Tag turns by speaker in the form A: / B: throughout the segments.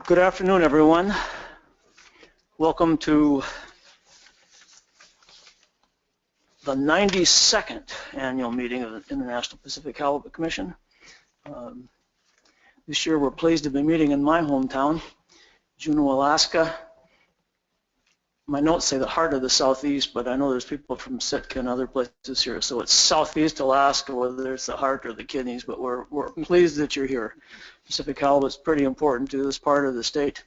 A: Good afternoon, everyone. Welcome to the 92nd annual meeting of the International Pacific Halibut Commission. This year we're pleased to be meeting in my hometown, Juneau, Alaska. My notes say the heart of the southeast, but I know there's people from Sitka and other places here, so it's southeast Alaska, whether it's the heart or the kidneys, but we're pleased that you're here. Pacific halibut's pretty important to this part of the state,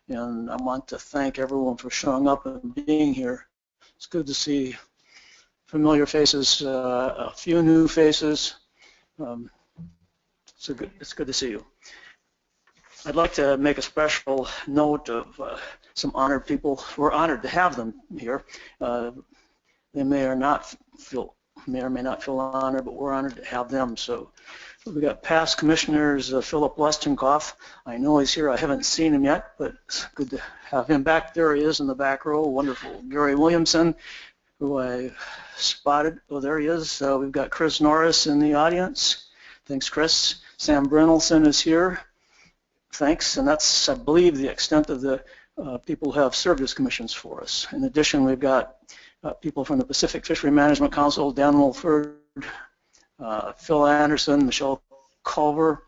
A: and I want to thank everyone for showing up and being here. It's good to see familiar faces, a few new faces. It's good to see you. I'd like to make a special note of some honored people. We're honored to have them here. They may or may not feel honored, but we're honored to have them. So we got past commissioners Philip Lestenkoff. I know he's here. I haven't seen him yet, but it's good to have him back. There he is in the back row. Wonderful. Gary Williamson, who I spotted. Oh, there he is. We've got Chris Norris in the audience. Thanks, Chris. Sam Brynelson is here. Thanks, and that's, I believe, the extent of the people who have served as commissions for us. In addition, we've got people from the Pacific Fishery Management Council, Dan Mulford, Phil Anderson, Michelle Culver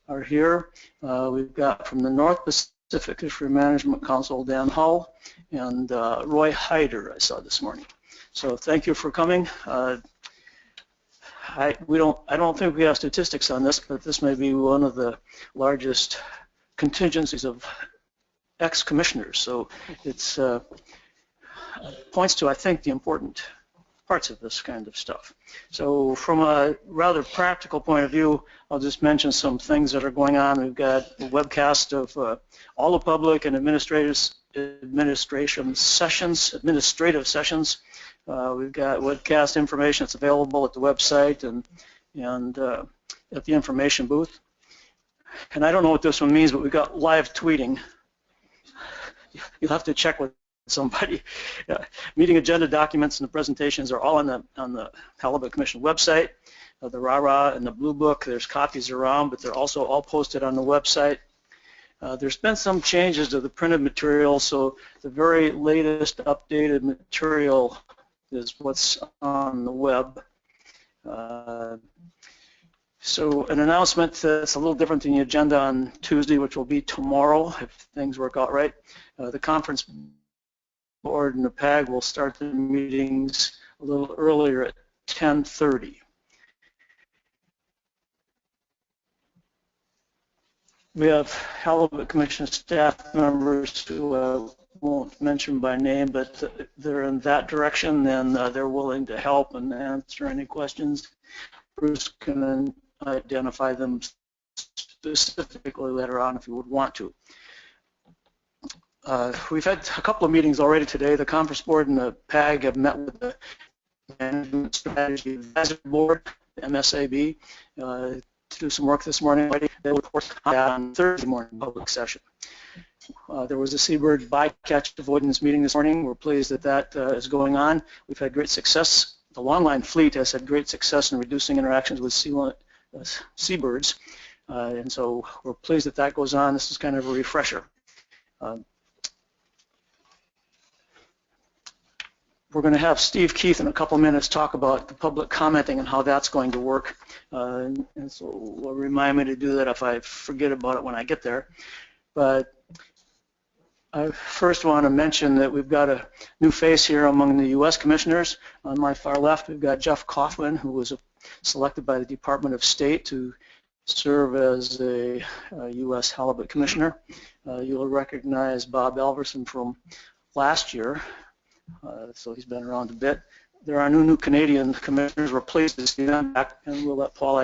A: are here. We've got from the North Pacific Fishery Management Council, Dan Hull, and Roy Hyder I saw this morning. So thank you for coming. I don't think we have statistics on this, but this may be one of the largest contingencies of ex-commissioners. So it's points to, I think, the important parts of this kind of stuff. So from a rather practical point of view, I'll just mention some things that are going on. We've got a webcast of all the public and administrative sessions. We've got webcast information that's available at the website and at the information booth. And I don't know what this one means, but we've got live tweeting. You'll have to check with somebody. Meeting agenda documents and the presentations are all on the Halibut Commission website. The RARA and the Blue Book, there's copies around, but they're also all posted on the website. There's been some changes to the printed material, so the very latest updated material is what's on the web. So an announcement that's a little different than the agenda on Tuesday, which will be tomorrow if things work out right. The conference board and the PAG will start the meetings a little earlier at 10:30. We have Halibut Commission staff members who won't mention by name, but they're in that direction, and they're willing to help and answer any questions. Bruce can identify them specifically later on if you would want to. We've had a couple of meetings already today. The conference board and the PAG have met with the Management Strategy Advisory Board, the MSAB, to do some work this morning. They will report on Thursday morning public session. There was a seabird bycatch avoidance meeting this morning. We're pleased that that is going on. We've had great success. The longline fleet has had great success in reducing interactions with seabirds, and so we're pleased that that goes on. This is kind of a refresher. We're going to have Steve Keith in a couple minutes talk about the public commenting and how that's going to work, and so will remind me to do that if I forget about it when I get there. But I first want to mention that we've got a new face here among the U.S. commissioners. On my far left, we've got Jeff Kaufman, who was selected by the Department of State to serve as a U.S. Halibut Commissioner. You'll recognize Bob Alverson from last year, so he's been around a bit. There are new Canadian commissioners. We're pleased to see them back, and we'll let Paul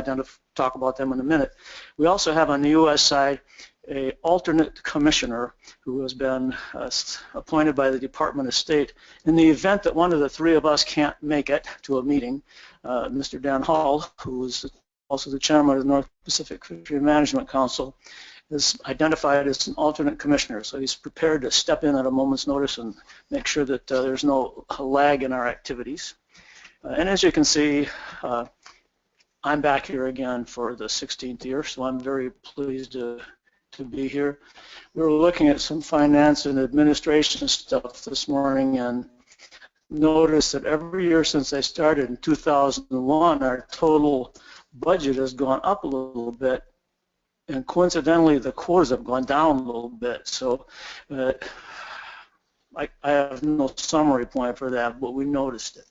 A: talk about them in a minute. We also have on the U.S. side an alternate commissioner who has been appointed by the Department of State. In the event that one of the three of us can't make it to a meeting, Mr. Dan Hull, who is also the chairman of the North Pacific Fishery Management Council, is identified as an alternate commissioner. So he's prepared to step in at a moment's notice and make sure that there's no lag in our activities. And as you can see, I'm back here again for the 16th year, so I'm very pleased to to be here. We were looking at some finance and administration stuff this morning and noticed that every year since I started in 2001, our total budget has gone up a little bit, and coincidentally the quotas have gone down a little bit. So I have no summary point for that, but we noticed it.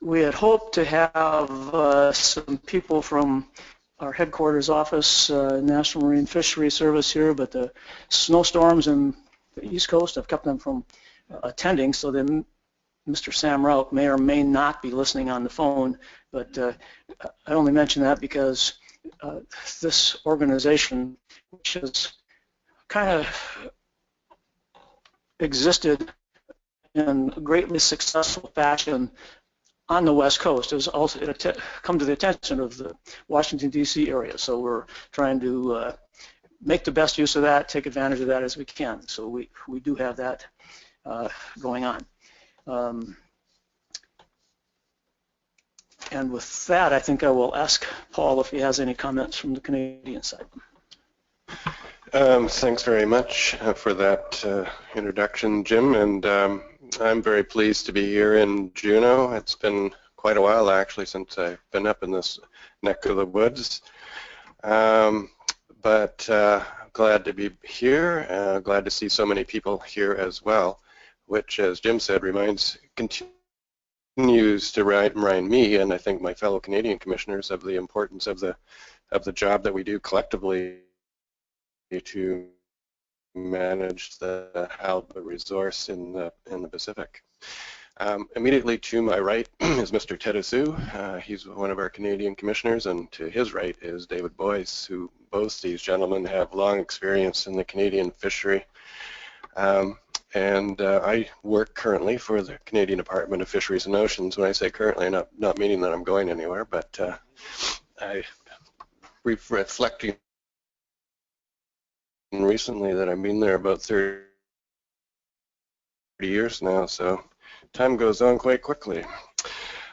A: We had hoped to have some people from our headquarters office, National Marine Fishery Service here, but the snowstorms in the East Coast have kept them from attending, so then Mr. Sam Rauch may or may not be listening on the phone, but I only mention that because this organization, which has kind of existed in a greatly successful fashion on the West Coast, has also come to the attention of the Washington, D.C. area. So we're trying to make the best use of that, take advantage of that as we can. So we do have that going on. And with that, I think I will ask Paul if he has any comments from the Canadian side.
B: Thanks very much for that introduction, Jim, and I'm very pleased to be here in Juneau. It's been quite a while actually since I've been up in this neck of the woods, but glad to be here, glad to see so many people here as well, which, as Jim said, continues to remind me, and I think my fellow Canadian commissioners, of the importance of the job that we do collectively to manage the halibut resource in the Pacific. Immediately to my right is Mr. Tedesou. He's one of our Canadian commissioners, and to his right is David Boyce, who both these gentlemen have long experience in the Canadian fishery. And I work currently for the Canadian Department of Fisheries and Oceans. When I say currently, not meaning that I'm going anywhere, but I reflecting recently that I've been there about 30 years now, so time goes on quite quickly.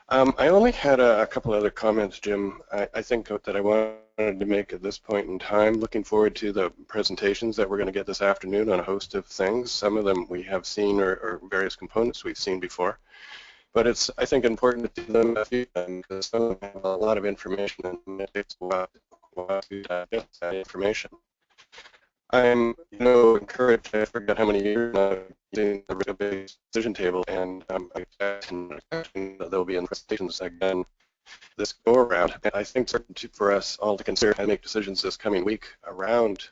B: I only had a couple other comments, Jim. I think that I wanted to make at this point in time. Looking forward to the presentations that we're going to get this afternoon on a host of things. Some of them we have seen, or various components we've seen before. But it's, I think, important to do them a few times because some of them have a lot of information and it takes a while to digest that information. I'm, encouraged. I forget how many years now using the risk-based decision table, and I expect that there will be in presentations again this go around. And I think it's important for us all to consider and make decisions this coming week around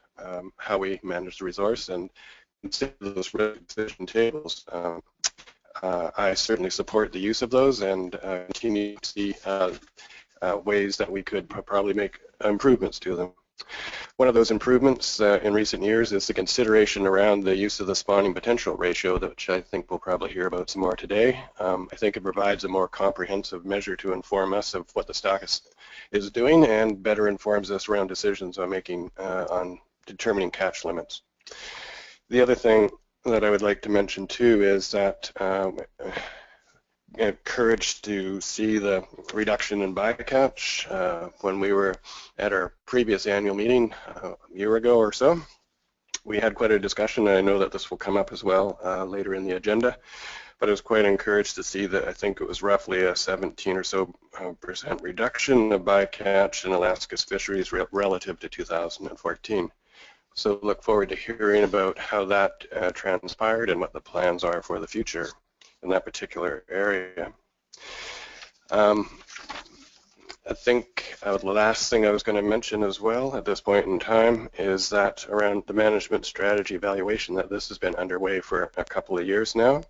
B: how we manage the resource and consider those risk decision tables. I certainly support the use of those and continue to see ways that we could probably make improvements to them. One of those improvements in recent years is the consideration around the use of the spawning potential ratio, which I think we'll probably hear about some more today. I think it provides a more comprehensive measure to inform us of what the stock is doing and better informs us around decisions on making on determining catch limits. The other thing that I would like to mention too is that encouraged to see the reduction in bycatch when we were at our previous annual meeting a year ago or so. We had quite a discussion, and I know that this will come up as well later in the agenda, but I was quite encouraged to see that I think it was roughly a 17% or so reduction of bycatch in Alaska's fisheries relative to 2014. So look forward to hearing about how that transpired and what the plans are for the future in that particular area. I think the last thing I was going to mention as well at this point in time is that around the management strategy evaluation, that this has been underway for a couple of years now.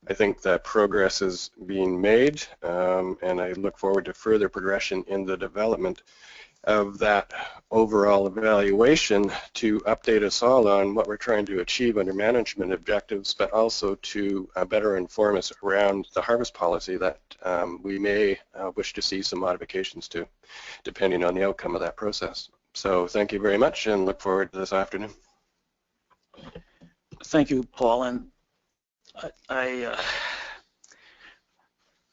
B: I think that progress is being made, and I look forward to further progression in the development of that overall evaluation to update us all on what we're trying to achieve under management objectives, but also to better inform us around the harvest policy that we may wish to see some modifications to, depending on the outcome of that process. So thank you very much and look forward to this afternoon.
A: Thank you, Paul. And I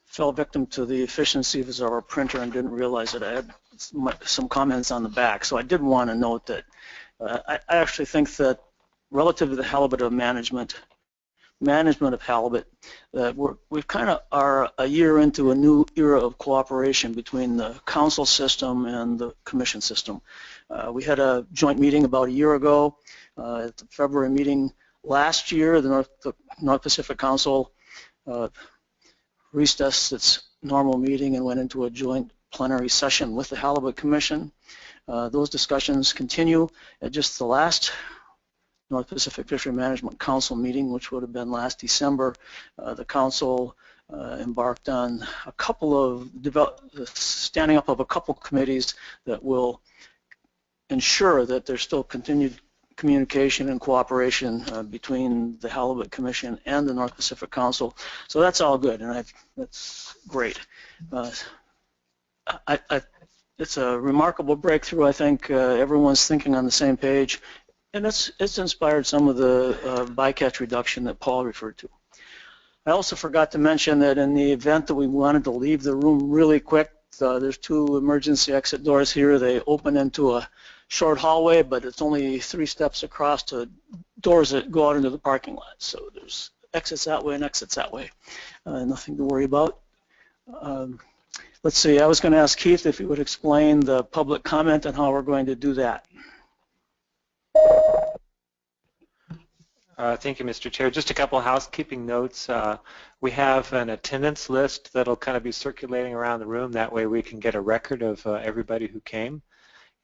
A: fell victim to the efficiency of our printer and didn't realize that I had some comments on the back. So I did want to note that I actually think that relative to the halibut management of halibut, that we kind of are a year into a new era of cooperation between the council system and the commission system. We had a joint meeting about a year ago. At the February meeting last year, the North Pacific Council recessed its normal meeting and went into a joint plenary session with the Halibut Commission. Those discussions continue. At just the last North Pacific Fishery Management Council meeting, which would have been last December, the council embarked on a couple of standing up of a couple committees that will ensure that there's still continued communication and cooperation between the Halibut Commission and the North Pacific Council. So that's all good, and that's great. It's a remarkable breakthrough. I think everyone's thinking on the same page. And it's inspired some of the bycatch reduction that Paul referred to. I also forgot to mention that in the event that we wanted to leave the room really quick, there's 2 emergency exit doors here. They open into a short hallway, but it's only 3 steps across to doors that go out into the parking lot. So there's exits that way and exits that way. Nothing to worry about. Let's see, I was going to ask Keith if he would explain the public comment and how we're going to do that.
C: Thank you, Mr. Chair. Just a couple of housekeeping notes. We have an attendance list that'll kind of be circulating around the room. That way we can get a record of everybody who came.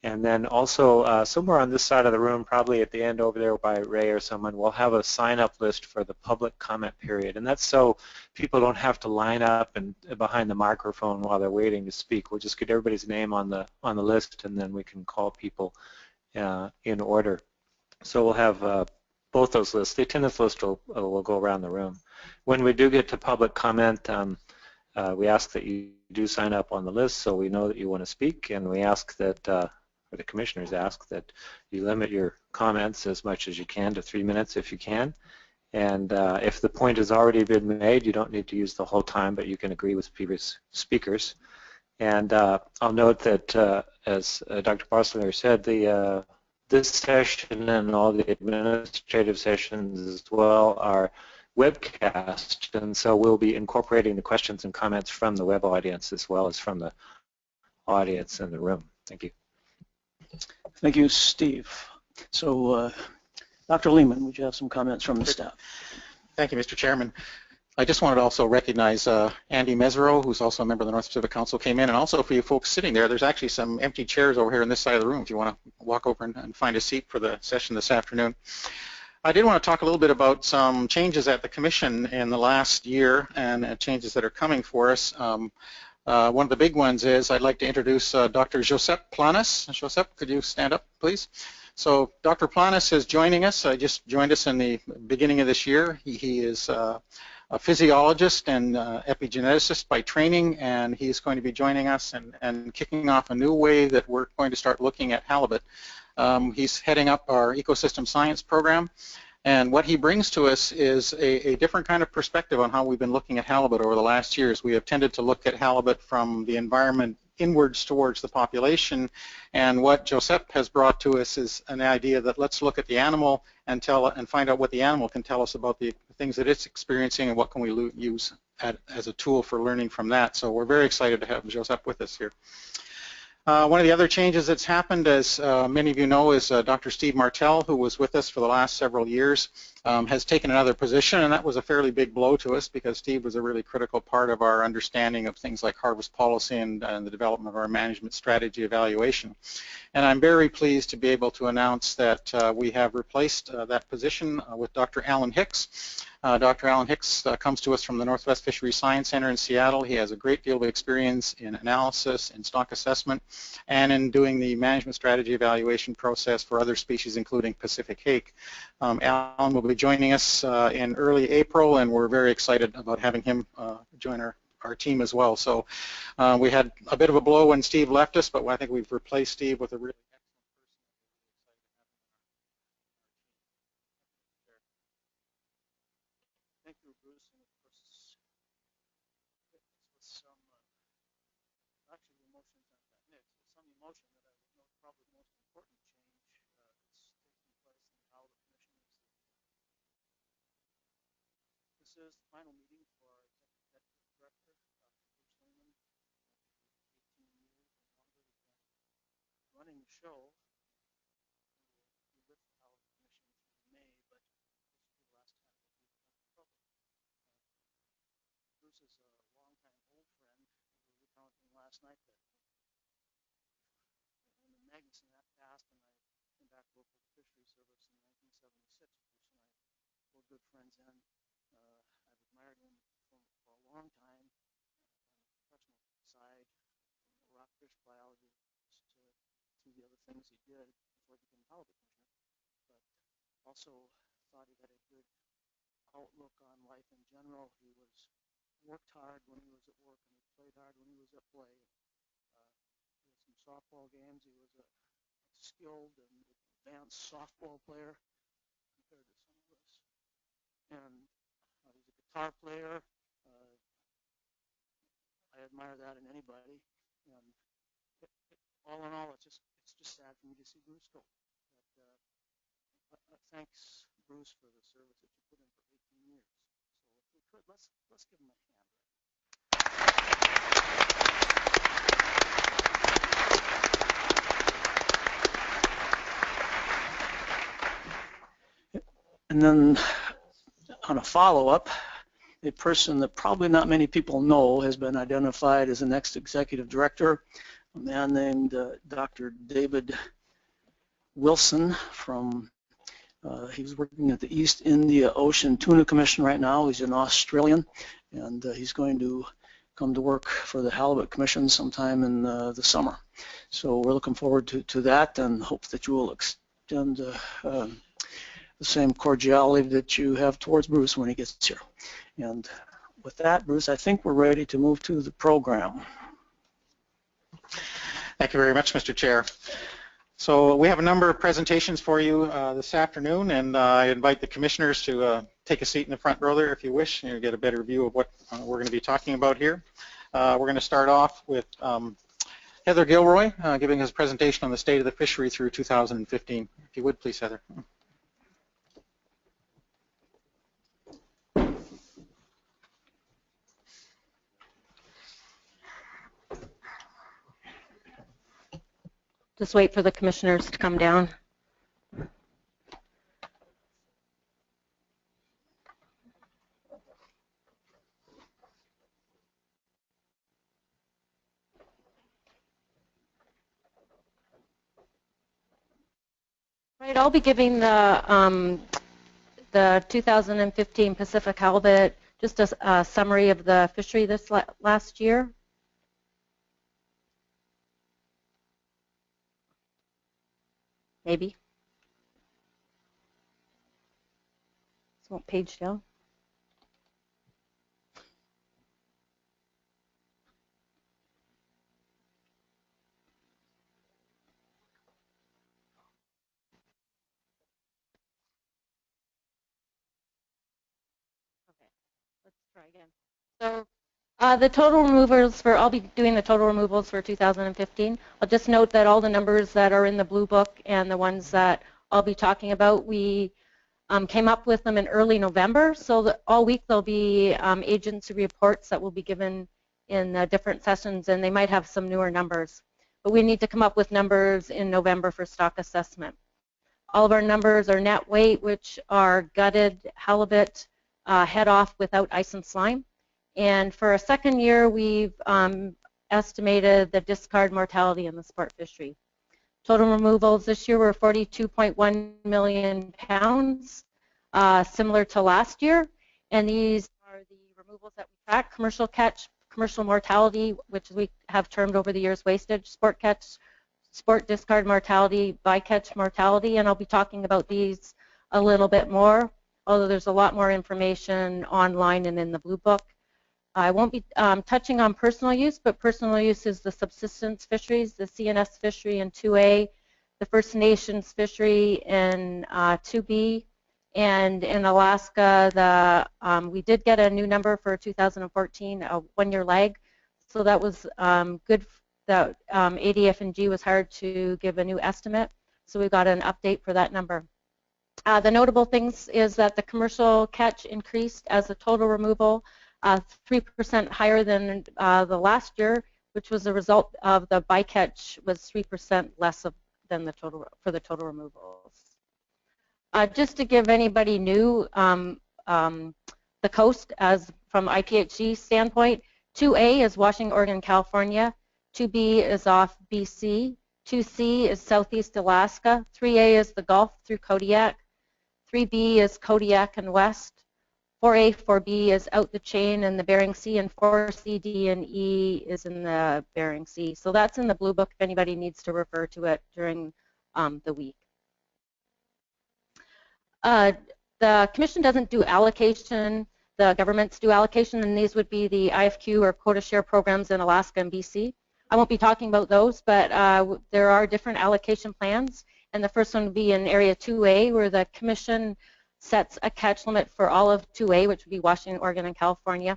C: And then also somewhere on this side of the room, probably at the end over there by Ray or someone, we'll have a sign-up list for the public comment period. And that's so people don't have to line up and behind the microphone while they're waiting to speak. We'll just get everybody's name on the list, and then we can call people in order. So we'll have both those lists. The attendance list will go around the room. When we do get to public comment, we ask that you do sign up on the list so we know that you want to speak, and we ask that, or the commissioners ask, that you limit your comments as much as you can to 3 minutes if you can. And if the point has already been made, you don't need to use the whole time, but you can agree with previous speakers. And I'll note that, as Dr. Bossler said, this session and all the administrative sessions as well are webcast, and so we'll be incorporating the questions and comments from the web audience as well as from the audience in the room. Thank you.
A: Thank you, Steve. So, Dr. Lehman, would you have some comments from the staff?
D: Thank you, Mr. Chairman. I just wanted to also recognize Andy Mesereau, who's also a member of the North Pacific Council, came in, and also for you folks sitting there, there's actually some empty chairs over here on this side of the room if you want to walk over and find a seat for the session this afternoon. I did want to talk a little bit about some changes at the Commission in the last year and changes that are coming for us. One of the big ones is I'd like to introduce Dr. Josep Planas. Josep, could you stand up, please? So Dr. Planas is joining us. Just joined us in the beginning of this year. He is a physiologist and epigeneticist by training, and he's going to be joining us and kicking off a new way that we're going to start looking at halibut. He's heading up our ecosystem science program, and what he brings to us is a different kind of perspective on how we've been looking at halibut over the last years. We have tended to look at halibut from the environment inwards towards the population, and what Josep has brought to us is an idea that let's look at the animal and find out what the animal can tell us about the things that it's experiencing and what can we use as a tool for learning from that. So we're very excited to have Josep with us here. One of the other changes that's happened, as many of you know, is Dr. Steve Martell, who was with us for the last several years, has taken another position, and that was a fairly big blow to us because Steve was a really critical part of our understanding of things like harvest policy and the development of our management strategy evaluation. And I'm very pleased to be able to announce that we have replaced that position with Dr. Alan Hicks. Dr. Alan Hicks comes to us from the Northwest Fisheries Science Center in Seattle. He has a great deal of experience in analysis, in stock assessment, and in doing the management strategy evaluation process for other species, including Pacific hake. Alan will be joining us in early April, and we're very excited about having him join our team as well. So we had a bit of a blow when Steve left us, but I think we've replaced Steve with a really
A: is the final meeting for our executive director, Dr. Bruce Lehman. 18 years and longer we've been running the show. We with the Halibut Commission through May, but this will be the last time that we've come to public. Bruce is a longtime old friend. We were recounting last night that when the Magnuson Act passed and I came back to work with the fishery service in 1976, Bruce and I were good friends then. I've admired him for a long time on the professional side, from a rockfish biologist to the other things he did before he became halibut commissioner. But also thought he had a good outlook on life in general. He worked hard when he was at work and he played hard when he was at play. He had some softball games. He was a skilled and advanced softball player compared to some of us. And he's a guitar player. I admire that in anybody. And all in all, it's just sad for me to see Bruce go. But thanks, Bruce, for the service that you put in for 18 years. So if we could, let's give him a hand. And then on a follow-up, a person that probably not many people know has been identified as the next executive director, a man named Dr. David Wilson from, he's working at the East India Ocean Tuna Commission right now. He's an Australian, and he's going to come to work for the Halibut Commission sometime in the summer. So we're looking forward to that and hope that you will extend the same cordiality that you have towards Bruce when he gets here. And with that, Bruce, I think we're ready to move to the program.
D: Thank you very much, Mr. Chair. So we have a number of presentations for you this afternoon, and I invite the commissioners to take a seat in the front row there if you wish, and you'll get a better view of what we're going to be talking about here. We're going to start off with Heather Gilroy giving us a presentation on the state of the fishery through 2015. If you would, please, Heather.
E: Just wait for the commissioners to come down. Right, I'll be giving the 2015 Pacific Halibut, just a summary of the fishery this last year. Maybe. This won't page down. Okay, let's try again. So the total removals for, I'll be doing the total removals for 2015. I'll just note that all the numbers that are in the blue book and the ones that I'll be talking about, we came up with them in early November. So all week there'll be agency reports that will be given in different sessions, and they might have some newer numbers. But we need to come up with numbers in November for stock assessment. All of our numbers are net weight, which are gutted halibut head off without ice and slime. And for a second year, we've estimated the discard mortality in the sport fishery. Total removals this year were 42.1 million pounds, similar to last year. And these are the removals that we track: commercial catch, commercial mortality, which we have termed over the years wastage, sport catch, sport discard mortality, bycatch mortality. And I'll be talking about these a little bit more, although there's a lot more information online and in the blue book. I won't be touching on personal use, but personal use is the subsistence fisheries, the CNS fishery in 2A, the First Nations fishery in 2B, and in Alaska, we did get a new number for 2014, a one-year lag, so that was good. That ADF&G was hired to give a new estimate, so we got an update for that number. The notable things is that the commercial catch increased as the total removal 3% higher than the last year, which was a result of the bycatch was 3% less than the total for the total removals. Just to give anybody new the coast as from IPHC standpoint, 2A is Washington, Oregon, California, 2B is off BC, 2C is Southeast Alaska, 3A is the Gulf through Kodiak, 3B is Kodiak and West, 4A, 4B is out the chain in the Bering Sea, and 4C, D, and E is in the Bering Sea. So that's in the Blue Book if anybody needs to refer to it during the week. The Commission doesn't do allocation. The governments do allocation, and these would be the IFQ or quota share programs in Alaska and BC. I won't be talking about those, but there are different allocation plans, and the first one would be in Area 2A, where the Commission sets a catch limit for all of 2A, which would be Washington, Oregon, and California.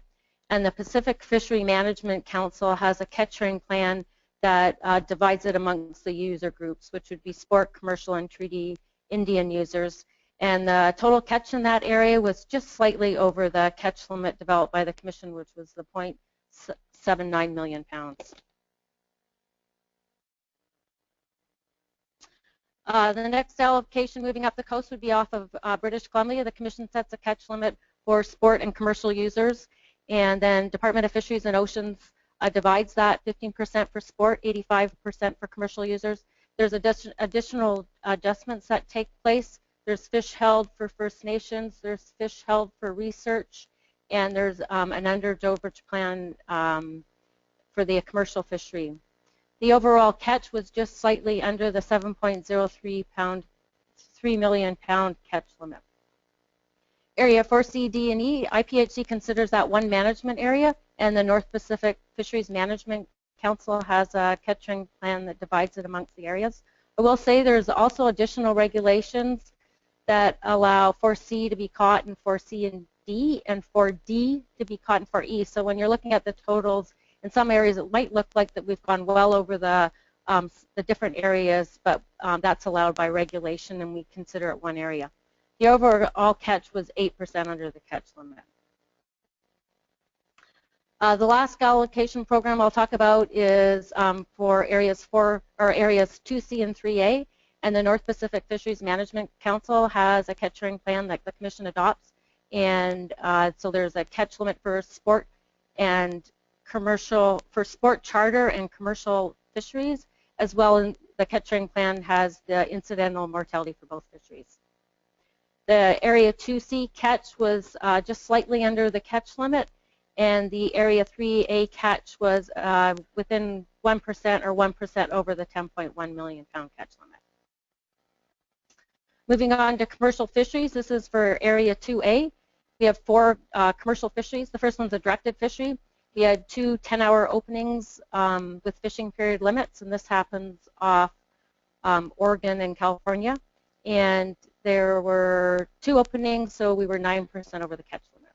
E: And the Pacific Fishery Management Council has a catching plan that divides it amongst the user groups, which would be sport, commercial, and treaty Indian users. And the total catch in that area was just slightly over the catch limit developed by the Commission, which was the 0.79 million pounds. The next allocation moving up the coast would be off of British Columbia. The Commission sets a catch limit for sport and commercial users, and then Department of Fisheries and Oceans divides that 15% for sport, 85% for commercial users. There's additional adjustments that take place. There's fish held for First Nations, there's fish held for research, and there's an underage plan for the commercial fishery. The overall catch was just slightly under the 7.03 million pound catch limit. Area 4C, D, and E, IPHC considers that one management area, and the North Pacific Fisheries Management Council has a catching plan that divides it amongst the areas. I will say there's also additional regulations that allow 4C to be caught in 4C and D, and 4D to be caught in 4E. So when you're looking at the totals, in some areas it might look like that we've gone well over the different areas, but that's allowed by regulation, and we consider it one area. The overall catch was 8% under the catch limit. The last allocation program I'll talk about is for areas 2C and 3A, and the North Pacific Fisheries Management Council has a catching plan that the Commission adopts, and so there's a catch limit for sport and commercial, for sport charter and commercial fisheries, as well as the catching plan has the incidental mortality for both fisheries. The Area 2C catch was just slightly under the catch limit, and the Area 3A catch was within 1% or 1% over the 10.1 million pound catch limit. Moving on to commercial fisheries, this is for Area 2A. We have 4 commercial fisheries. The first one's a directed fishery. We had 2 10-hour openings with fishing period limits, and this happens off Oregon and California. And there were 2 openings, so we were 9% over the catch limit.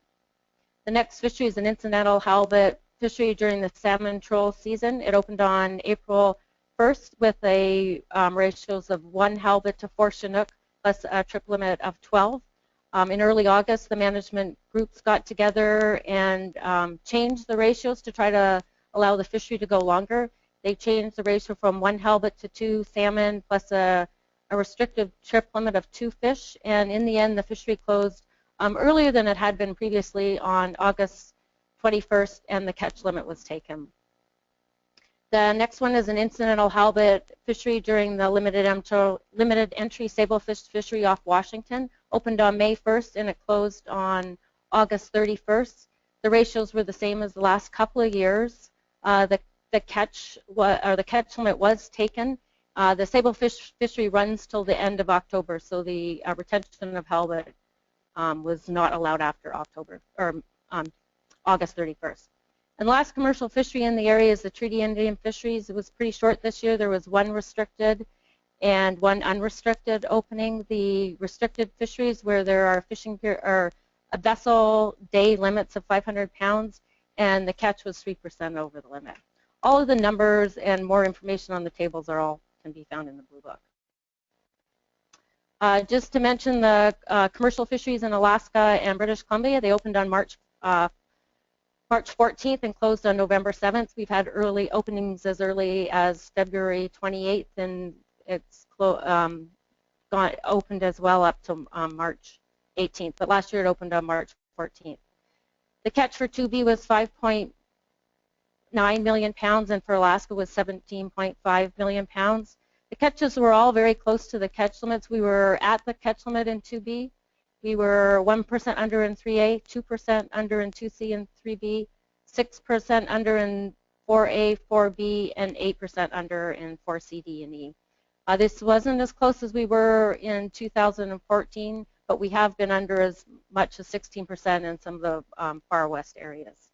E: The next fishery is an incidental halibut fishery during the salmon troll season. It opened on April 1st with a ratios of 1 halibut to 4 Chinook, plus a trip limit of 12. In early August, the management groups got together and changed the ratios to try to allow the fishery to go longer. They changed the ratio from 1 halibut to 2 salmon, plus a restrictive trip limit of 2 fish, and in the end the fishery closed earlier than it had been previously on August 21st, and the catch limit was taken. The next one is an incidental halibut fishery during the limited entry sablefish fishery off Washington. Opened on May 1st and it closed on August 31st. The ratios were the same as the last couple of years. The catch limit was taken. The sablefish fishery runs till the end of October, so the retention of halibut was not allowed after October or August 31st. And the last commercial fishery in the area is the treaty Indian fisheries. It was pretty short this year. There was 1 restricted and 1 unrestricted opening. The restricted fisheries, where there are fishing or a vessel day limits of 500 pounds, and the catch was 3% over the limit. All of the numbers and more information on the tables are all can be found in the Blue Book. Just to mention the commercial fisheries in Alaska and British Columbia, they opened on March 14th and closed on November 7th. We've had early openings as early as February 28th, and it's opened as well up to March 18th. But last year it opened on March 14th. The catch for 2B was 5.9 million pounds, and for Alaska was 17.5 million pounds. The catches were all very close to the catch limits. We were at the catch limit in 2B. We were 1% under in 3A, 2% under in 2C and 3B, 6% under in 4A, 4B, and 8% under in 4C, D, and E. This wasn't as close as we were in 2014, but we have been under as much as 16% in some of the far west areas.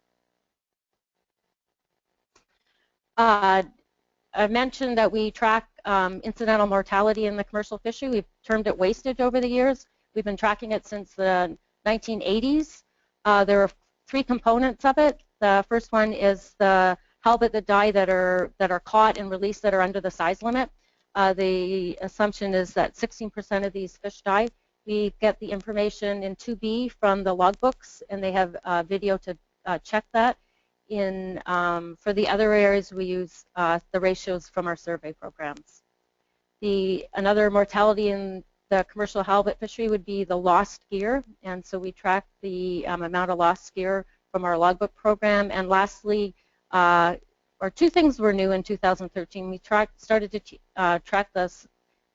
E: I mentioned that we track incidental mortality in the commercial fishery. We've termed it wastage over the years. We've been tracking it since the 1980s. There are 3 components of it. The first one is the halibut that die that are caught and released that are under the size limit. The assumption is that 16% of these fish die. We get the information in 2B from the logbooks, and they have video to check that. For the other areas, we use the ratios from our survey programs. Another mortality in the commercial halibut fishery would be the lost gear, and so we track the amount of lost gear from our logbook program. And lastly, or 2 things were new in 2013. We started to track the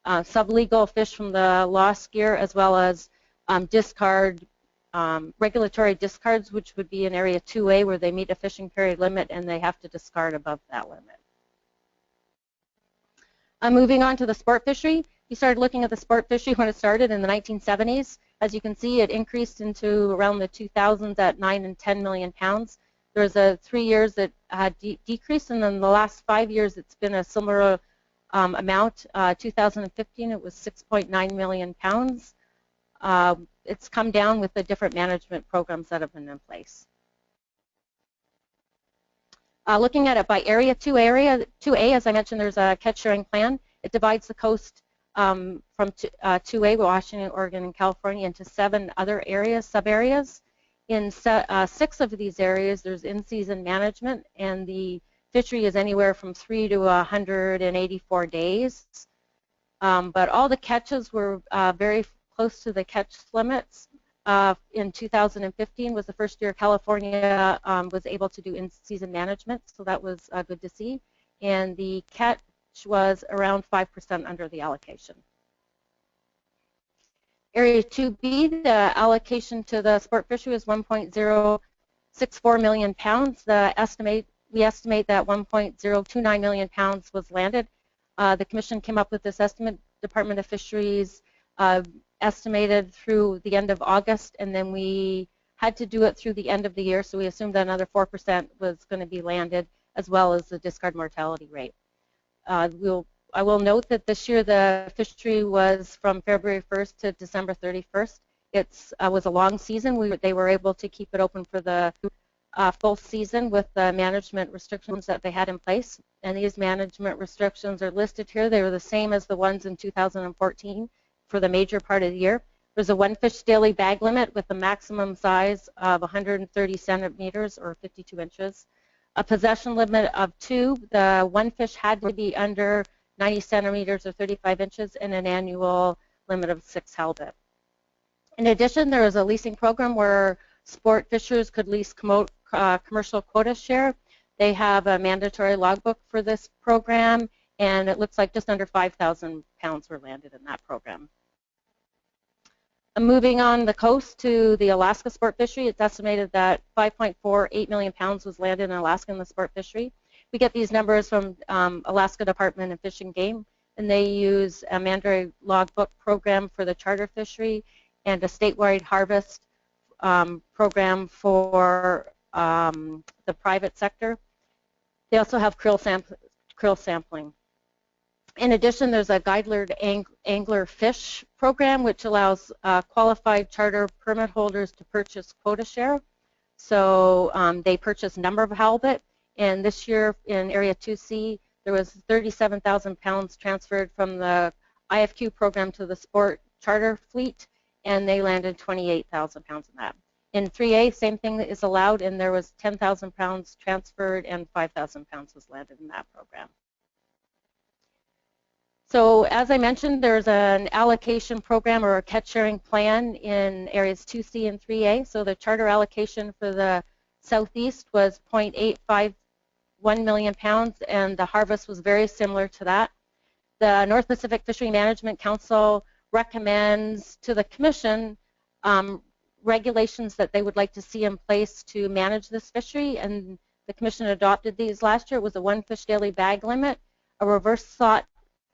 E: sublegal fish from the lost gear, as well as regulatory discards, which would be in Area 2A where they meet a fishing period limit and they have to discard above that limit. Moving on to the sport fishery, we started looking at the sport fishery when it started in the 1970s. As you can see, it increased into around the 2000s at 9 and 10 million pounds. There was 3 years that had decreased, and then the last 5 years it's been a similar amount. 2015 it was 6.9 million pounds. It's come down with the different management programs that have been in place. Looking at it by area, 2A, as I mentioned, there's a catch sharing plan. It divides the coast from 2A, Washington, Oregon, and California, into 7 other areas, sub-areas. In 6 of these areas, there's in-season management, and the fishery is anywhere from 3 to 184 days. But all the catches were very close to the catch limits. In 2015 was the first year California was able to do in-season management, so that was good to see. And the catch was around 5% under the allocation. Area 2B, the allocation to the sport fishery was 1.064 million pounds. We estimate that 1.029 million pounds was landed. The Commission came up with this estimate. Department of Fisheries estimated through the end of August, and then we had to do it through the end of the year, so we assumed that another 4% was going to be landed, as well as the discard mortality rate. I will note that this year the fishery was from February 1st to December 31st. It was a long season. They were able to keep it open for the full season with the management restrictions that they had in place. And these management restrictions are listed here. They were the same as the ones in 2014 for the major part of the year. There's a 1 fish daily bag limit with a maximum size of 130 centimeters or 52 inches. A possession limit of 2. The 1 fish had to be under 90 centimeters or 35 inches, and an annual limit of 6 halibut. In addition, there was a leasing program where sport fishers could lease commercial quota share. They have a mandatory logbook for this program, and it looks like just under 5,000 pounds were landed in that program. Moving on the coast to the Alaska sport fishery, it's estimated that 5.48 million pounds was landed in Alaska in the sport fishery. We get these numbers from Alaska Department of Fish and Game, and they use a mandatory logbook program for the charter fishery and a statewide harvest program for the private sector. They also have krill sampling. In addition, there's a guideline angler fish program which allows qualified charter permit holders to purchase quota share. So they purchase number of halibut, and this year in Area 2C there was 37,000 pounds transferred from the IFQ program to the sport charter fleet, and they landed 28,000 pounds in that. In 3A, same thing is allowed, and there was 10,000 pounds transferred and 5,000 pounds was landed in that program. So as I mentioned, there's an allocation program or a catch sharing plan in areas 2C and 3A. So the charter allocation for the southeast was 0.851 million pounds, and the harvest was very similar to that. The North Pacific Fishery Management Council recommends to the Commission regulations that they would like to see in place to manage this fishery, and the Commission adopted these last year. It was a 1 fish daily bag limit, a reverse slot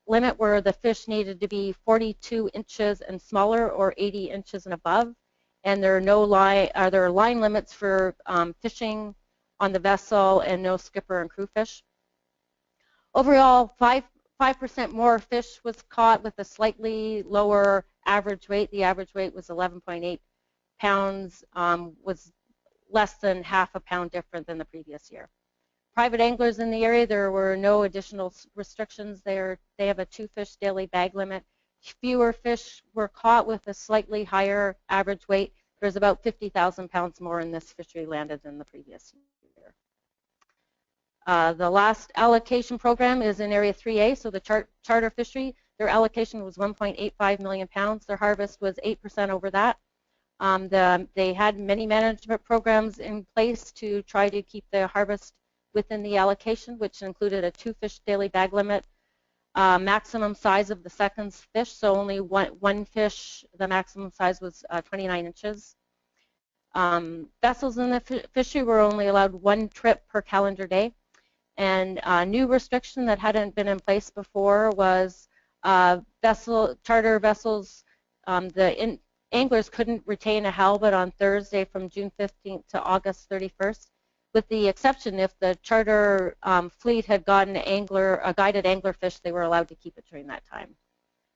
E: limit where the fish needed to be 42 inches and smaller or 80 inches and above, and there are no there are line limits for fishing on the vessel and no skipper and crew fish. Overall, 5% more fish was caught with a slightly lower average weight. The average weight was 11.8 pounds, was less than half a pound different than the previous year. Private anglers in the area, there were no additional restrictions. They have a 2 fish daily bag limit. Fewer fish were caught with a slightly higher average weight. There's about 50,000 pounds more in this fishery landed than the previous year. The last allocation program is in Area 3A, so the charter fishery. Their allocation was 1.85 million pounds. Their harvest was 8% over that. They had many management programs in place to try to keep the harvest within the allocation, which included a 2 fish daily bag limit, maximum size of the second fish, so only one fish, the maximum size was 29 inches. Vessels in the fishery were only allowed 1 trip per calendar day, and a new restriction that hadn't been in place before was charter vessels. The anglers couldn't retain a halibut on Thursday from June 15th to August 31st. With the exception if the charter fleet had gotten a guided anglerfish, they were allowed to keep it during that time.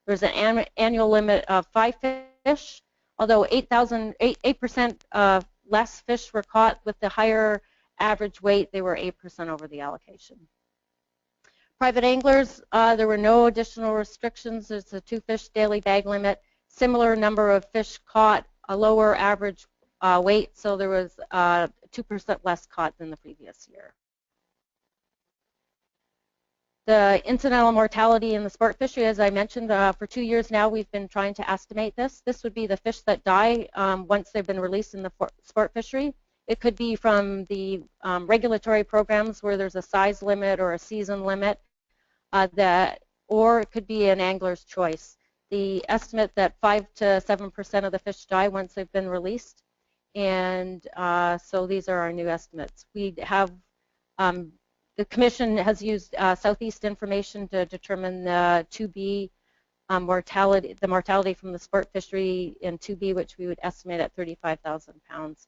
E: There's an annual limit of 5 fish, although 8% less fish were caught. With the higher average weight, they were 8% over the allocation. Private anglers, there were no additional restrictions. There's a 2 fish daily bag limit, similar number of fish caught, a lower average weight, so there was 2% less caught than the previous year. The incidental mortality in the sport fishery, as I mentioned, for 2 years now we've been trying to estimate this. This would be the fish that die once they've been released in the sport fishery. It could be from the regulatory programs where there's a size limit or a season limit, or it could be an angler's choice. The estimate that 5 to 7% of the fish die once they've been released. And so these are our new estimates. We have, the Commission has used Southeast information to determine the 2B mortality, the mortality from the sport fishery in 2B, which we would estimate at 35,000 pounds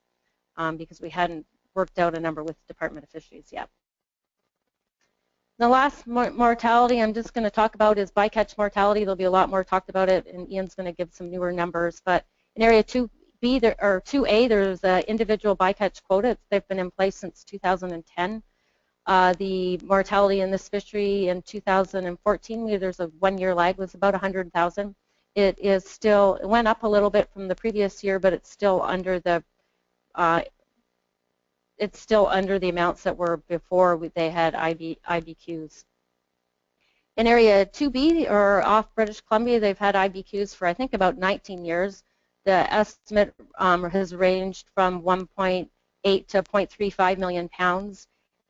E: because we hadn't worked out a number with the Department of Fisheries yet. The last mortality I'm just going to talk about is bycatch mortality. There'll be a lot more talked about it, and Ian's going to give some newer numbers. But in Area 2A, there's an individual bycatch quota. They've been in place since 2010. The mortality in this fishery in 2014, there's a 1-year lag, was about 100,000. It went up a little bit from the previous year, but it's still under the amounts that were before they had IBQs. In Area 2B, or off British Columbia, they've had IBQs for I think about 19 years. The estimate has ranged from 1.8 to 0.35 million pounds,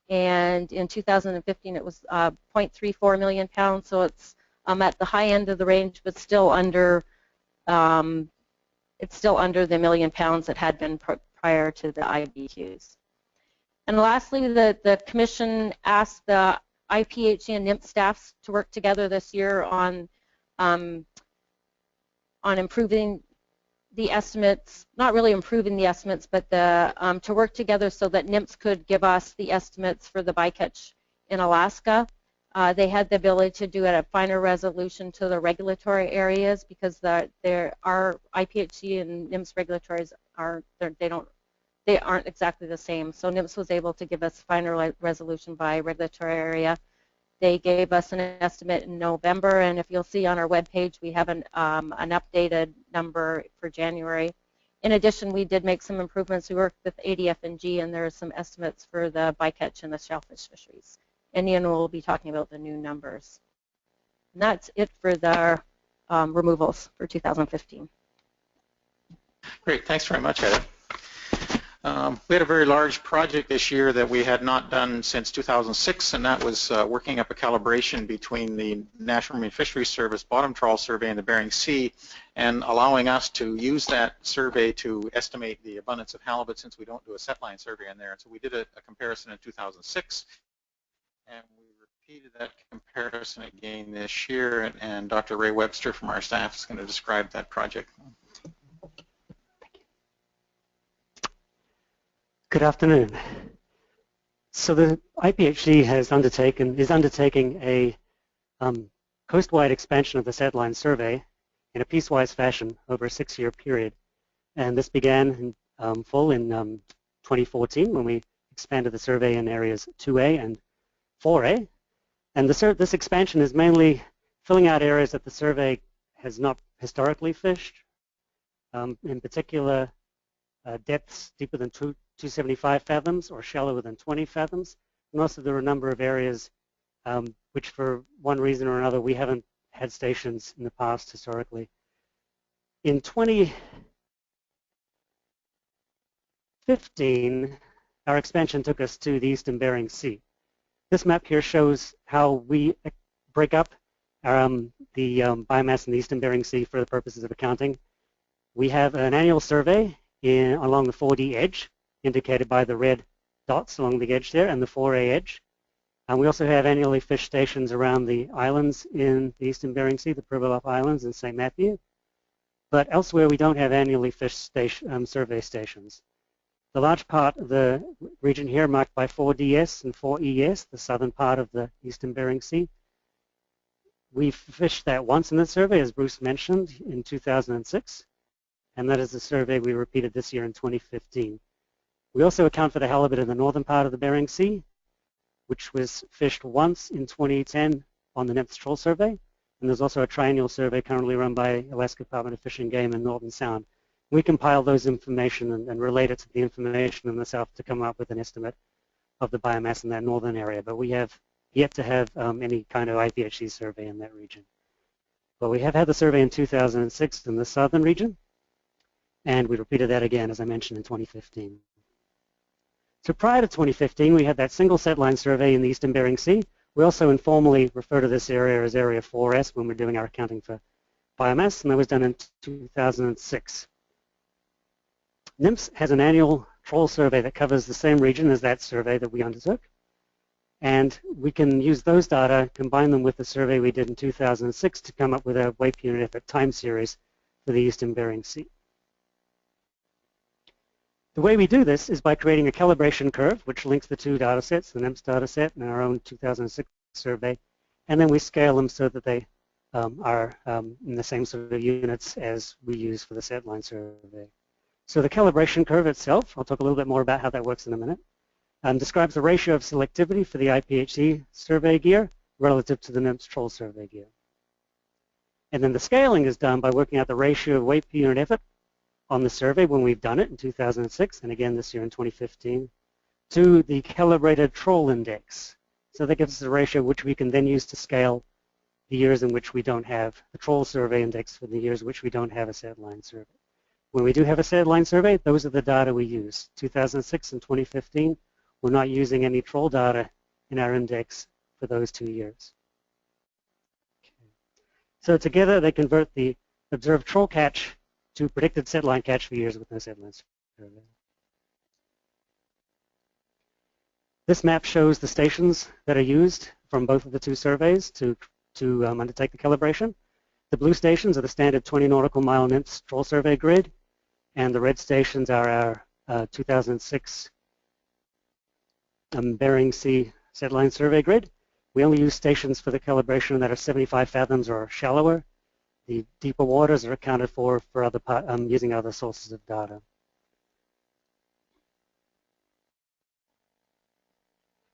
E: and in 2015 it was 0.34 million pounds, so it's at the high end of the range, but still under it's still under the million pounds that had been prior to the IBQs. And lastly, the Commission asked the IPHC and NIMP staffs to work together this year on improving the estimates, not really improving the estimates, but to work together so that NIMPs could give us the estimates for the bycatch in Alaska. They had the ability to do it at finer resolution to the regulatory areas because our IPHC and NIMPs regulatories they aren't exactly the same. So NIMPs was able to give us finer resolution by regulatory area. They gave us an estimate in November, and if you'll see on our webpage, we have an updated number for January. In addition, we did make some improvements. We worked with ADF&G, and there are some estimates for the bycatch and the shellfish fisheries. And Ian will be talking about the new numbers. And that's it for the removals for 2015.
D: Great, thanks very much, Heather. We had a very large project this year that we had not done since 2006, and that was working up a calibration between the National Marine Fisheries Service bottom trawl survey in the Bering Sea and allowing us to use that survey to estimate the abundance of halibut, since we don't do a set line survey in there. So we did a comparison in 2006, and we repeated that comparison again this year, and Dr. Ray Webster from our staff is going to describe that project.
F: Good afternoon. So the IPHC is undertaking a coast-wide expansion of the set line survey in a piecewise fashion over a 6-year period. And this began in full in 2014 when we expanded the survey in areas 2A and 4A. And this expansion is mainly filling out areas that the survey has not historically fished, in particular depths deeper than 275 fathoms or shallower than 20 fathoms. And also there are a number of areas which for one reason or another we haven't had stations in the past historically. In 2015, our expansion took us to the Eastern Bering Sea. This map here shows how we break up the biomass in the Eastern Bering Sea for the purposes of accounting. We have an annual survey along the 4D edge, indicated by the red dots along the edge there, and the 4A edge. And we also have annually fished stations around the islands in the Eastern Bering Sea, the Pribilof Islands and St. Matthew. But elsewhere we don't have annually fished survey stations. The large part of the region here marked by 4DS and 4ES, the southern part of the Eastern Bering Sea, we fished that once in the survey, as Bruce mentioned, in 2006. And that is the survey we repeated this year in 2015. We also account for the halibut in the northern part of the Bering Sea, which was fished once in 2010 on the NIMS Troll Survey. And there's also a triennial survey currently run by Alaska Department of Fish and Game in Northern Sound. We compile those information and relate it to the information in the south to come up with an estimate of the biomass in that northern area. But we have yet to have any kind of IPHC survey in that region. But we have had the survey in 2006 in the southern region, and we repeated that again, as I mentioned, in 2015. So prior to 2015, we had that single set line survey in the Eastern Bering Sea. We also informally refer to this area as Area 4S when we're doing our accounting for biomass, and that was done in 2006. NIMS has an annual troll survey that covers the same region as that survey that we undertook. And we can use those data, combine them with the survey we did in 2006 to come up with a weight per unit effort time series for the Eastern Bering Sea. The way we do this is by creating a calibration curve which links the two data sets, the NIMS data set and our own 2006 survey, and then we scale them so that they are in the same sort of units as we use for the set line survey. So the calibration curve itself, I'll talk a little bit more about how that works in a minute, describes the ratio of selectivity for the IPHC survey gear relative to the NIMS Troll survey gear. And then the scaling is done by working out the ratio of weight per unit effort on the survey when we've done it in 2006, and again this year in 2015, to the calibrated troll index. So that gives us a ratio which we can then use to scale the years in which we don't have the troll survey index for the years in which we don't have a set line survey. When we do have a set line survey, those are the data we use. 2006 and 2015, we're not using any troll data in our index for those 2 years. Okay. So together they convert the observed troll catch to predicted set line catch for years with no set line survey. This map shows the stations that are used from both of the two surveys to undertake the calibration. The blue stations are the standard 20 nautical mile NIMS troll survey grid, and the red stations are our 2006 Bering Sea set line survey grid. We only use stations for the calibration that are 75 fathoms or shallower. The deeper waters are accounted for other using other sources of data.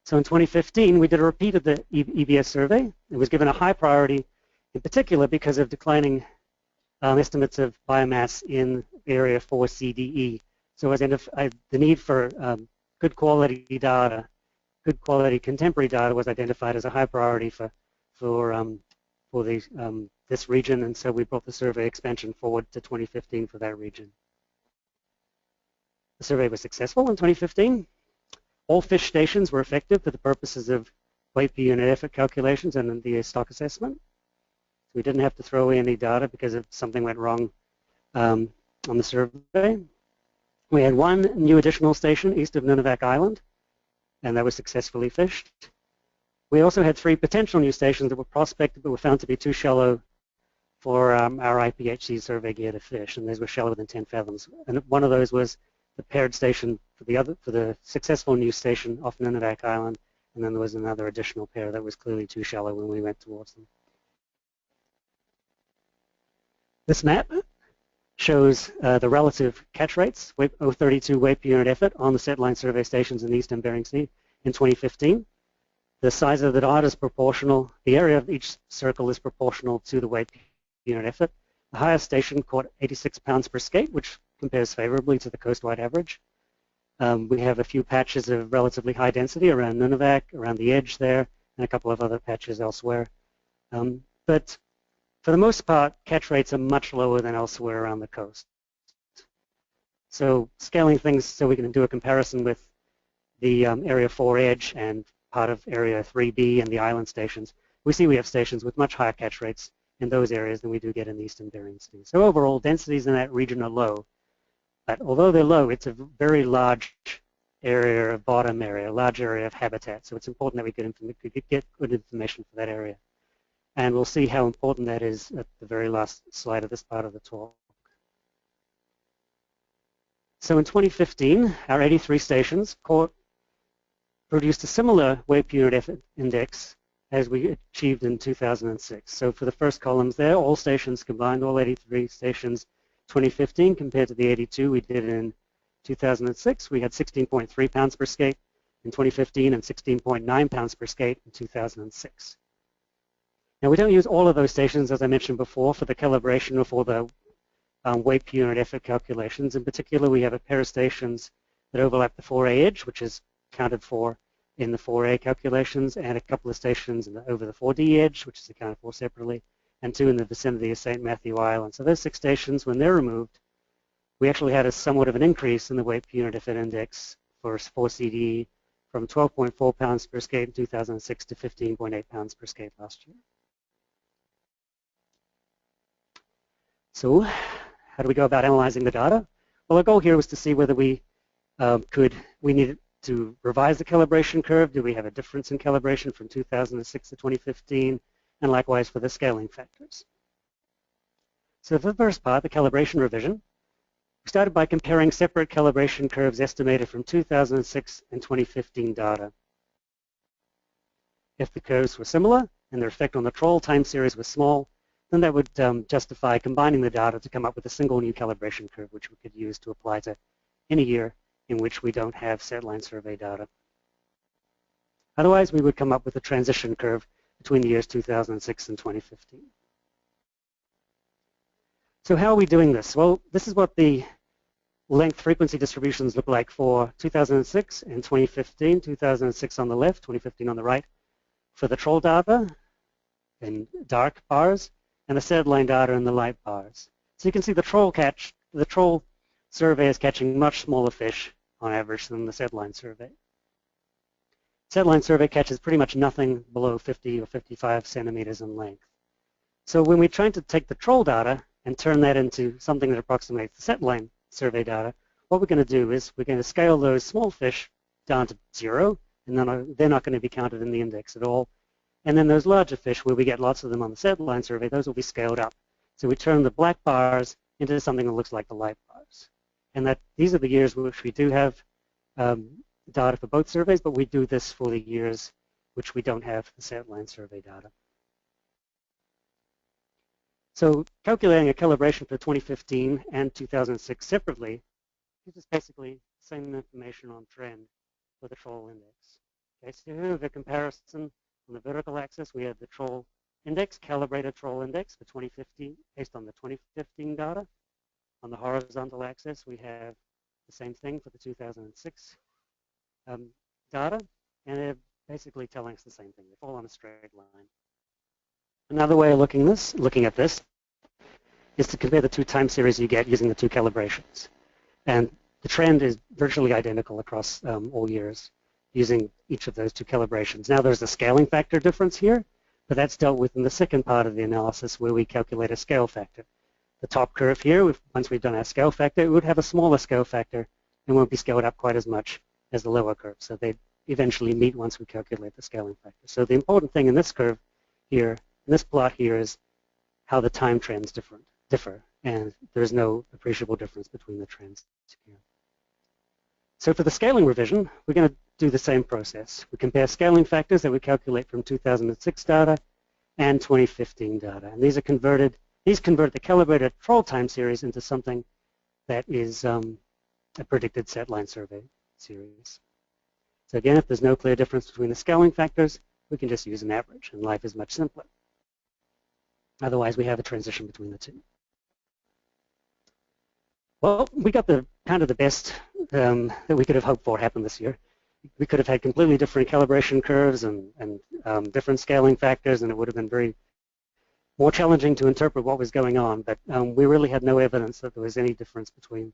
F: So in 2015, we did a repeat of the EBS survey. It was given a high priority, in particular because of declining estimates of biomass in Area 4 CDE. So the need for good quality data, good quality contemporary data was identified as a high priority for this region, and so we brought the survey expansion forward to 2015 for that region. The survey was successful in 2015. All fish stations were effective for the purposes of weight per unit effort calculations and the stock assessment. So we didn't have to throw away any data because if something went wrong on the survey. We had one new additional station east of Nunivak Island, and that was successfully fished. We also had 3 potential new stations that were prospected but were found to be too shallow for our IPHC survey gear to fish, and those were shallower than 10 fathoms. And one of those was the paired station for the successful new station off Nunivak Island, and then there was another additional pair that was clearly too shallow when we went towards them. This map shows the relative catch rates, 0.032 weight per unit effort on the setline survey stations in the Eastern Bering Sea in 2015. The size of the dot is proportional. The area of each circle is proportional to the weight per unit effort. The highest station caught 86 pounds per skate, which compares favorably to the coastwide average. We have a few patches of relatively high density around Nunivak, around the edge there, and a couple of other patches elsewhere. But for the most part, catch rates are much lower than elsewhere around the coast. So scaling things so we can do a comparison with the Area 4 edge and part of Area 3B and the island stations, we see we have stations with much higher catch rates in those areas than we do get in the Eastern Bering Sea. So overall, densities in that region are low. But although they're low, it's a very large area of bottom area, a large area of habitat. So it's important that we get good information for that area. And we'll see how important that is at the very last slide of this part of the talk. So in 2015, our 83 stations produced a similar weight per unit effort index as we achieved in 2006. So for the first columns there, all stations combined, all 83 stations 2015 compared to the 82 we did in 2006, we had 16.3 pounds per skate in 2015 and 16.9 pounds per skate in 2006. Now we don't use all of those stations, as I mentioned before, for the calibration or for the weight per unit effort calculations. In particular, we have a pair of stations that overlap the 4A edge, which is accounted for in the 4A calculations, and a couple of stations over the 4D edge, which is accounted for separately, and 2 in the vicinity of St. Matthew Island. So those 6 stations, when they're removed, we actually had a somewhat of an increase in the weight per unit effort index for CDE from 12.4 pounds per skate in 2006 to 15.8 pounds per skate last year. So how do we go about analyzing the data? Well, our goal here was to see whether we needed to revise the calibration curve. Do we have a difference in calibration from 2006 to 2015? And likewise for the scaling factors. So for the first part, the calibration revision, we started by comparing separate calibration curves estimated from 2006 and 2015 data. If the curves were similar and their effect on the trawl time series was small, then that would justify combining the data to come up with a single new calibration curve, which we could use to apply to any year in which we don't have setline survey data. Otherwise, we would come up with a transition curve between the years 2006 and 2015. So how are we doing this? Well, this is what the length frequency distributions look like for 2006 and 2015, 2006 on the left, 2015 on the right, for the trawl data in dark bars, and the setline data in the light bars. So you can see the trawl survey is catching much smaller fish on average than the setline survey. Setline survey catches pretty much nothing below 50 or 55 centimeters in length. So when we're trying to take the trawl data and turn that into something that approximates the setline survey data, what we're going to do is we're going to scale those small fish down to 0, and then they're not going to be counted in the index at all. And then those larger fish, where we get lots of them on the setline survey, those will be scaled up. So we turn the black bars into something that looks like the light bars. And these are the years which we do have data for both surveys, but we do this for the years which we don't have the setline survey data. So calculating a calibration for 2015 and 2006 separately gives us basically the same information on trend for the trawl index. Okay, so here we have a comparison on the vertical axis. We have the troll index, calibrated troll index for 2015, based on the 2015 data. On the horizontal axis, we have the same thing for the 2006 data, and they're basically telling us the same thing. They fall on a straight line. Another way of looking at this is to compare the two time series you get using the two calibrations. And the trend is virtually identical across all years using each of those two calibrations. Now there's a scaling factor difference here, but that's dealt with in the second part of the analysis where we calculate a scale factor. The top curve here, once we've done our scale factor, it would have a smaller scale factor and won't be scaled up quite as much as the lower curve. So they eventually meet once we calculate the scaling factor. So the important thing in this curve here, in this plot here, is how the time trends differ, and there's no appreciable difference between the trends here. So for the scaling revision, we're going to do the same process. We compare scaling factors that we calculate from 2006 data and 2015 data, and these convert the calibrated troll time series into something that is a predicted set line survey series. So again, if there's no clear difference between the scaling factors, we can just use an average, and life is much simpler. Otherwise, we have a transition between the two. Well, we got the kind of the best that we could have hoped for happen this year. We could have had completely different calibration curves and different scaling factors, and it would have been very more challenging to interpret what was going on. But we really had no evidence that there was any difference between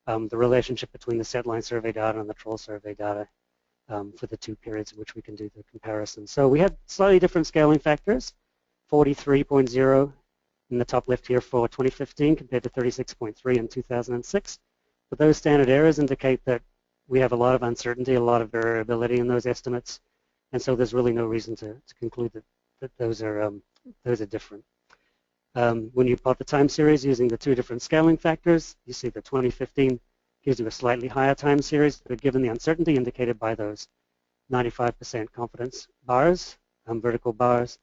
F: the relationship between the set line survey data and the troll survey data for the two periods in which we can do the comparison. So we had slightly different scaling factors, 43.0 in the top left here for 2015 compared to 36.3 in 2006. But those standard errors indicate that we have a lot of uncertainty, a lot of variability in those estimates, and so there's really no reason to conclude that those are different. When you plot the time series using the two different scaling factors, you see that 2015 gives you a slightly higher time series, but given the uncertainty indicated by those 95% confidence bars, vertical bars,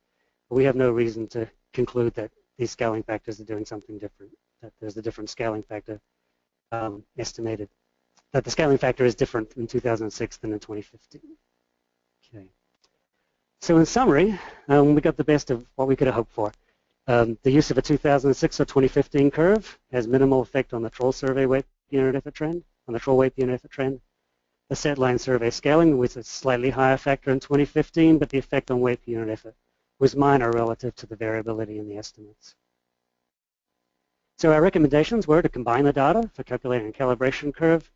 F: we have no reason to conclude that these scaling factors are doing something different, that there's a different scaling factor estimated, that the scaling factor is different in 2006 than in 2015. Okay. So in summary, we got the best of what we could have hoped for. The use of a 2006 or 2015 curve has minimal effect on the troll survey weight per unit effort trend, on the troll weight per unit effort trend. The set line survey scaling was a slightly higher factor in 2015, but the effect on weight per unit effort was minor relative to the variability in the estimates. So our recommendations were to combine the data for calculating a calibration curve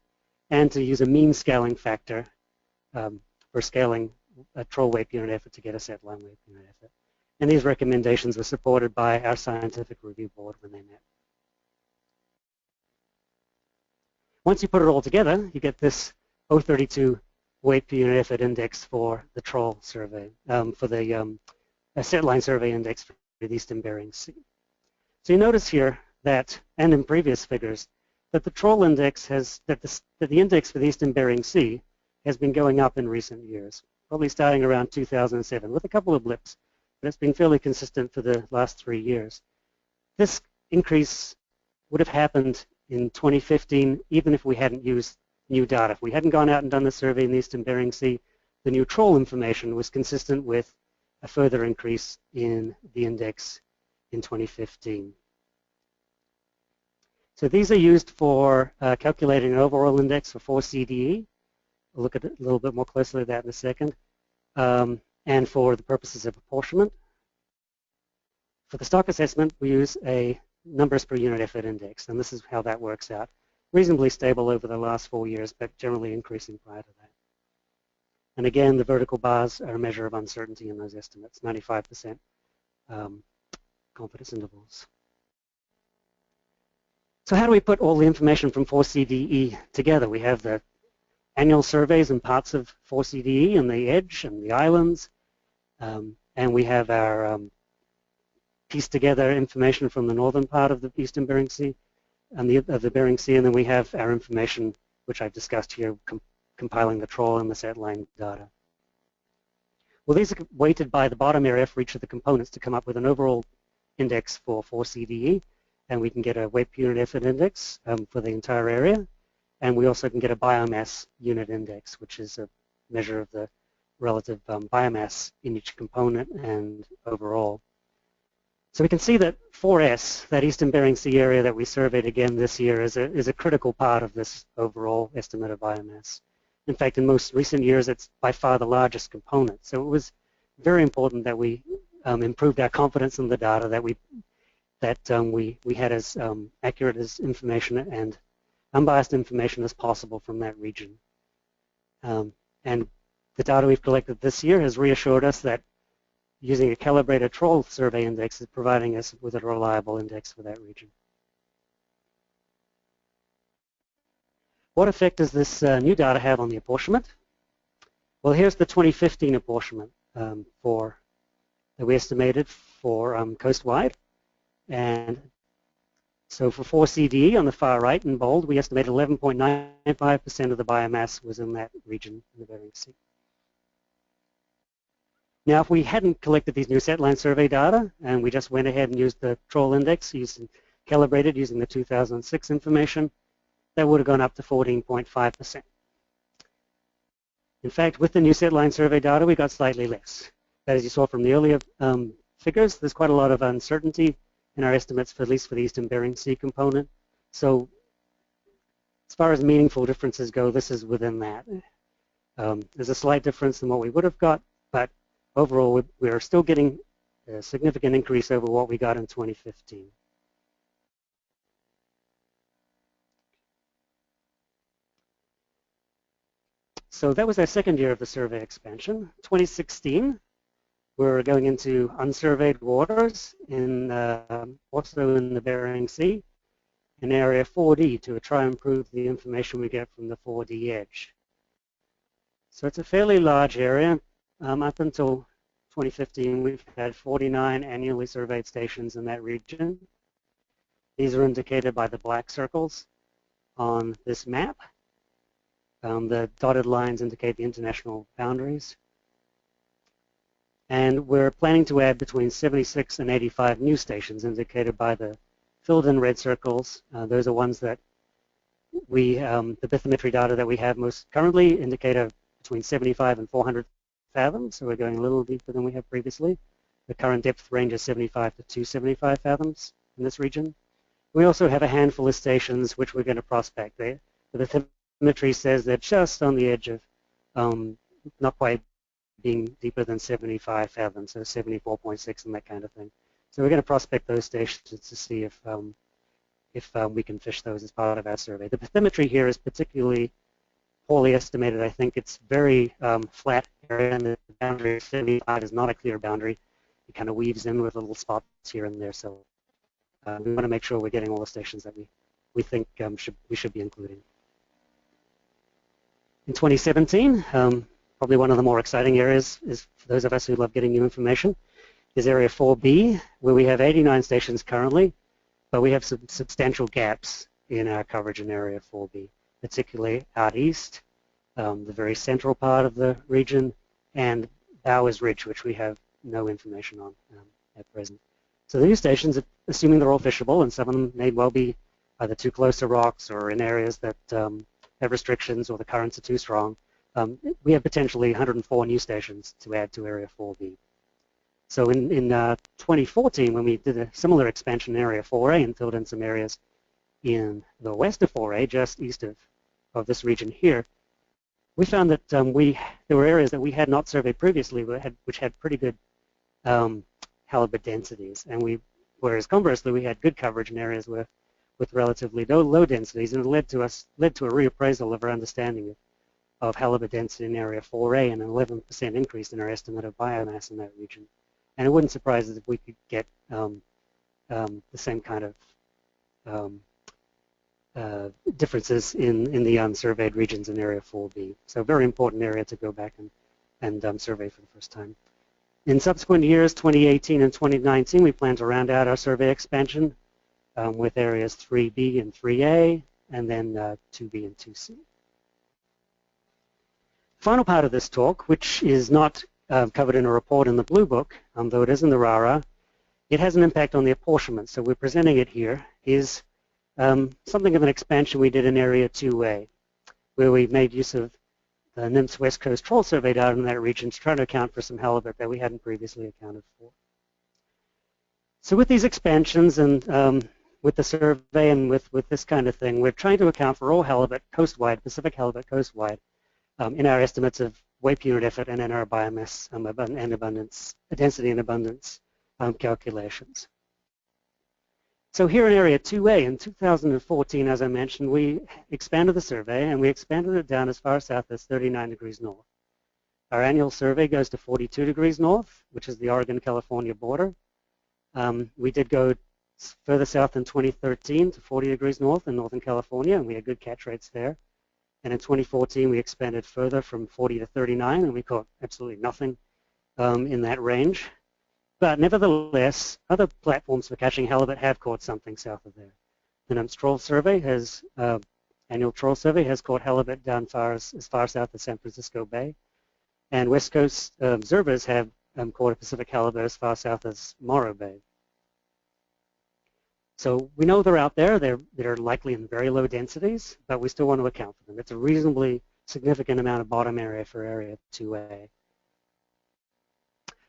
F: and to use a mean scaling factor for scaling a troll weight per unit effort to get a set line weight per unit effort. And these recommendations were supported by our scientific review board when they met. Once you put it all together, you get this 032 weight per unit effort index for the troll survey, for the set line survey index for the Eastern Bering Sea. So you notice here that, and in previous figures, that the troll index that the index for the Eastern Bering Sea has been going up in recent years, probably starting around 2007 with a couple of blips, but it's been fairly consistent for the last 3 years. This increase would have happened in 2015 even if we hadn't used new data. If we hadn't gone out and done the survey in the Eastern Bering Sea, the new troll information was consistent with a further increase in the index in 2015. So these are used for calculating an overall index for 4CDE. We'll look at it a little bit more closely at that in a second. And for the purposes of apportionment. For the stock assessment, we use a numbers per unit effort index, and this is how that works out. Reasonably stable over the last 4 years, but generally increasing prior to that. And again, the vertical bars are a measure of uncertainty in those estimates, 95% confidence intervals. So how do we put all the information from 4CDE together? We have the annual surveys and parts of 4CDE and the edge and the islands, and we have our pieced together information from the northern part of the Eastern Bering Sea and of the Bering Sea, and then we have our information, which I've discussed here, compiling the troll and the set line data. Well, these are weighted by the bottom area for each of the components to come up with an overall index for 4CDE, and we can get a weight per unit effort index for the entire area, and we also can get a biomass unit index, which is a measure of the relative biomass in each component and overall. So we can see that 4S, that Eastern Bering Sea area that we surveyed again this year, is a critical part of this overall estimate of biomass. In fact, in most recent years, it's by far the largest component. So it was very important that we improved our confidence in the data, that we had as accurate as information and unbiased information as possible from that region. And the data we've collected this year has reassured us that using a calibrated trawl survey index is providing us with a reliable index for that region. What effect does this new data have on the apportionment? Well, here's the 2015 apportionment that we estimated for coastwide. And so for 4CDE on the far right in bold, we estimate 11.95% of the biomass was in that region in the Bering Sea. Now, if we hadn't collected these new setline survey data and we just went ahead and used the trawl index, calibrated using the 2006 information, that would have gone up to 14.5%. In fact, with the new setline survey data, we got slightly less. But as you saw from the earlier figures, there's quite a lot of uncertainty in our estimates, at least for the Eastern Bering Sea component. So as far as meaningful differences go, this is within that. There's a slight difference in what we would have got, but overall, we're still getting a significant increase over what we got in 2015. So that was our second year of the survey expansion. 2016, we're going into unsurveyed waters also in the Bering Sea, in area 4D, to try and improve the information we get from the 4D edge. So it's a fairly large area. Up until 2015, we've had 49 annually surveyed stations in that region. These are indicated by the black circles on this map. The dotted lines indicate the international boundaries. And we're planning to add between 76 and 85 new stations indicated by the filled-in red circles. Those are ones that the bathymetry data that we have most currently indicate between 75 and 400 fathoms, so we're going a little deeper than we have previously. The current depth range is 75 to 275 fathoms in this region. We also have a handful of stations which we're going to prospect. The bathymetry says they're just on the edge of not quite being deeper than 75 fathoms, so 74.6 and that kind of thing. So we're going to prospect those stations to see if we can fish those as part of our survey. The bathymetry here is particularly poorly estimated. I think it's very flat area, and the boundary of 75 is not a clear boundary. It kind of weaves in with little spots here and there. So we want to make sure we're getting all the stations that we think we should be including. In 2017, probably one of the more exciting areas is for those of us who love getting new information, is Area 4B, where we have 89 stations currently, but we have some substantial gaps in our coverage in Area 4B, particularly out east, the very central part of the region, and Bowers Ridge, which we have no information on at present. So the new stations, assuming they're all fishable, and some of them may well be either too close to rocks or in areas that have restrictions or the currents are too strong, we have potentially 104 new stations to add to Area 4B. So in 2014, when we did a similar expansion in Area 4A and filled in some areas in the west of 4A, just east of this region here, we found that there were areas that we had not surveyed previously which had pretty good halibut densities, and whereas conversely we had good coverage in areas with relatively low densities, and it led to a reappraisal of our understanding of halibut density in Area 4A and an 11% increase in our estimate of biomass in that region. And it wouldn't surprise us if we could get the same kind of differences in the unsurveyed regions in Area 4B. So a very important area to go back and survey for the first time. In subsequent years, 2018 and 2019, we plan to round out our survey expansion with areas 3B and 3A, and then 2B and 2C. Final part of this talk, which is not covered in a report in the Blue Book, though it is in the RARA, it has an impact on the apportionment, so we're presenting it here, is something of an expansion we did in Area 2A, where we made use of NIMS West Coast Troll Survey data in that region to try to account for some halibut that we hadn't previously accounted for. So with these expansions and with the survey and with this kind of thing, we're trying to account for all halibut coastwide, Pacific halibut coastwide, in our estimates of weight per unit effort and in our biomass and abundance, density and abundance calculations. So here in Area 2A in 2014, as I mentioned, we expanded the survey and we expanded it down as far south as 39 degrees north. Our annual survey goes to 42 degrees north, which is the Oregon-California border. We did go further south in 2013 to 40 degrees north in Northern California, and we had good catch rates there. And in 2014, we expanded further from 40 to 39, and we caught absolutely nothing in that range. But nevertheless, other platforms for catching halibut have caught something south of there. The NIMS Troll Survey has, annual troll survey has caught halibut down as far south as San Francisco Bay. And West Coast observers have caught a Pacific halibut as far south as Morro Bay. So we know they're out there. They're likely in very low densities, but we still want to account for them. It's a reasonably significant amount of bottom area for Area 2A.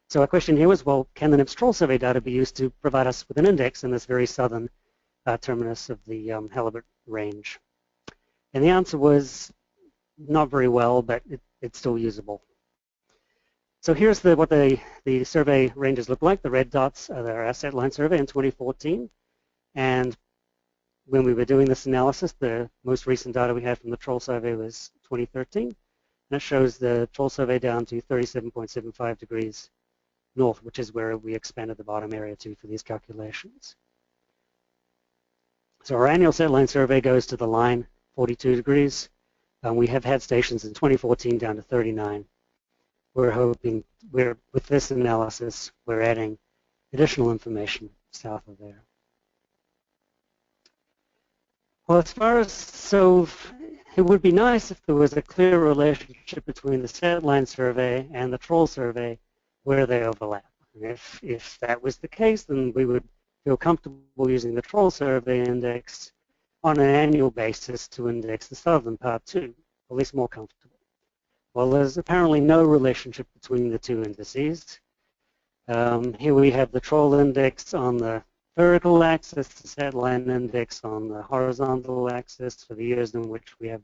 F: So our question here was, well, can the NIMS Troll Survey data be used to provide us with an index in this very southern terminus of the halibut range? And the answer was not very well, but it's still usable. So here's what the survey ranges look like. The red dots are our asset line survey in 2014. And when we were doing this analysis, the most recent data we had from the troll survey was 2013. And it shows the troll survey down to 37.75 degrees north, which is where we expanded the bottom area to for these calculations. So our annual setline survey goes to the line 42 degrees. We have had stations in 2014 down to 39. We're hoping, with this analysis, we're adding additional information south of there. Well, as far as, so it would be nice if there was a clear relationship between the setline survey and the troll survey where they overlap. And if that was the case, then we would feel comfortable using the troll survey index on an annual basis to index the southern part too, at least more comfortable. Well, there's apparently no relationship between the two indices. Here we have the troll index on the vertical axis, the setline index on the horizontal axis for the years in which we have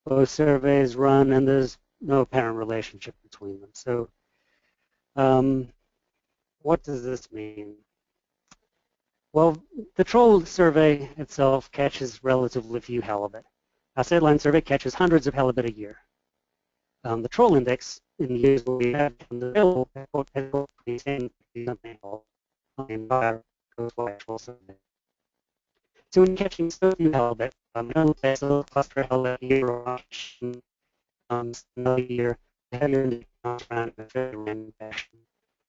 F: both surveys run, and there's no apparent relationship between them. So what does this mean? Well, the troll survey itself catches relatively few halibut. Our setline survey catches hundreds of halibut a year. The troll index in the years where we have available has caught something on the entire troll survey. So when catching so few halibut, there's a cluster halibut year or another year, have your index around in a very random fashion.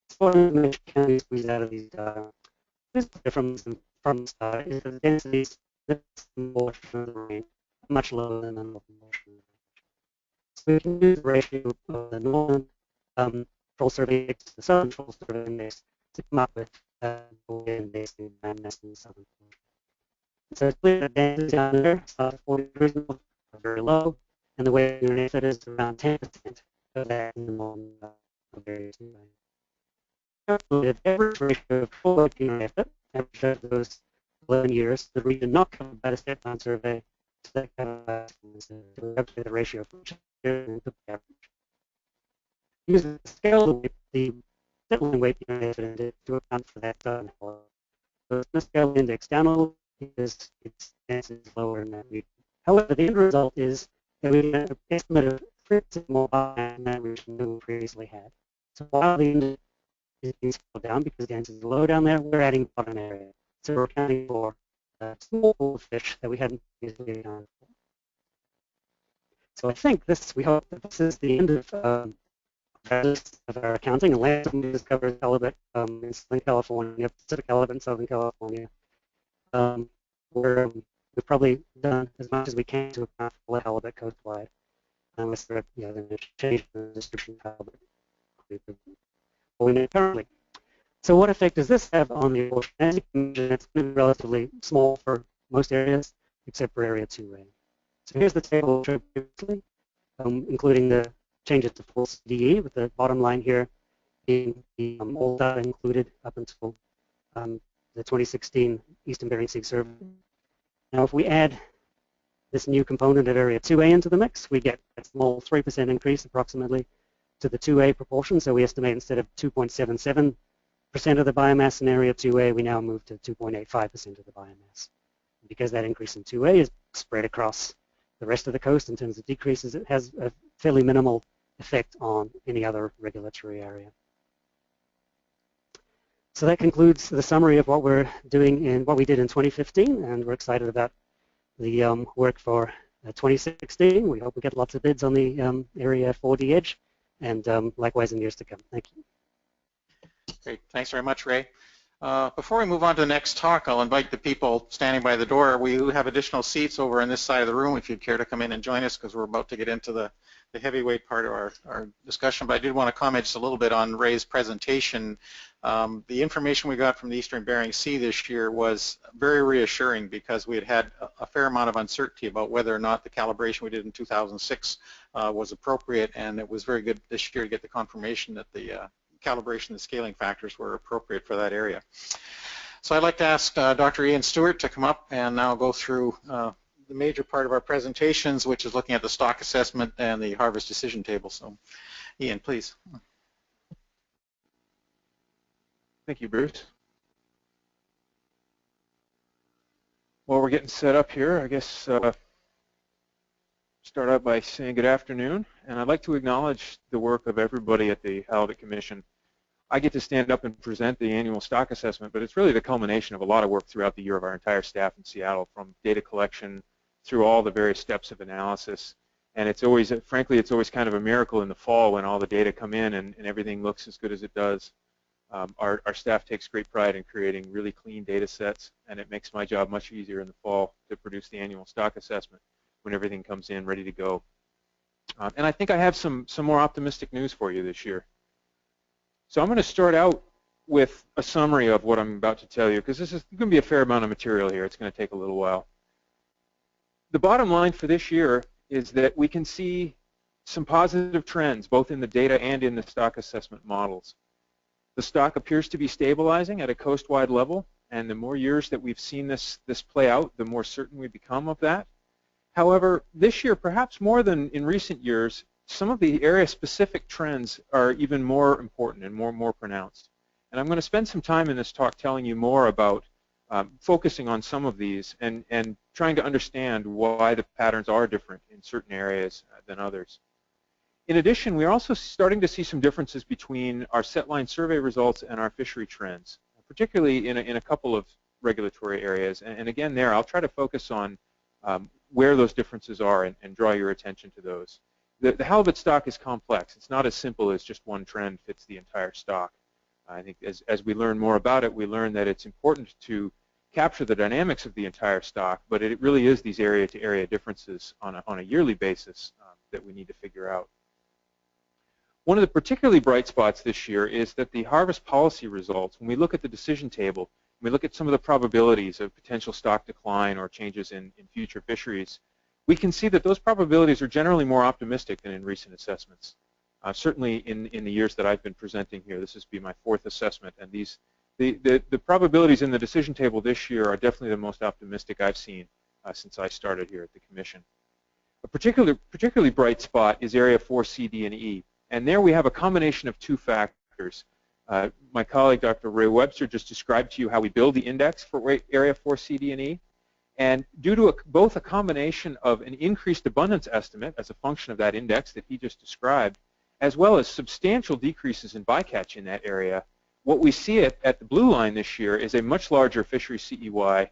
F: So what information can we squeeze out of these data? This difference from the start is that the densities of the range are much lower than the northern portion of the range. So we can use the ratio of the northern troll survey index to the southern troll survey index to come up with the index in the southern portion. So it's clear that densities down there, 40 degrees north, are very low, and the weight unit effort is around 10% of that in the northern area. The average ratio of troll weight unit effort, average of those 11 years, the region not covered by the setline survey, so that kind of the ratio of which is the average. Using the scale of the setline weight unit effort index to account for that done. So the scale index down a little because its density is lower in that region. However, the end result is that we get an estimate of 3% more biomass in that region than we previously had. So while the index is being scaled down because density is low down there, we're adding bottom area. So we're accounting for a small pool of fish that we hadn't previously accounted for. So I think this, we hope that this is the end of our accounting. And last time we discovered halibut in Southern California, Pacific halibut in Southern California. We've probably done as much as we can to account for the halibut coastwide. Unless there are change in the distribution of halibut currently. So what effect does this have on the ocean? As you can imagine, it's been relatively small for most areas, except for Area 2A. So here's the table I showed previously. including the changes to full CDE, with the bottom line here being the old data included up until the 2016 Eastern Bering Sea survey. Now, if we add this new component at Area 2A into the mix, we get a small 3% increase approximately to the 2A proportion. So we estimate instead of 2.77% of the biomass in Area 2A, we now move to 2.85% of the biomass. Because that increase in 2A is spread across the rest of the coast in terms of decreases, it has a fairly minimal effect on any other regulatory area. So that concludes the summary of what we're doing and what we did in 2015, and we're excited about the work for 2016. We hope we get lots of bids on the Area 4D Edge, and likewise in years to come. Thank you.
D: Great, thanks very much, Ray. Before we move on to the next talk, I'll invite the people standing by the door. We have additional seats over on this side of the room if you'd care to come in and join us, because we're about to get into the heavyweight part of our discussion. But I did want to comment just a little bit on Ray's presentation. The information we got from the Eastern Bering Sea this year was very reassuring, because we had a fair amount of uncertainty about whether or not the calibration we did in 2006 was appropriate, and it was very good this year to get the confirmation that the calibration and scaling factors were appropriate for that area. So I'd like to ask Dr. Ian Stewart to come up and now go through the major part of our presentations, which is looking at the stock assessment and the harvest decision table. So Ian, please.
G: Thank you, Bruce. Well, we're getting set up here. I guess start out by saying good afternoon, and I'd like to acknowledge the work of everybody at the Halibut Commission. I get to stand up and present the annual stock assessment, but it's really the culmination of a lot of work throughout the year of our entire staff in Seattle, from data collection through all the various steps of analysis. And it's always, frankly, it's always kind of a miracle in the fall when all the data come in and everything looks as good as it does. Our staff takes great pride in creating really clean data sets, and it makes my job much easier in the fall to produce the annual stock assessment when everything comes in ready to go. And I think I have some more optimistic news for you this year. So I'm going to start out with a summary of what I'm about to tell you, because this is going to be a fair amount of material here. It's going to take a little while. The bottom line for this year is that we can see some positive trends, both in the data and in the stock assessment models. The stock appears to be stabilizing at a coast-wide level, and the more years that we've seen this play out, the more certain we become of that. However, this year, perhaps more than in recent years, some of the area-specific trends are even more important and more pronounced. And I'm going to spend some time in this talk telling you more about focusing on some of these and trying to understand why the patterns are different in certain areas than others. In addition, we're also starting to see some differences between our set-line survey results and our fishery trends, particularly in a couple of regulatory areas. And again, there, I'll try to focus on where those differences are and draw your attention to those. The halibut stock is complex. It's not as simple as just one trend fits the entire stock. I think as we learn more about it, we learn that it's important to capture the dynamics of the entire stock, but it really is these area-to-area differences on a yearly basis that we need to figure out. One of the particularly bright spots this year is that the harvest policy results, when we look at the decision table, when we look at some of the probabilities of potential stock decline or changes in future fisheries, we can see that those probabilities are generally more optimistic than in recent assessments. Certainly in the years that I've been presenting here, this has been my fourth assessment, and the probabilities in the decision table this year are definitely the most optimistic I've seen since I started here at the Commission. A particularly bright spot is Area 4 C, D, and E, and there we have a combination of two factors. My colleague, Dr. Ray Webster, just described to you how we build the index for Area 4 C, D, and E. And due to both a combination of an increased abundance estimate as a function of that index that he just described, as well as substantial decreases in bycatch in that area, what we see at the blue line this year is a much larger fishery CEY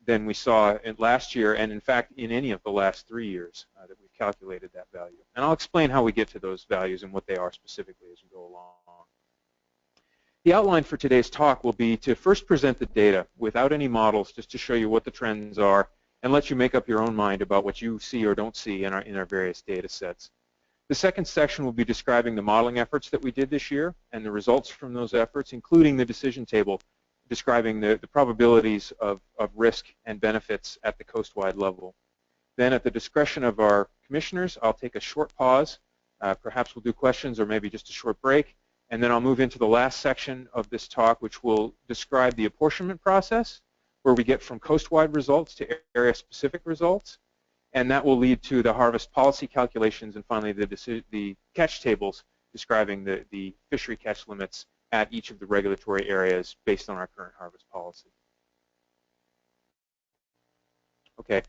G: than we saw last year, and in fact in any of the last 3 years that we've calculated that value. And I'll explain how we get to those values and what they are specifically as we go along. The outline for today's talk will be to first present the data without any models, just to show you what the trends are and let you make up your own mind about what you see or don't see in our various data sets. The second section will be describing the modeling efforts that we did this year and the results from those efforts, including the decision table describing the probabilities of risk and benefits at the coast-wide level. Then at the discretion of our commissioners, I'll take a short pause. Perhaps we'll do questions or maybe just a short break. And then I'll move into the last section of this talk, which will describe the apportionment process, where we get from coast-wide results to area-specific results. And that will lead to the harvest policy calculations and finally the catch tables describing the fishery catch limits at each of the regulatory areas based on our current harvest policy. Okay,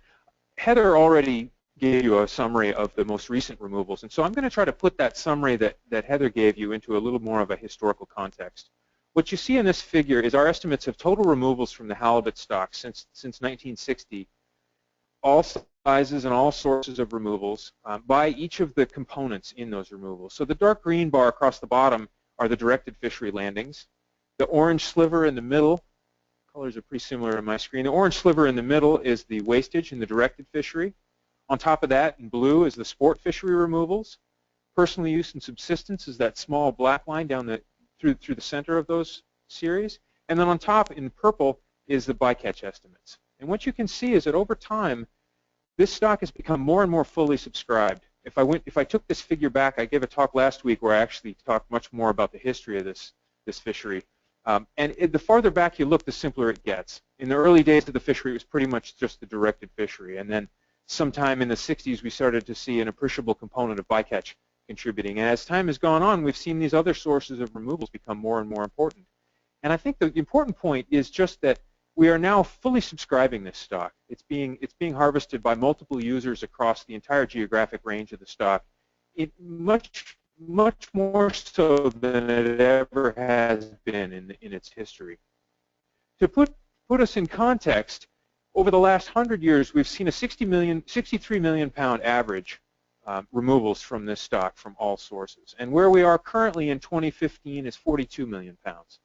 G: Heather already gave you a summary of the most recent removals, and so I'm going to try to put that summary that Heather gave you into a little more of a historical context. What you see in this figure is our estimates of total removals from the halibut stock since 1960, all sizes and all sources of removals by each of the components in those removals. So the dark green bar across the bottom are the directed fishery landings. The orange sliver in the middle, colors are pretty similar on my screen, the orange sliver in the middle is the wastage in the directed fishery. On top of that, in blue, is the sport fishery removals. Personal use and subsistence is that small black line down through the center of those series. And then on top, in purple, is the bycatch estimates. And what you can see is that over time, this stock has become more and more fully subscribed. If I took this figure back, I gave a talk last week where I actually talked much more about the history of this fishery. The farther back you look, the simpler it gets. In the early days of the fishery, it was pretty much just the directed fishery. And then sometime in the 60s, we started to see an appreciable component of bycatch contributing. And as time has gone on, we've seen these other sources of removals become more and more important. And I think the important point is just that we are now fully subscribing this stock. It's being harvested by multiple users across the entire geographic range of the stock. Much more so than it ever has been in its history. To put us in context, over the last 100 years, we've seen a 63 million pound average removals from this stock from all sources. And where we are currently in 2015 is 42 million pounds.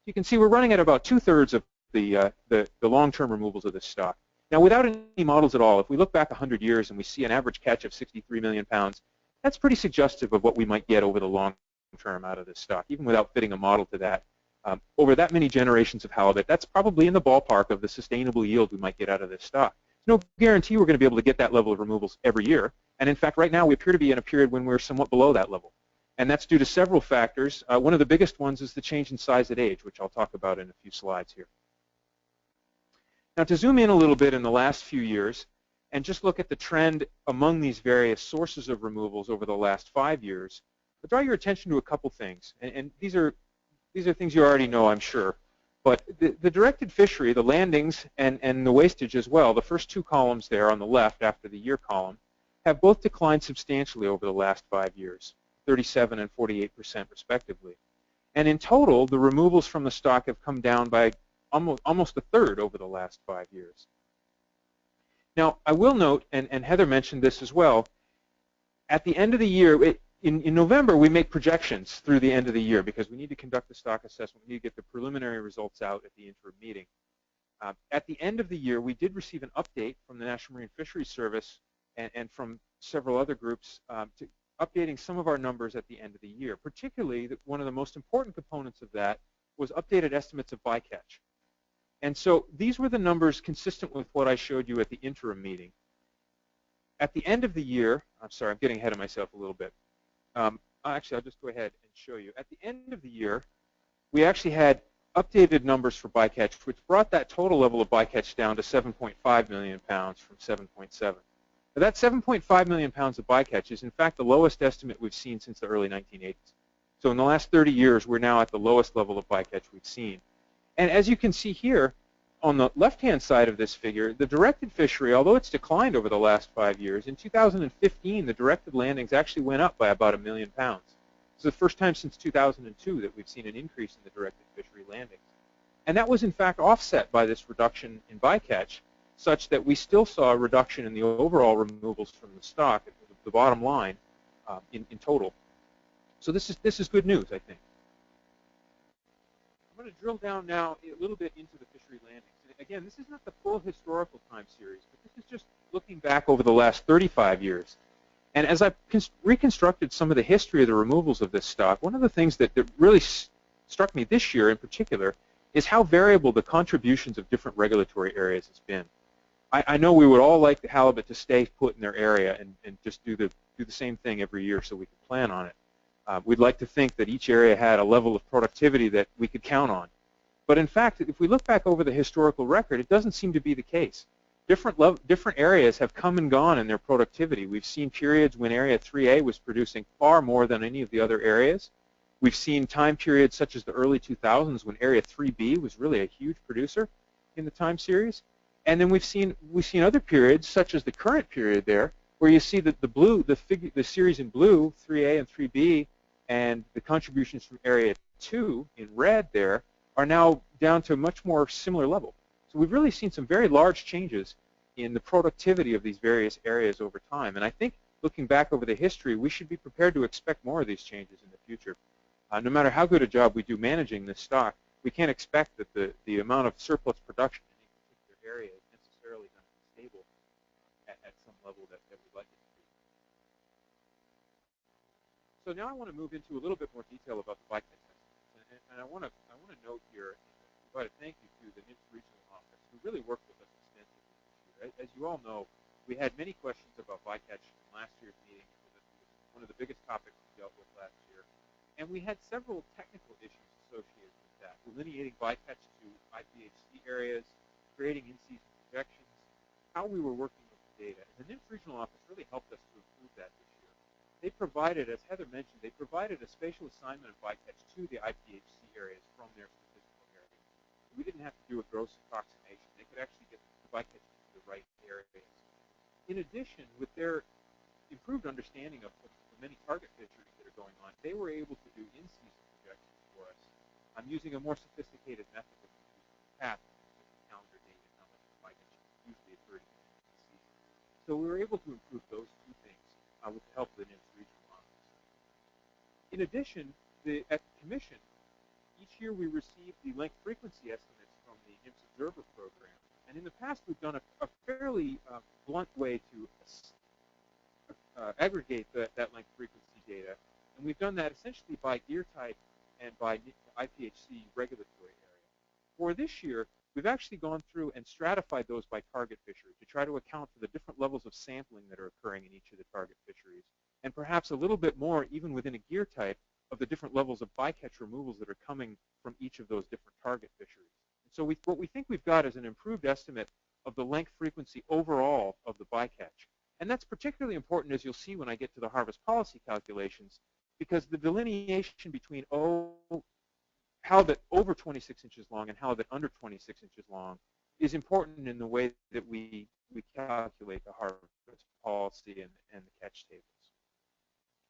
G: You can see we're running at about 2/3 of the long-term removals of this stock. Now, without any models at all, if we look back 100 years and we see an average catch of 63 million pounds, that's pretty suggestive of what we might get over the long term out of this stock, even without fitting a model to that. Over that many generations of halibut, that's probably in the ballpark of the sustainable yield we might get out of this stock. There's no guarantee we're going to be able to get that level of removals every year. And in fact, right now, we appear to be in a period when we're somewhat below that level. And that's due to several factors. One of the biggest ones is the change in size at age, which I'll talk about in a few slides here. Now, to zoom in a little bit in the last few years and just look at the trend among these various sources of removals over the last 5 years, I'll draw your attention to a couple things. And these are things you already know, I'm sure. But the directed fishery, the landings, and the wastage as well, the first two columns there on the left after the year column, have both declined substantially over the last 5 years, 37% and 48% respectively. And in total, the removals from the stock have come down by almost a third over the last 5 years. Now, I will note, and Heather mentioned this as well, at the end of the year, in November, we make projections through the end of the year because we need to conduct the stock assessment. We need to get the preliminary results out at the interim meeting. At the end of the year, we did receive an update from the National Marine Fisheries Service and from several other groups updating some of our numbers at the end of the year. Particularly, one of the most important components of that was updated estimates of bycatch. And so these were the numbers consistent with what I showed you at the interim meeting. At the end of the year, I'm sorry, I'm getting ahead of myself a little bit. Actually, I'll just go ahead and show you. At the end of the year, we actually had updated numbers for bycatch, which brought that total level of bycatch down to 7.5 million pounds from 7.7. Now, that 7.5 million pounds of bycatch is, in fact, the lowest estimate we've seen since the early 1980s. So in the last 30 years, we're now at the lowest level of bycatch we've seen. And as you can see here, on the left-hand side of this figure, the directed fishery, although it's declined over the last 5 years, in 2015, the directed landings actually went up by about 1 million pounds. It's the first time since 2002 that we've seen an increase in the directed fishery landings. And that was, in fact, offset by this reduction in bycatch, such that we still saw a reduction in the overall removals from the stock, the bottom line, in total. So this is good news, I think. I'm going to drill down now a little bit into the fishery landings. And again, this is not the full historical time series, but this is just looking back over the last 35 years. And as I reconstructed some of the history of the removals of this stock, one of the things that really struck me this year in particular is how variable the contributions of different regulatory areas has been. I know we would all like the halibut to stay put in their area and just do the same thing every year so we could plan on it. We'd like to think that each area had a level of productivity that we could count on. But in fact, if we look back over the historical record, it doesn't seem to be the case. Different areas have come and gone in their productivity. We've seen periods when Area 3A was producing far more than any of the other areas. We've seen time periods such as the early 2000s when Area 3B was really a huge producer in the time series. And then we've seen other periods, such as the current period there, where you see that the series in blue, 3A and 3B, and the contributions from Area 2 in red there are now down to a much more similar level. So we've really seen some very large changes in the productivity of these various areas over time. And I think looking back over the history, we should be prepared to expect more of these changes in the future. No matter how good a job we do managing this stock, we can't expect that the amount of surplus production in any particular area is necessarily going to be stable at some level that we'd like it to be. So now I want to move into a little bit more detail about the bycatch estimates. And I want to note here, provide a thank you to the NIMS Regional Office, who really worked with us extensively this year. As you all know, we had many questions about bycatch in last year's meeting. It was one of the biggest topics we dealt with last year. And we had several technical issues associated with that, delineating bycatch to IPHC areas, creating in-season projections, how we were working with the data. And the NIMS Regional Office really helped us to improve that this year. They provided, as Heather mentioned, they provided a spatial assignment of bycatch to the IPHC areas from their statistical areas. We didn't have to do a gross approximation. They could actually get the bycatch to the right areas. In addition, with their improved understanding of the many target fisheries that are going on, they were able to do in-season projections for us. I'm using a more sophisticated method than we used in the past, using calendar date and how much bycatch usually occurred in the season. So we were able to improve those two things with the help of the NIMS Regional Office. In addition, at the Commission, each year we receive the length frequency estimates from the NIMS Observer Program. And in the past, we've done a fairly blunt way to aggregate that length frequency data. And we've done that essentially by gear type and by IPHC regulatory area. For this year, we've actually gone through and stratified those by target fishery to try to account for the different levels of sampling that are occurring in each of the target fisheries, and perhaps a little bit more, even within a gear type, of the different levels of bycatch removals that are coming from each of those different target fisheries. And so what we think we've got is an improved estimate of the length frequency overall of the bycatch. And that's particularly important, as you'll see when I get to the harvest policy calculations, because the delineation between halibut over 26 inches long and halibut under 26 inches long is important in the way that we calculate the harvest policy and the catch tables.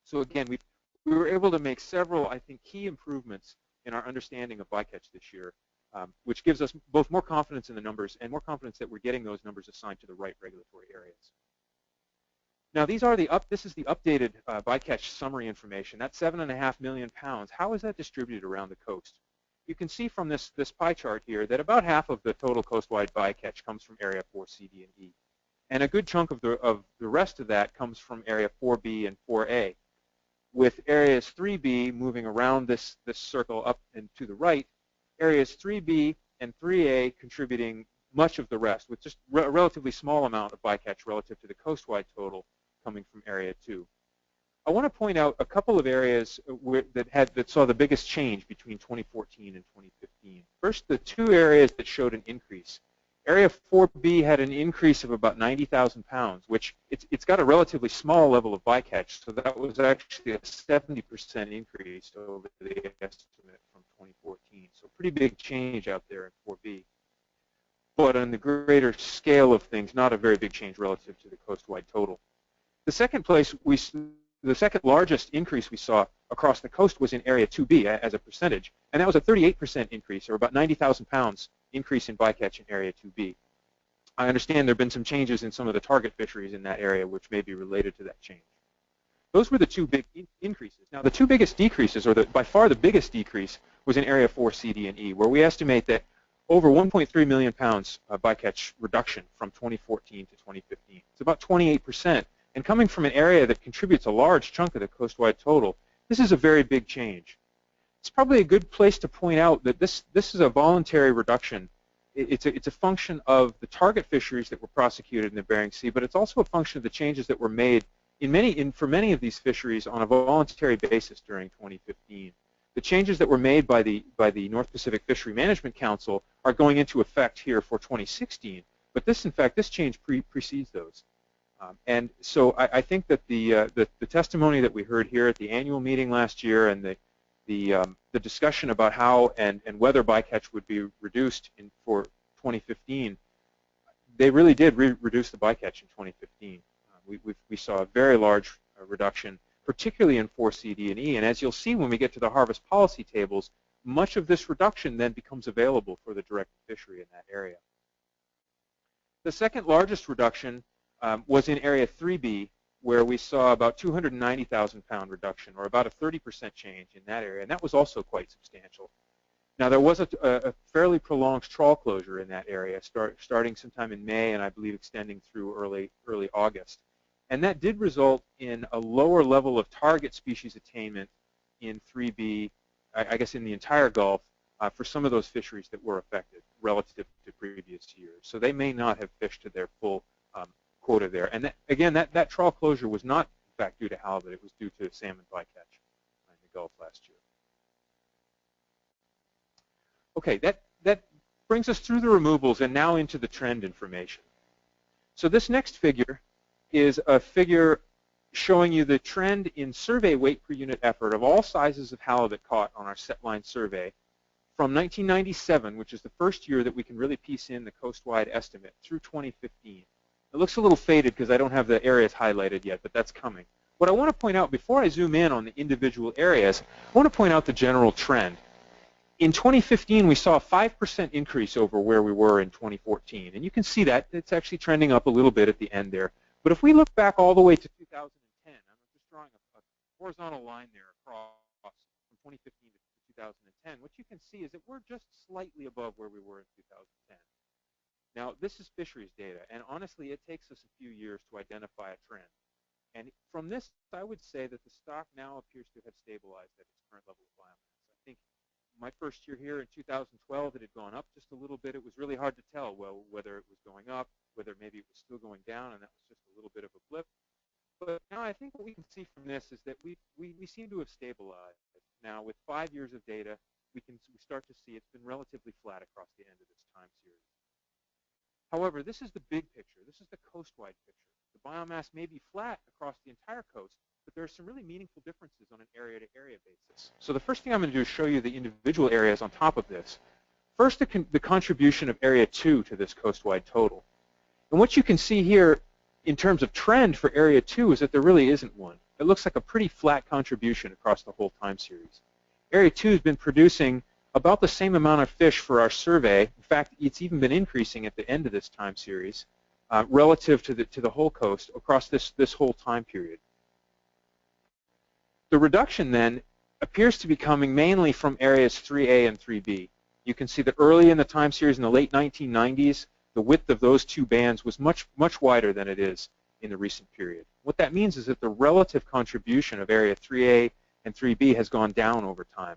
G: So again, we were able to make several, I think, key improvements in our understanding of bycatch this year, which gives us both more confidence in the numbers and more confidence that we're getting those numbers assigned to the right regulatory areas. Now, this is the updated bycatch summary information. That's 7.5 million pounds. How is that distributed around the coast? You can see from this pie chart here that about half of the total coastwide bycatch comes from Area 4C, D, and E. And a good chunk of the rest of that comes from Area 4B and 4A, with Areas 3B moving around this circle up and to the right, Areas 3B and 3A contributing much of the rest, with just a relatively small amount of bycatch relative to the coastwide total coming from Area 2. I want to point out a couple of areas that saw the biggest change between 2014 and 2015. First, the two areas that showed an increase. Area 4B had an increase of about 90,000 pounds, which it's got a relatively small level of bycatch, so that was actually a 70% increase over the estimate from 2014. So pretty big change out there in 4B. But on the greater scale of things, not a very big change relative to the coastwide total. The second largest increase we saw across the coast was in Area 2B as a percentage, and that was a 38% increase, or about 90,000 pounds increase in bycatch in Area 2B. I understand there have been some changes in some of the target fisheries in that area which may be related to that change. Those were the two big increases. Now, the two biggest decreases, or by far the biggest decrease, was in Area 4C, D, and E, where we estimate that over 1.3 million pounds bycatch reduction from 2014 to 2015. It's about 28%. And coming from an area that contributes a large chunk of the coastwide total, this is a very big change. It's probably a good place to point out that this is a voluntary reduction. it's a function of the target fisheries that were prosecuted in the Bering Sea, but it's also a function of the changes that were made for many of these fisheries on a voluntary basis during 2015. The changes that were made by the North Pacific Fishery Management Council are going into effect here for 2016, but in fact, this change precedes those. And so I think that the testimony that we heard here at the annual meeting last year and the discussion about how and whether bycatch would be reduced for 2015, they really did reduce the bycatch in 2015. We saw a very large reduction, particularly in 4C, D, and E. And as you'll see when we get to the harvest policy tables, much of this reduction then becomes available for the direct fishery in that area. The second largest reduction was in Area 3B, where we saw about 290,000 pound reduction, or about a 30% change in that area, and that was also quite substantial. Now there was a fairly prolonged trawl closure in that area, starting sometime in May and I believe extending through early August. And that did result in a lower level of target species attainment in 3B, I guess in the entire Gulf, for some of those fisheries that were affected relative to previous years. So they may not have fished to their full quota there. And again, that trawl closure was not, in fact, due to halibut. It was due to salmon bycatch in the Gulf last year. Okay, that brings us through the removals and now into the trend information. So this next figure is a figure showing you the trend in survey weight per unit effort of all sizes of halibut caught on our set line survey from 1997, which is the first year that we can really piece in the coast-wide estimate, through 2015. It looks a little faded because I don't have the areas highlighted yet, but that's coming. What I want to point out before I zoom in on the individual areas, I want to point out the general trend. In 2015, we saw a 5% increase over where we were in 2014. And you can see that it's actually trending up a little bit at the end there. But if we look back all the way to 2010, I'm just drawing a horizontal line there across from 2015 to 2010. What you can see is that we're just slightly above where we were in 2010. Now, this is fisheries data, and honestly, it takes us a few years to identify a trend. And from this, I would say that the stock now appears to have stabilized at its current level of biomass. I think my first year here in 2012, it had gone up just a little bit. It was really hard to tell, well, whether it was going up, whether maybe it was still going down, and that was just a little bit of a blip. But now I think what we can see from this is that we seem to have stabilized. Now, with 5 years of data, we start to see it's been relatively flat across the end of this time series. However, this is the big picture. This is the coast-wide picture. The biomass may be flat across the entire coast, but there are some really meaningful differences on an area-to-area basis. So the first thing I'm going to do is show you the individual areas on top of this. First, the contribution of Area 2 to this coast-wide total. And what you can see here in terms of trend for Area 2 is that there really isn't one. It looks like a pretty flat contribution across the whole time series. Area 2 has been producing about the same amount of fish for our survey. In fact, it's even been increasing at the end of this time series relative to the whole coast across this whole time period. The reduction then appears to be coming mainly from areas 3A and 3B. You can see that early in the time series in the late 1990s, the width of those two bands was much wider than it is in the recent period. What that means is that the relative contribution of area 3A and 3B has gone down over time.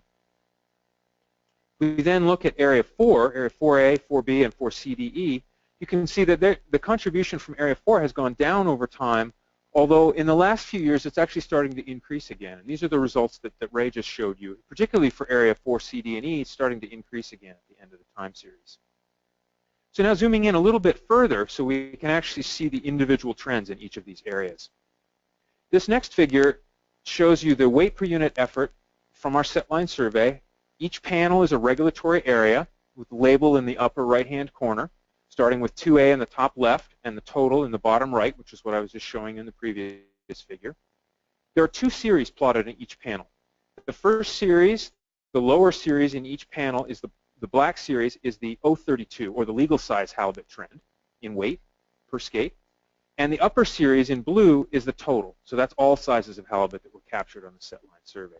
G: We then look at area 4, area 4A, 4B, and 4CDE. You can see that the contribution from area 4 has gone down over time, although in the last few years it's actually starting to increase again. And these are the results that Ray just showed you, particularly for area 4C, D, and E, starting to increase again at the end of the time series. So now zooming in a little bit further so we can actually see the individual trends in each of these areas. This next figure shows you the weight per unit effort from our set line survey. Each panel is a regulatory area with the label in the upper right-hand corner, starting with 2A in the top left and the total in the bottom right, which is what I was just showing in the previous figure. There are two series plotted in each panel. The first series, the lower series in each panel, is the black series is the 032, or the legal size halibut trend in weight per skate. And the upper series in blue is the total. So that's all sizes of halibut that were captured on the set line survey.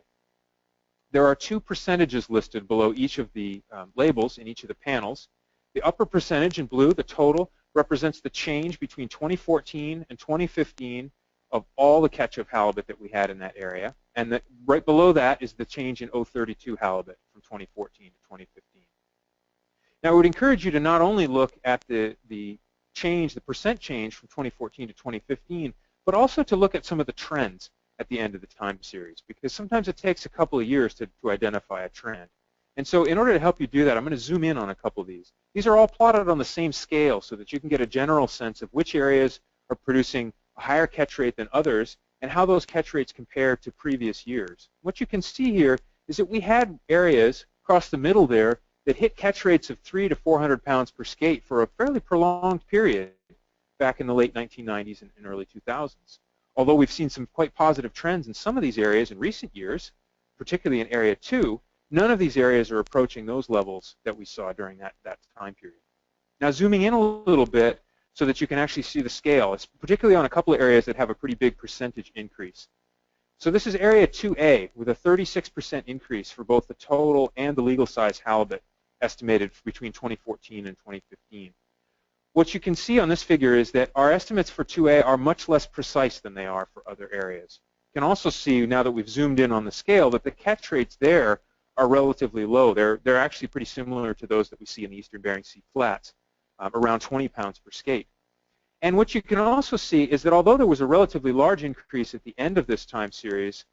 G: There are two percentages listed below each of the labels in each of the panels. The upper percentage in blue, the total, represents the change between 2014 and 2015 of all the catch of halibut that we had in that area. And right below that is the change in 032 halibut from 2014 to 2015. Now, I would encourage you to not only look at the change, the percent change from 2014 to 2015, but also to look at some of the trends at the end of the time series, because sometimes it takes a couple of years to identify a trend. And so in order to help you do that, I'm going to zoom in on a couple of these. These are all plotted on the same scale so that you can get a general sense of which areas are producing a higher catch rate than others and how those catch rates compare to previous years. What you can see here is that we had areas across the middle there that hit catch rates of 300 to 400 pounds per skate for a fairly prolonged period back in the late 1990s and early 2000s. Although we've seen some quite positive trends in some of these areas in recent years, particularly in Area 2, none of these areas are approaching those levels that we saw during that time period. Now, zooming in a little bit so that you can actually see the scale, it's particularly on a couple of areas that have a pretty big percentage increase. So this is Area 2A with a 36% increase for both the total and the legal size halibut estimated between 2014 and 2015. What you can see on this figure is that our estimates for 2A are much less precise than they are for other areas. You can also see, now that we've zoomed in on the scale, that the catch rates there are relatively low. They're actually pretty similar to those that we see in the Eastern Bering Sea flats, around 20 pounds per skate. And what you can also see is that although there was a relatively large increase at the end of this time series,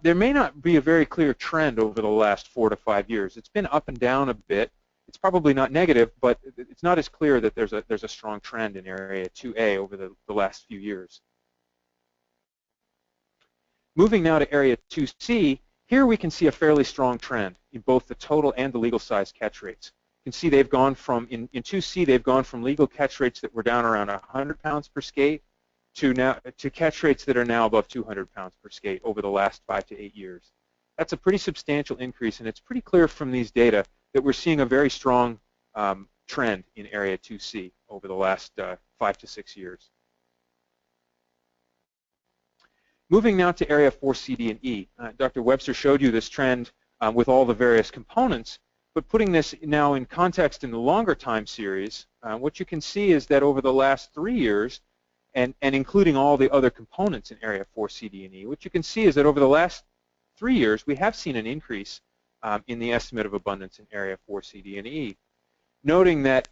G: there may not be a very clear trend over the last 4 to 5 years. It's been up and down a bit. It's probably not negative, but it's not as clear that there's a strong trend in Area 2A over the last few years. Moving now to Area 2C, here we can see a fairly strong trend in both the total and the legal size catch rates. You can see they've gone from, in 2C, they've gone from legal catch rates that were down around 100 pounds per skate to catch rates that are now above 200 pounds per skate over the last 5 to 8 years. That's a pretty substantial increase, and it's pretty clear from these data that we're seeing a very strong trend in Area 2C over the last 5 to 6 years. Moving now to Area 4C, D, and E. Dr. Webster showed you this trend with all the various components, but putting this now in context in the longer time series, what you can see is that over the last 3 years, and including all the other components in Area 4C, D, and E, what you can see is that over the last 3 years, we have seen an increase in the estimate of abundance in Area 4C, D, and E. Noting that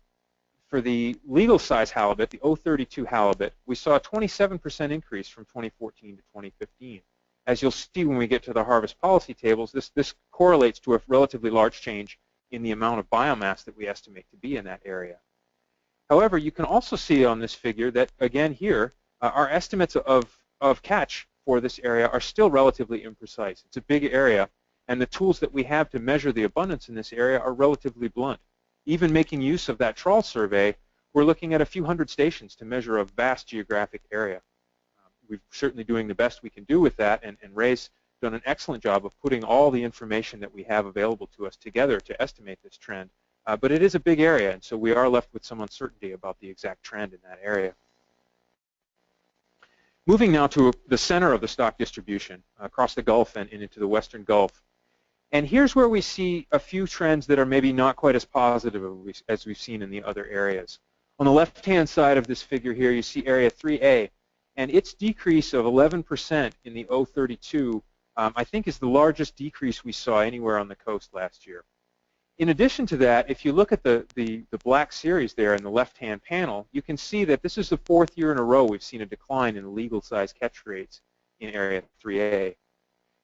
G: for the legal size halibut, the 032 halibut, we saw a 27% increase from 2014 to 2015. As you'll see when we get to the harvest policy tables, this correlates to a relatively large change in the amount of biomass that we estimate to be in that area. However, you can also see on this figure that, again here, our estimates of catch for this area are still relatively imprecise. It's a big area, and the tools that we have to measure the abundance in this area are relatively blunt. Even making use of that trawl survey, we're looking at a few hundred stations to measure a vast geographic area. We're certainly doing the best we can do with that, and Ray's done an excellent job of putting all the information that we have available to us together to estimate this trend. But it is a big area, and so we are left with some uncertainty about the exact trend in that area. Moving now to the center of the stock distribution, across the Gulf and into the Western Gulf. And here's where we see a few trends that are maybe not quite as positive as we've seen in the other areas. On the left-hand side of this figure here, you see Area 3A, and its decrease of 11% in the 032, I think, is the largest decrease we saw anywhere on the coast last year. In addition to that, if you look at the black series there in the left-hand panel, you can see that this is the 4th year in a row we've seen a decline in the legal size catch rates in Area 3A.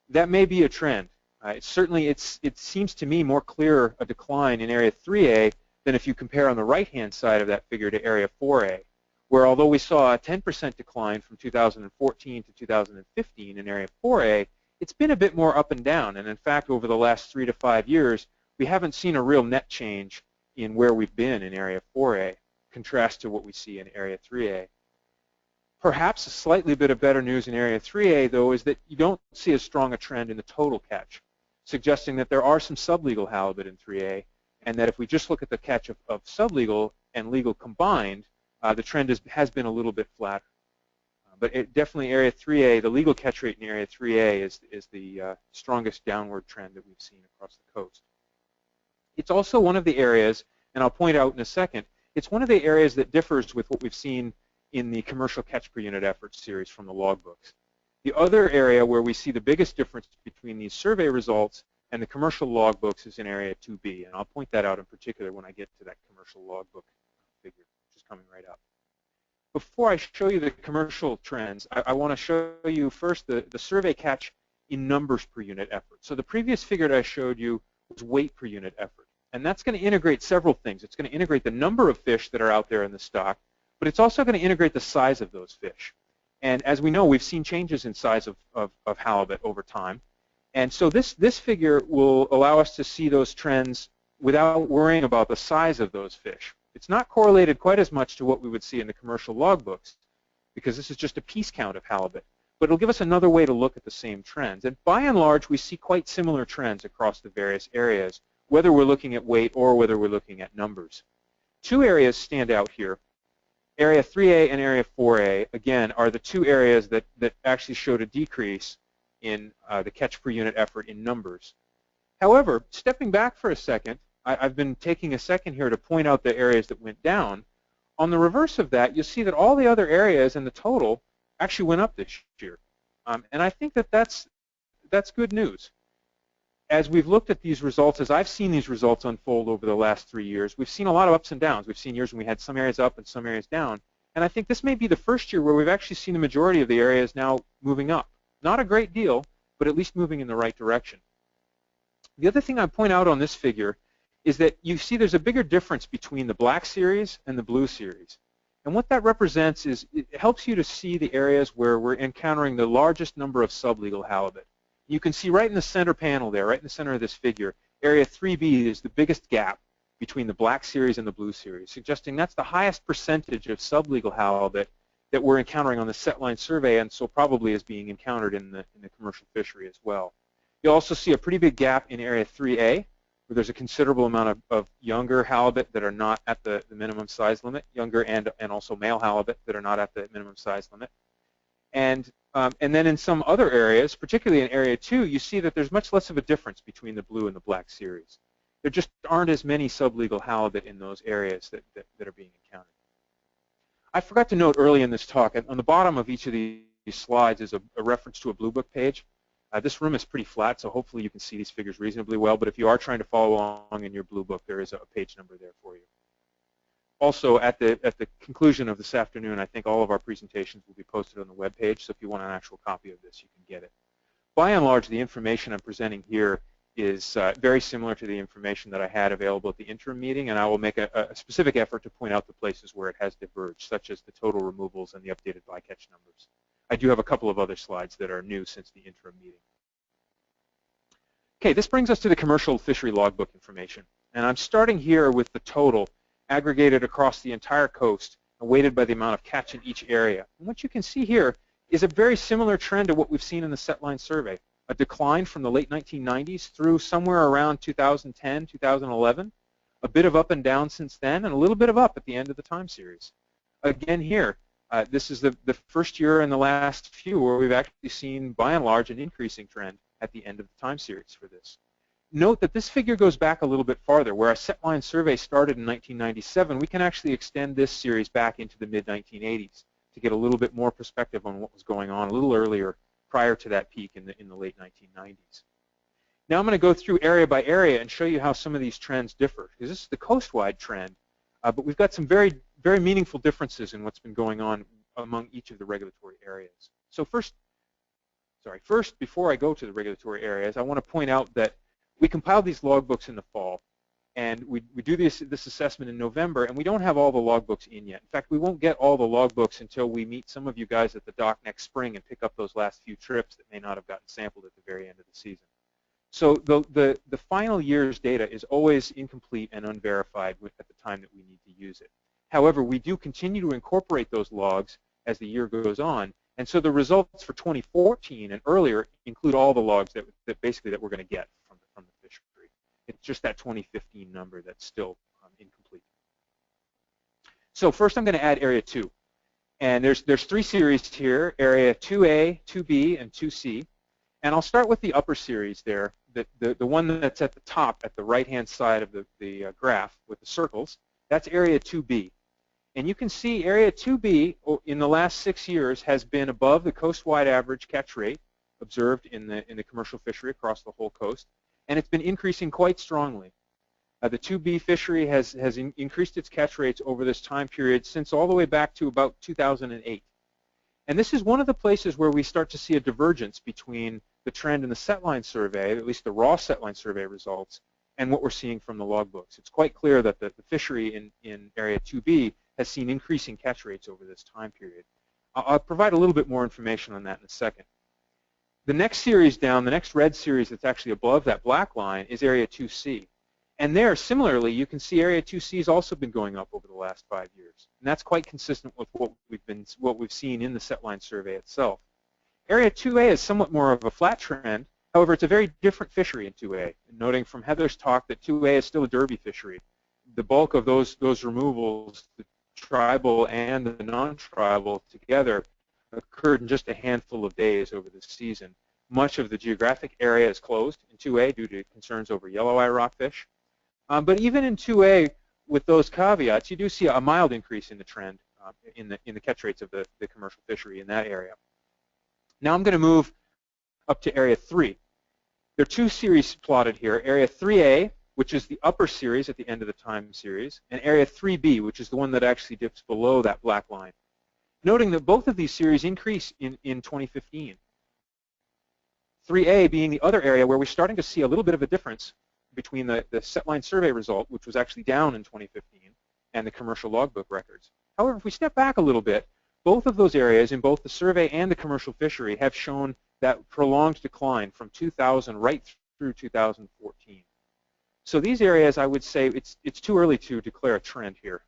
G: That may be a trend. It seems to me more clear a decline in Area 3A than if you compare on the right-hand side of that figure to Area 4A, where although we saw a 10% decline from 2014 to 2015 in Area 4A, it's been a bit more up and down. And in fact, over the last 3 to 5 years, we haven't seen a real net change in where we've been in Area 4A, contrast to what we see in Area 3A. Perhaps a slightly bit of better news in Area 3A, though, is that you don't see as strong a trend in the total catch, suggesting that there are some sublegal halibut in 3A, and that if we just look at the catch of sublegal and legal combined, the trend has been a little bit flatter. But definitely Area 3A, the legal catch rate in Area 3A is the strongest downward trend that we've seen across the coast. It's also one of the areas, and I'll point out in a second, it's one of the areas that differs with what we've seen in the commercial catch per unit efforts series from the logbooks. The other area where we see the biggest difference between these survey results and the commercial logbooks is in area 2B, and I'll point that out in particular when I get to that commercial logbook figure, which is coming right up. Before I show you the commercial trends, I want to show you first the survey catch in numbers per unit effort. So the previous figure that I showed you was weight per unit effort, and that's going to integrate several things. It's going to integrate the number of fish that are out there in the stock, but it's also going to integrate the size of those fish. And as we know, we've seen changes in size of halibut over time. And so this figure will allow us to see those trends without worrying about the size of those fish. It's not correlated quite as much to what we would see in the commercial logbooks, because this is just a piece count of halibut. But it'll give us another way to look at the same trends. And by and large, we see quite similar trends across the various areas, whether we're looking at weight or whether we're looking at numbers. Two areas stand out here. Area 3A and Area 4A, again, are the two areas that actually showed a decrease in the catch per unit effort in numbers. However, stepping back for a second, I've been taking a second here to point out the areas that went down. On the reverse of that, you'll see that all the other areas in the total actually went up this year. And I think that that's good news. As we've looked at these results, as I've seen these results unfold over the last 3 years, we've seen a lot of ups and downs. We've seen years when we had some areas up and some areas down. And I think this may be the first year where we've actually seen the majority of the areas now moving up. Not a great deal, but at least moving in the right direction. The other thing I point out on this figure is that you see there's a bigger difference between the black series and the blue series. And what that represents is it helps you to see the areas where we're encountering the largest number of sublegal halibut. You can see right in the center panel there, right in the center of this figure, area 3B is the biggest gap between the black series and the blue series, suggesting that's the highest percentage of sublegal halibut that we're encountering on the setline survey, and so probably is being encountered in the commercial fishery as well. You also see a pretty big gap in area 3A, where there's a considerable amount of younger halibut that are not at the minimum size limit, younger and also male halibut that are not at the minimum size limit. And then in some other areas, particularly in area 2, you see that there's much less of a difference between the blue and the black series. There just aren't as many sublegal halibut in those areas that are being encountered. I forgot to note early in this talk, on the bottom of each of these slides is a reference to a Blue Book page. This room is pretty flat, so hopefully you can see these figures reasonably well, but if you are trying to follow along in your Blue Book, there is a page number there for you. Also, at the conclusion of this afternoon, I think all of our presentations will be posted on the web page, so if you want an actual copy of this, you can get it. By and large, the information I'm presenting here is very similar to the information that I had available at the interim meeting, and I will make a specific effort to point out the places where it has diverged, such as the total removals and the updated bycatch numbers. I do have a couple of other slides that are new since the interim meeting. Okay, this brings us to the commercial fishery logbook information, and I'm starting here with the total aggregated across the entire coast and weighted by the amount of catch in each area. And what you can see here is a very similar trend to what we've seen in the setline survey, a decline from the late 1990s through somewhere around 2010, 2011, a bit of up and down since then, and a little bit of up at the end of the time series. Again here, this is the first year in the last few where we've actually seen, by and large, an increasing trend at the end of the time series for this. Note that this figure goes back a little bit farther. Where our setline survey started in 1997, we can actually extend this series back into the mid-1980s to get a little bit more perspective on what was going on a little earlier prior to that peak in the late 1990s. Now I'm going to go through area by area and show you how some of these trends differ, because this is the coast-wide trend, but we've got some very, very meaningful differences in what's been going on among each of the regulatory areas. So first, before I go to the regulatory areas, I want to point out that we compiled these logbooks in the fall, and we do this assessment in November, and we don't have all the logbooks in yet. In fact, we won't get all the logbooks until we meet some of you guys at the dock next spring and pick up those last few trips that may not have gotten sampled at the very end of the season. So the final year's data is always incomplete and unverified at the time that we need to use it. However, we do continue to incorporate those logs as the year goes on, and so the results for 2014 and earlier include all the logs that we're going to get from the fishery. It's just that 2015 number that's still incomplete. So first I'm going to add Area 2. And there's 3 series here, Area 2A, 2B, and 2C. And I'll start with the upper series there, the one that's at the top at the right-hand side of the graph with the circles. That's Area 2B. And you can see Area 2B in the last 6 years has been above the coast-wide average catch rate observed in the commercial fishery across the whole coast. and it's been increasing quite strongly. The 2B fishery has increased its catch rates over this time period since all the way back to about 2008. And this is one of the places where we start to see a divergence between the trend in the setline survey, at least the raw setline survey results, and what we're seeing from the logbooks. It's quite clear that the fishery in Area 2B has seen increasing catch rates over this time period. I'll provide a little bit more information on that in a second. The next series down, the next red series that's actually above that black line is Area 2C. And there, similarly, you can see Area 2C has also been going up over the last 5 years. And that's quite consistent with what we've seen in the setline survey itself. Area 2A is somewhat more of a flat trend. However, it's a very different fishery in 2A. Noting from Heather's talk that 2A is still a derby fishery. The bulk of those removals, the tribal and the non-tribal together, occurred in just a handful of days over this season. Much of the geographic area is closed in 2A due to concerns over yellow eye rockfish. But even in 2A, with those caveats, you do see a mild increase in the trend in the catch rates of the commercial fishery in that area. Now I'm going to move up to Area 3. There are two series plotted here, Area 3A, which is the upper series at the end of the time series, and Area 3B, which is the one that actually dips below that black line. Noting that both of these series increase in 2015. 3A being the other area where we're starting to see a little bit of a difference between the setline survey result, which was actually down in 2015, and the commercial logbook records. However, if we step back a little bit, both of those areas in both the survey and the commercial fishery have shown that prolonged decline from 2000 right through 2014. So these areas, I would say, it's too early to declare a trend here.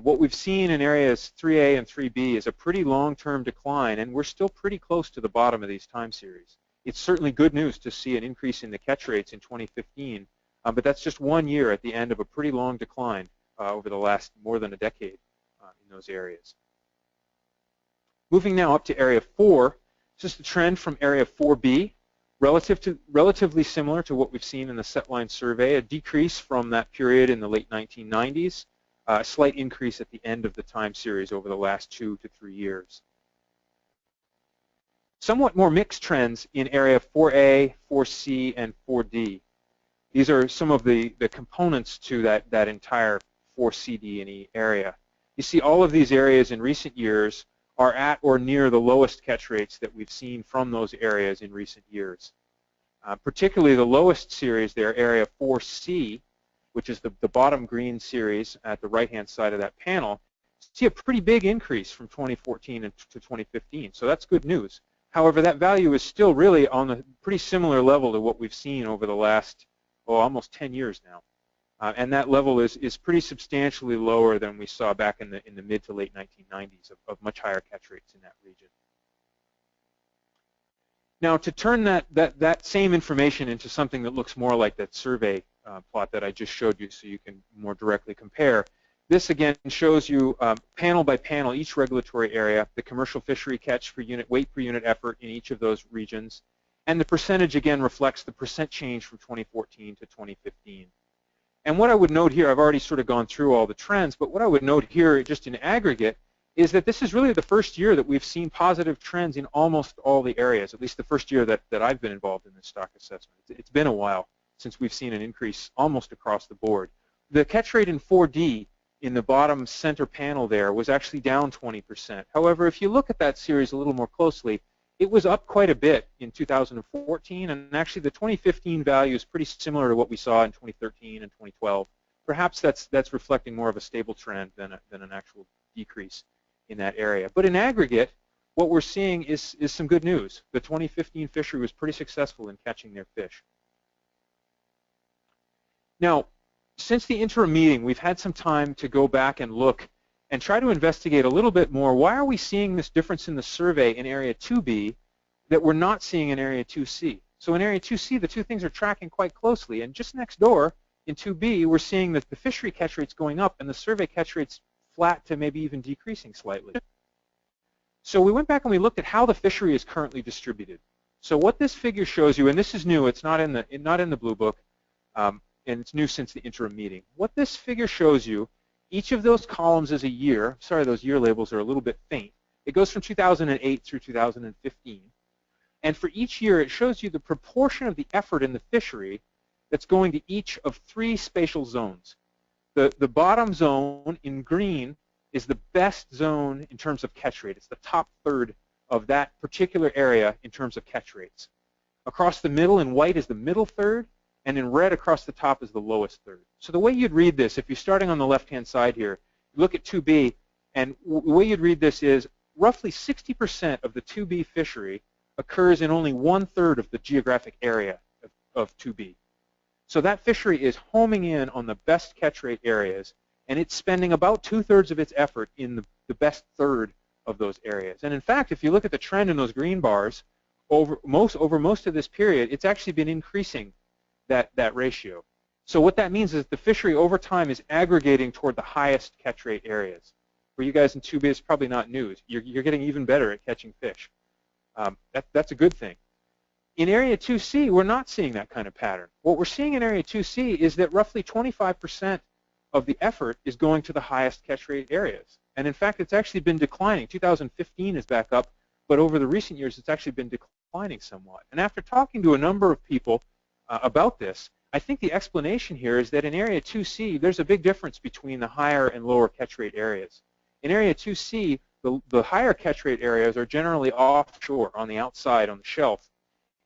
G: What we've seen in areas 3A and 3B is a pretty long-term decline, and we're still pretty close to the bottom of these time series. It's certainly good news to see an increase in the catch rates in 2015, but that's just 1 year at the end of a pretty long decline over the last more than a decade in those areas. Moving now up to Area 4, this is the trend from Area 4B, relatively similar to what we've seen in the setline survey, a decrease from that period in the late 1990s, a slight increase at the end of the time series over the last 2 to 3 years. Somewhat more mixed trends in Area 4A, 4C, and 4D. These are some of the components to that entire 4CD and E area. You see all of these areas in recent years are at or near the lowest catch rates that we've seen from those areas in recent years. Particularly the lowest series there, Area 4C, which is the bottom green series at the right-hand side of that panel, see a pretty big increase from 2014 to 2015. So that's good news. However, that value is still really on a pretty similar level to what we've seen over the last, almost 10 years now. And that level is pretty substantially lower than we saw back in the mid to late 1990s of much higher catch rates in that region. Now, to turn that same information into something that looks more like that survey plot that I just showed you so you can more directly compare, this again shows you panel by panel each regulatory area, the commercial fishery catch per unit, weight per unit effort in each of those regions, and the percentage again reflects the percent change from 2014 to 2015. And what I would note here, I've already sort of gone through all the trends, but what I would note here just in aggregate is that this is really the first year that we've seen positive trends in almost all the areas, at least the first year that I've been involved in this stock assessment. It's been a while since we've seen an increase almost across the board. The catch rate in 4D in the bottom center panel there was actually down 20%. However, if you look at that series a little more closely, it was up quite a bit in 2014, and actually the 2015 value is pretty similar to what we saw in 2013 and 2012. Perhaps that's reflecting more of a stable trend than an actual decrease in that area. But in aggregate, what we're seeing is some good news. The 2015 fishery was pretty successful in catching their fish. Now, since the interim meeting, we've had some time to go back and look and try to investigate a little bit more. Why are we seeing this difference in the survey in Area 2B that we're not seeing in Area 2C? So in Area 2C, the two things are tracking quite closely. And just next door in 2B, we're seeing that the fishery catch rate's going up and the survey catch rate's flat to maybe even decreasing slightly. So we went back and we looked at how the fishery is currently distributed. So what this figure shows you, and this is new, it's not in the blue book, and it's new since the interim meeting. What this figure shows you, each of those columns is a year. Sorry, those year labels are a little bit faint. It goes from 2008 through 2015. And for each year, it shows you the proportion of the effort in the fishery that's going to each of 3 spatial zones. The bottom zone in green is the best zone in terms of catch rate. It's the top third of that particular area in terms of catch rates. Across the middle in white is the middle third, and in red across the top is the lowest third. So the way you'd read this, if you're starting on the left-hand side here, you look at 2B, and the way you'd read this is roughly 60% of the 2B fishery occurs in only 1/3 of the geographic area of 2B. So that fishery is homing in on the best catch rate areas, and it's spending about 2/3 of its effort in the best third of those areas. And in fact, if you look at the trend in those green bars, over most of this period, it's actually been increasing that ratio. So what that means is the fishery over time is aggregating toward the highest catch rate areas. For you guys in 2B, it's probably not news. You're getting even better at catching fish. That's a good thing. In Area 2C, we're not seeing that kind of pattern. What we're seeing in Area 2C is that roughly 25% of the effort is going to the highest catch rate areas. And in fact, it's actually been declining. 2015 is back up, but over the recent years, it's actually been declining somewhat. And after talking to a number of people about this, I think the explanation here is that in Area 2C, there's a big difference between the higher and lower catch rate areas. In Area 2C, the higher catch rate areas are generally offshore, on the outside, on the shelf.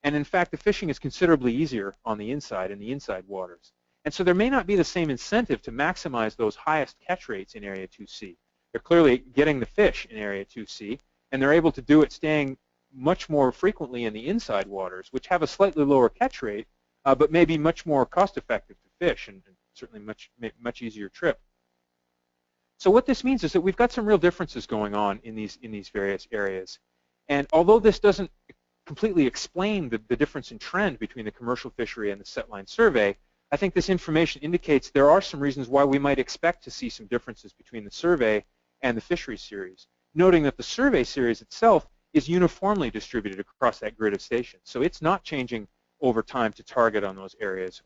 G: And in fact, the fishing is considerably easier on the inside, in the inside waters. And so there may not be the same incentive to maximize those highest catch rates in Area 2C. They're clearly getting the fish in Area 2C, and they're able to do it staying much more frequently in the inside waters, which have a slightly lower catch rate, but may be much more cost-effective to fish, and certainly much easier trip. So what this means is that we've got some real differences going on in these various areas. And although this doesn't completely explain the difference in trend between the commercial fishery and the setline survey, I think this information indicates there are some reasons why we might expect to see some differences between the survey and the fishery series, noting that the survey series itself is uniformly distributed across that grid of stations. So it's not changing over time to target on those areas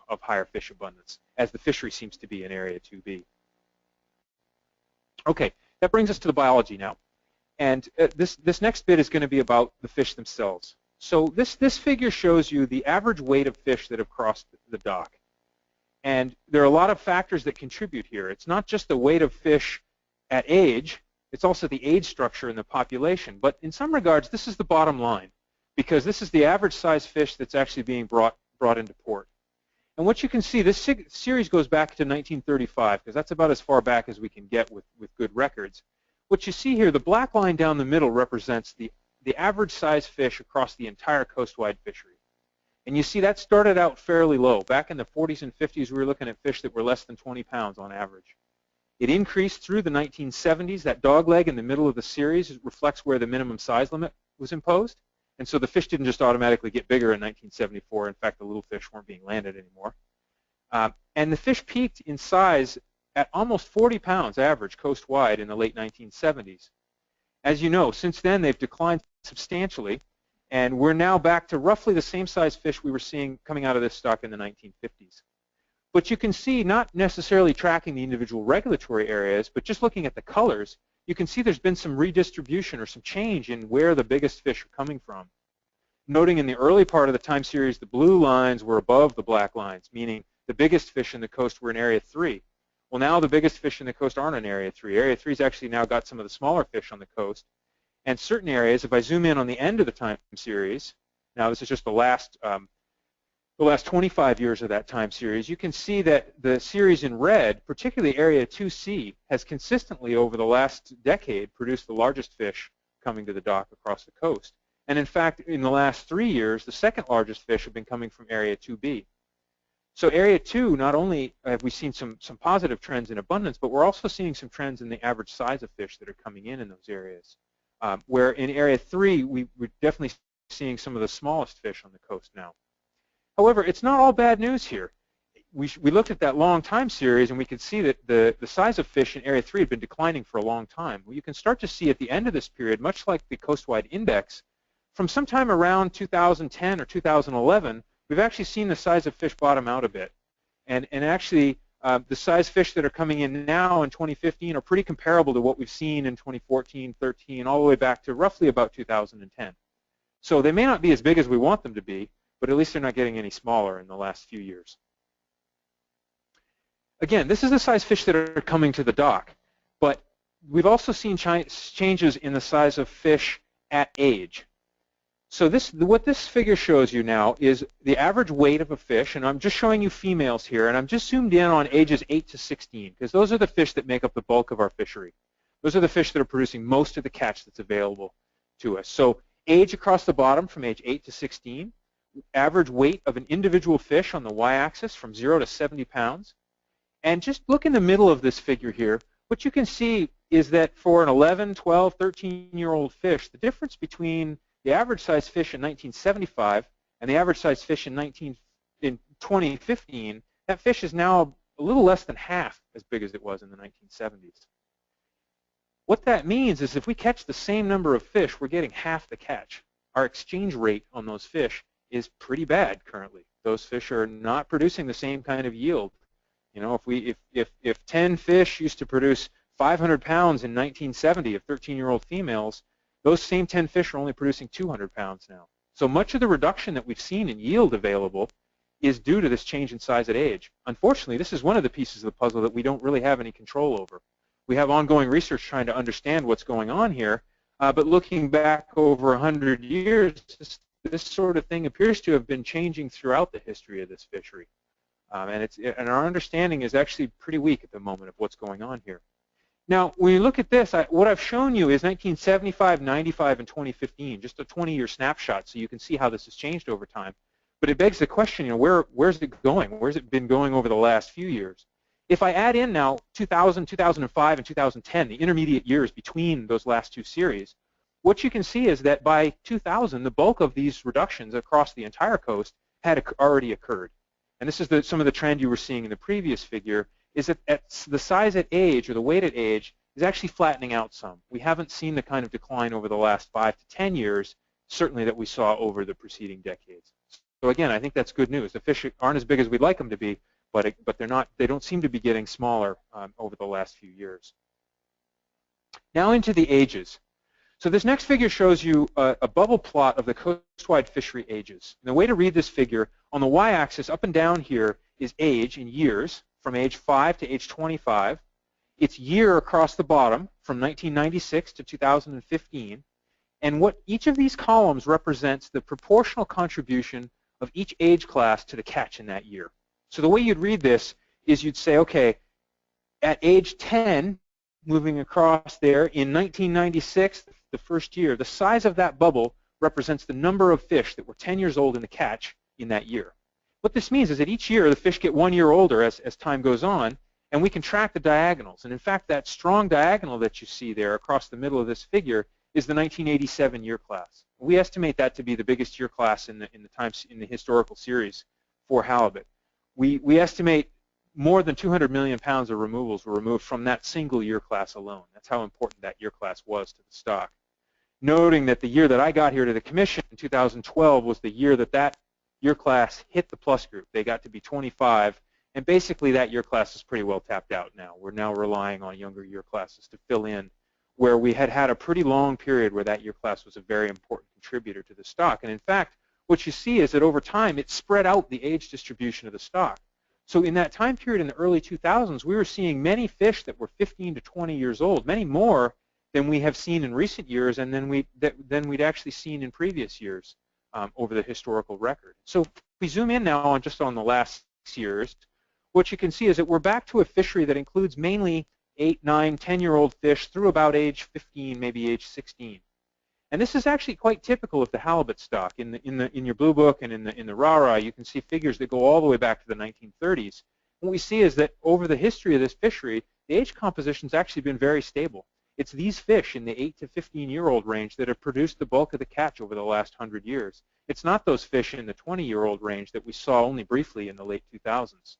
G: of higher fish abundance, as the fishery seems to be in Area 2B. Okay, that brings us to the biology now. And this next bit is going to be about the fish themselves. So this figure shows you the average weight of fish that have crossed the dock. And there are a lot of factors that contribute here. It's not just the weight of fish at age, it's also the age structure in the population. But in some regards, this is the bottom line, because this is the average size fish that's actually being brought into port. And what you can see, this series goes back to 1935, because that's about as far back as we can get with good records. What you see here, the black line down the middle represents the average size fish across the entire coastwide fishery. And you see that started out fairly low. Back in the 40s and 50s, we were looking at fish that were less than 20 pounds on average. It increased through the 1970s. That dog leg in the middle of the series reflects where the minimum size limit was imposed. And so the fish didn't just automatically get bigger in 1974. In fact, the little fish weren't being landed anymore. And the fish peaked in size at almost 40 pounds average coastwide in the late 1970s. As you know, since then they've declined substantially, and we're now back to roughly the same size fish we were seeing coming out of this stock in the 1950s. But you can see, not necessarily tracking the individual regulatory areas, but just looking at the colors, you can see there's been some redistribution or some change in where the biggest fish are coming from. Noting in the early part of the time series, the blue lines were above the black lines, meaning the biggest fish in the coast were in Area 3. Well, now the biggest fish in the coast aren't in Area 3. Area 3's actually now got some of the smaller fish on the coast. And certain areas, if I zoom in on the end of the time series, now this is just the last 25 years of that time series, you can see that the series in red, particularly Area 2C, has consistently over the last decade produced the largest fish coming to the dock across the coast. And in fact, in the last 3 years, the second largest fish have been coming from Area 2B. So Area 2, not only have we seen some positive trends in abundance, but we're also seeing some trends in the average size of fish that are coming in those areas. Where in Area 3, we're definitely seeing some of the smallest fish on the coast now. However, it's not all bad news here. We looked at that long time series, and we could see that the size of fish in Area 3 had been declining for a long time. Well, you can start to see at the end of this period, much like the coastwide index, from sometime around 2010 or 2011, we've actually seen the size of fish bottom out a bit. And actually, the size fish that are coming in now in 2015 are pretty comparable to what we've seen in 2014, 13, all the way back to roughly about 2010. So they may not be as big as we want them to be, but at least they're not getting any smaller in the last few years. Again, this is the size fish that are coming to the dock, but we've also seen changes in the size of fish at age. So what this figure shows you now is the average weight of a fish, and I'm just showing you females here, and I'm just zoomed in on ages 8 to 16, because those are the fish that make up the bulk of our fishery. Those are the fish that are producing most of the catch that's available to us. So age across the bottom from age 8 to 16, average weight of an individual fish on the y-axis from 0 to 70 pounds. And just look in the middle of this figure here. What you can see is that for an 11, 12, 13-year-old fish, the difference between the average size fish in 1975 and the average size fish in 2015, that fish is now a little less than half as big as it was in the 1970s. What that means is if we catch the same number of fish, we're getting half the catch. Our exchange rate on those fish is pretty bad currently. Those fish are not producing the same kind of yield. You know, if 10 fish used to produce 500 pounds in 1970 of 13-year-old females, those same 10 fish are only producing 200 pounds now. So much of the reduction that we've seen in yield available is due to this change in size at age. Unfortunately, this is one of the pieces of the puzzle that we don't really have any control over. We have ongoing research trying to understand what's going on here, but looking back over 100 years, this sort of thing appears to have been changing throughout the history of this fishery. And our understanding is actually pretty weak at the moment of what's going on here. Now, when you look at this, what I've shown you is 1975, 95, and 2015, just a 20-year snapshot, so you can see how this has changed over time. But it begs the question, you know, where's it going? Where's it been going over the last few years? If I add in now 2000, 2005, and 2010, the intermediate years between those last two series, what you can see is that by 2000, the bulk of these reductions across the entire coast had already occurred. And this is some of the trend you were seeing in the previous figure, is that the size at age, or the weight at age, is actually flattening out some. We haven't seen the kind of decline over the last 5 to 10 years, certainly that we saw over the preceding decades. So again, I think that's good news. The fish aren't as big as we'd like them to be, but they don't seem to be getting smaller over the last few years. Now into the ages. So this next figure shows you a bubble plot of the coastwide fishery ages. And the way to read this figure, on the y-axis up and down here is age in years, from age 5 to age 25. It's year across the bottom, from 1996 to 2015. And what each of these columns represents the proportional contribution of each age class to the catch in that year. So the way you'd read this is you'd say, okay, at age 10, moving across there, in 1996, the first year, the size of that bubble represents the number of fish that were 10 years old in the catch in that year. What this means is that each year the fish get 1 year older as time goes on, and we can track the diagonals. And in fact, that strong diagonal that you see there across the middle of this figure is the 1987 year class. We estimate that to be the biggest year class in the historical series for halibut. We estimate more than 200 million pounds of removals were removed from that single year class alone. That's how important that year class was to the stock. Noting that the year that I got here to the commission in 2012 was the year that year class hit the plus group. They got to be 25, and basically that year class is pretty well tapped out now. We're now relying on younger year classes to fill in where we had a pretty long period where that year class was a very important contributor to the stock. And in fact, what you see is that over time it spread out the age distribution of the stock. So in that time period in the early 2000s, we were seeing many fish that were 15 to 20 years old, many more than we have seen in recent years and than we'd actually seen in previous years over the historical record. So if we zoom in now on just on the last 6 years, what you can see is that we're back to a fishery that includes mainly 8, 9, 10-year-old fish through about age 15, maybe age 16. And this is actually quite typical of the halibut stock. In your blue book and in the RARA, you can see figures that go all the way back to the 1930s. What we see is that over the history of this fishery, the age composition has actually been very stable. It's these fish in the 8 to 15-year-old range that have produced the bulk of the catch over the last 100 years. It's not those fish in the 20-year-old range that we saw only briefly in the late 2000s.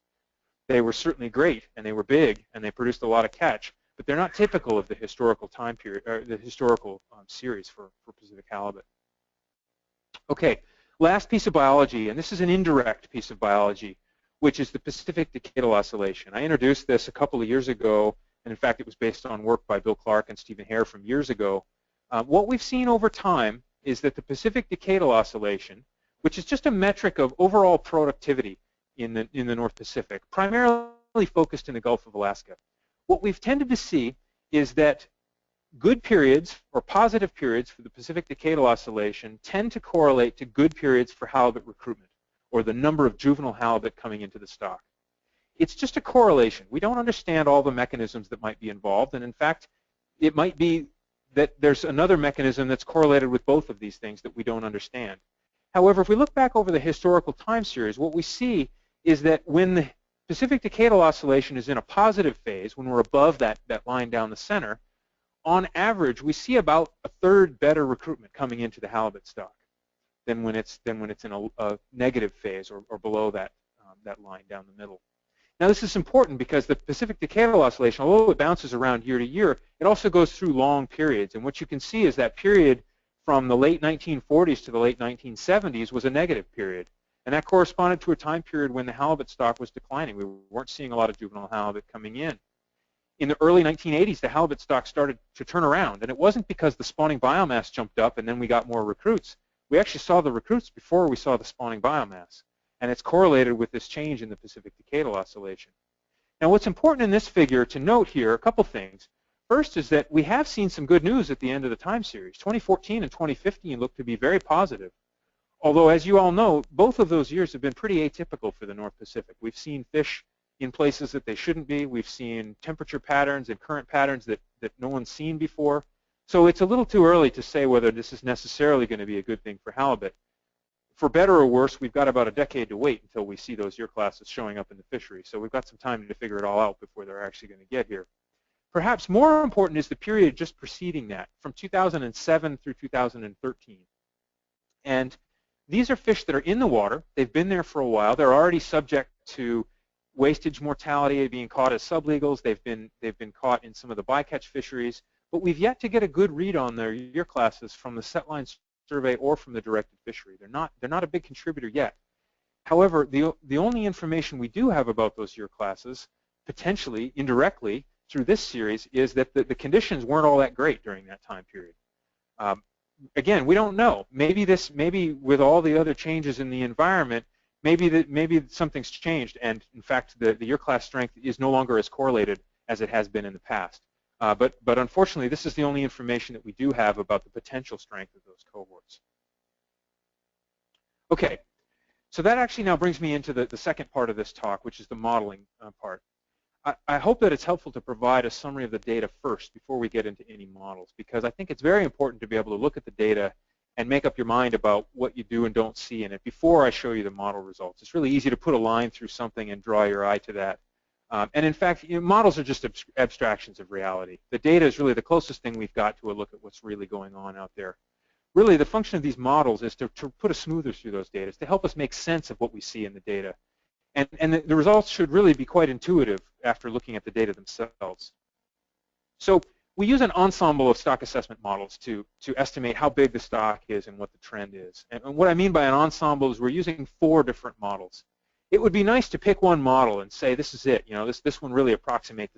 G: They were certainly great, and they were big, and they produced a lot of catch, but they're not typical of the historical time period, or the historical series for Pacific halibut. Okay, last piece of biology, and this is an indirect piece of biology, which is the Pacific decadal oscillation. I introduced this a couple of years ago, and in fact it was based on work by Bill Clark and Stephen Hare from years ago. What we've seen over time is that the Pacific decadal oscillation, which is just a metric of overall productivity in the North Pacific, primarily focused in the Gulf of Alaska. What we've tended to see is that good periods or positive periods for the Pacific Decadal Oscillation tend to correlate to good periods for halibut recruitment, or the number of juvenile halibut coming into the stock. It's just a correlation. We don't understand all the mechanisms that might be involved, and in fact, it might be that there's another mechanism that's correlated with both of these things that we don't understand. However, if we look back over the historical time series, what we see is that when the Pacific Decadal Oscillation is in a positive phase, when we're above that line down the center, on average, we see about a third better recruitment coming into the halibut stock than when it's in a negative phase or below that line down the middle. Now, this is important because the Pacific Decadal Oscillation, although it bounces around year to year, it also goes through long periods. And what you can see is that period from the late 1940s to the late 1970s was a negative period. And that corresponded to a time period when the halibut stock was declining. We weren't seeing a lot of juvenile halibut coming in. In the early 1980s, the halibut stock started to turn around. And it wasn't because the spawning biomass jumped up and then we got more recruits. We actually saw the recruits before we saw the spawning biomass. And it's correlated with this change in the Pacific Decadal Oscillation. Now, what's important in this figure to note here, a couple things. First is that we have seen some good news at the end of the time series. 2014 and 2015 look to be very positive. Although, as you all know, both of those years have been pretty atypical for the North Pacific. We've seen fish in places that they shouldn't be. We've seen temperature patterns and current patterns that no one's seen before. So it's a little too early to say whether this is necessarily going to be a good thing for halibut. For better or worse, we've got about a decade to wait until we see those year classes showing up in the fishery. So we've got some time to figure it all out before they're actually going to get here. Perhaps more important is the period just preceding that, from 2007 through 2013. And these are fish that are in the water. They've been there for a while. They're already subject to wastage mortality, being caught as sublegals. They've been caught in some of the bycatch fisheries. But we've yet to get a good read on their year classes from the setline survey or from the directed fishery. They're not a big contributor yet. However, the only information we do have about those year classes, potentially indirectly through this series, is that the conditions weren't all that great during that time period. Again, we don't know. Maybe with all the other changes in the environment, maybe something's changed, and in fact, the year class strength is no longer as correlated as it has been in the past. But unfortunately, this is the only information that we do have about the potential strength of those cohorts. Okay, so that actually now brings me into the second part of this talk, which is the modeling part. I hope that it's helpful to provide a summary of the data first before we get into any models, because I think it's very important to be able to look at the data and make up your mind about what you do and don't see in it before I show you the model results. It's really easy to put a line through something and draw your eye to that. And in fact, models are just abstractions of reality. The data is really the closest thing we've got to a look at what's really going on out there. Really, the function of these models is to put a smoother through those data, to help us make sense of what we see in the data. And the results should really be quite intuitive after looking at the data themselves. So we use an ensemble of stock assessment models to estimate how big the stock is and what the trend is. And what I mean by an ensemble is we're using 4 different models. It would be nice to pick one model and say, this is it. You know, this one really approximates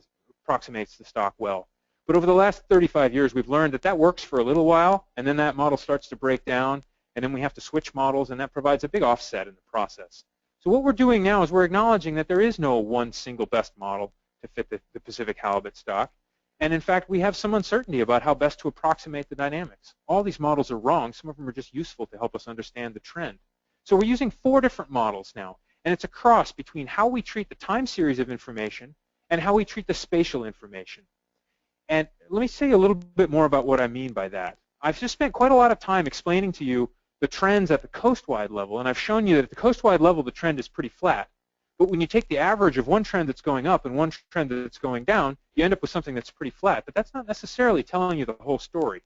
G: the stock well. But over the last 35 years, we've learned that works for a little while, and then that model starts to break down, and then we have to switch models, and that provides a big offset in the process. So what we're doing now is we're acknowledging that there is no one single best model to fit the Pacific halibut stock. And in fact, we have some uncertainty about how best to approximate the dynamics. All these models are wrong. Some of them are just useful to help us understand the trend. So we're using 4 different models now. And it's a cross between how we treat the time series of information and how we treat the spatial information. And let me say a little bit more about what I mean by that. I've just spent quite a lot of time explaining to you the trends at the coastwide level, and I've shown you that at the coastwide level the trend is pretty flat. But when you take the average of one trend that's going up and one trend that's going down, you end up with something that's pretty flat. But that's not necessarily telling you the whole story.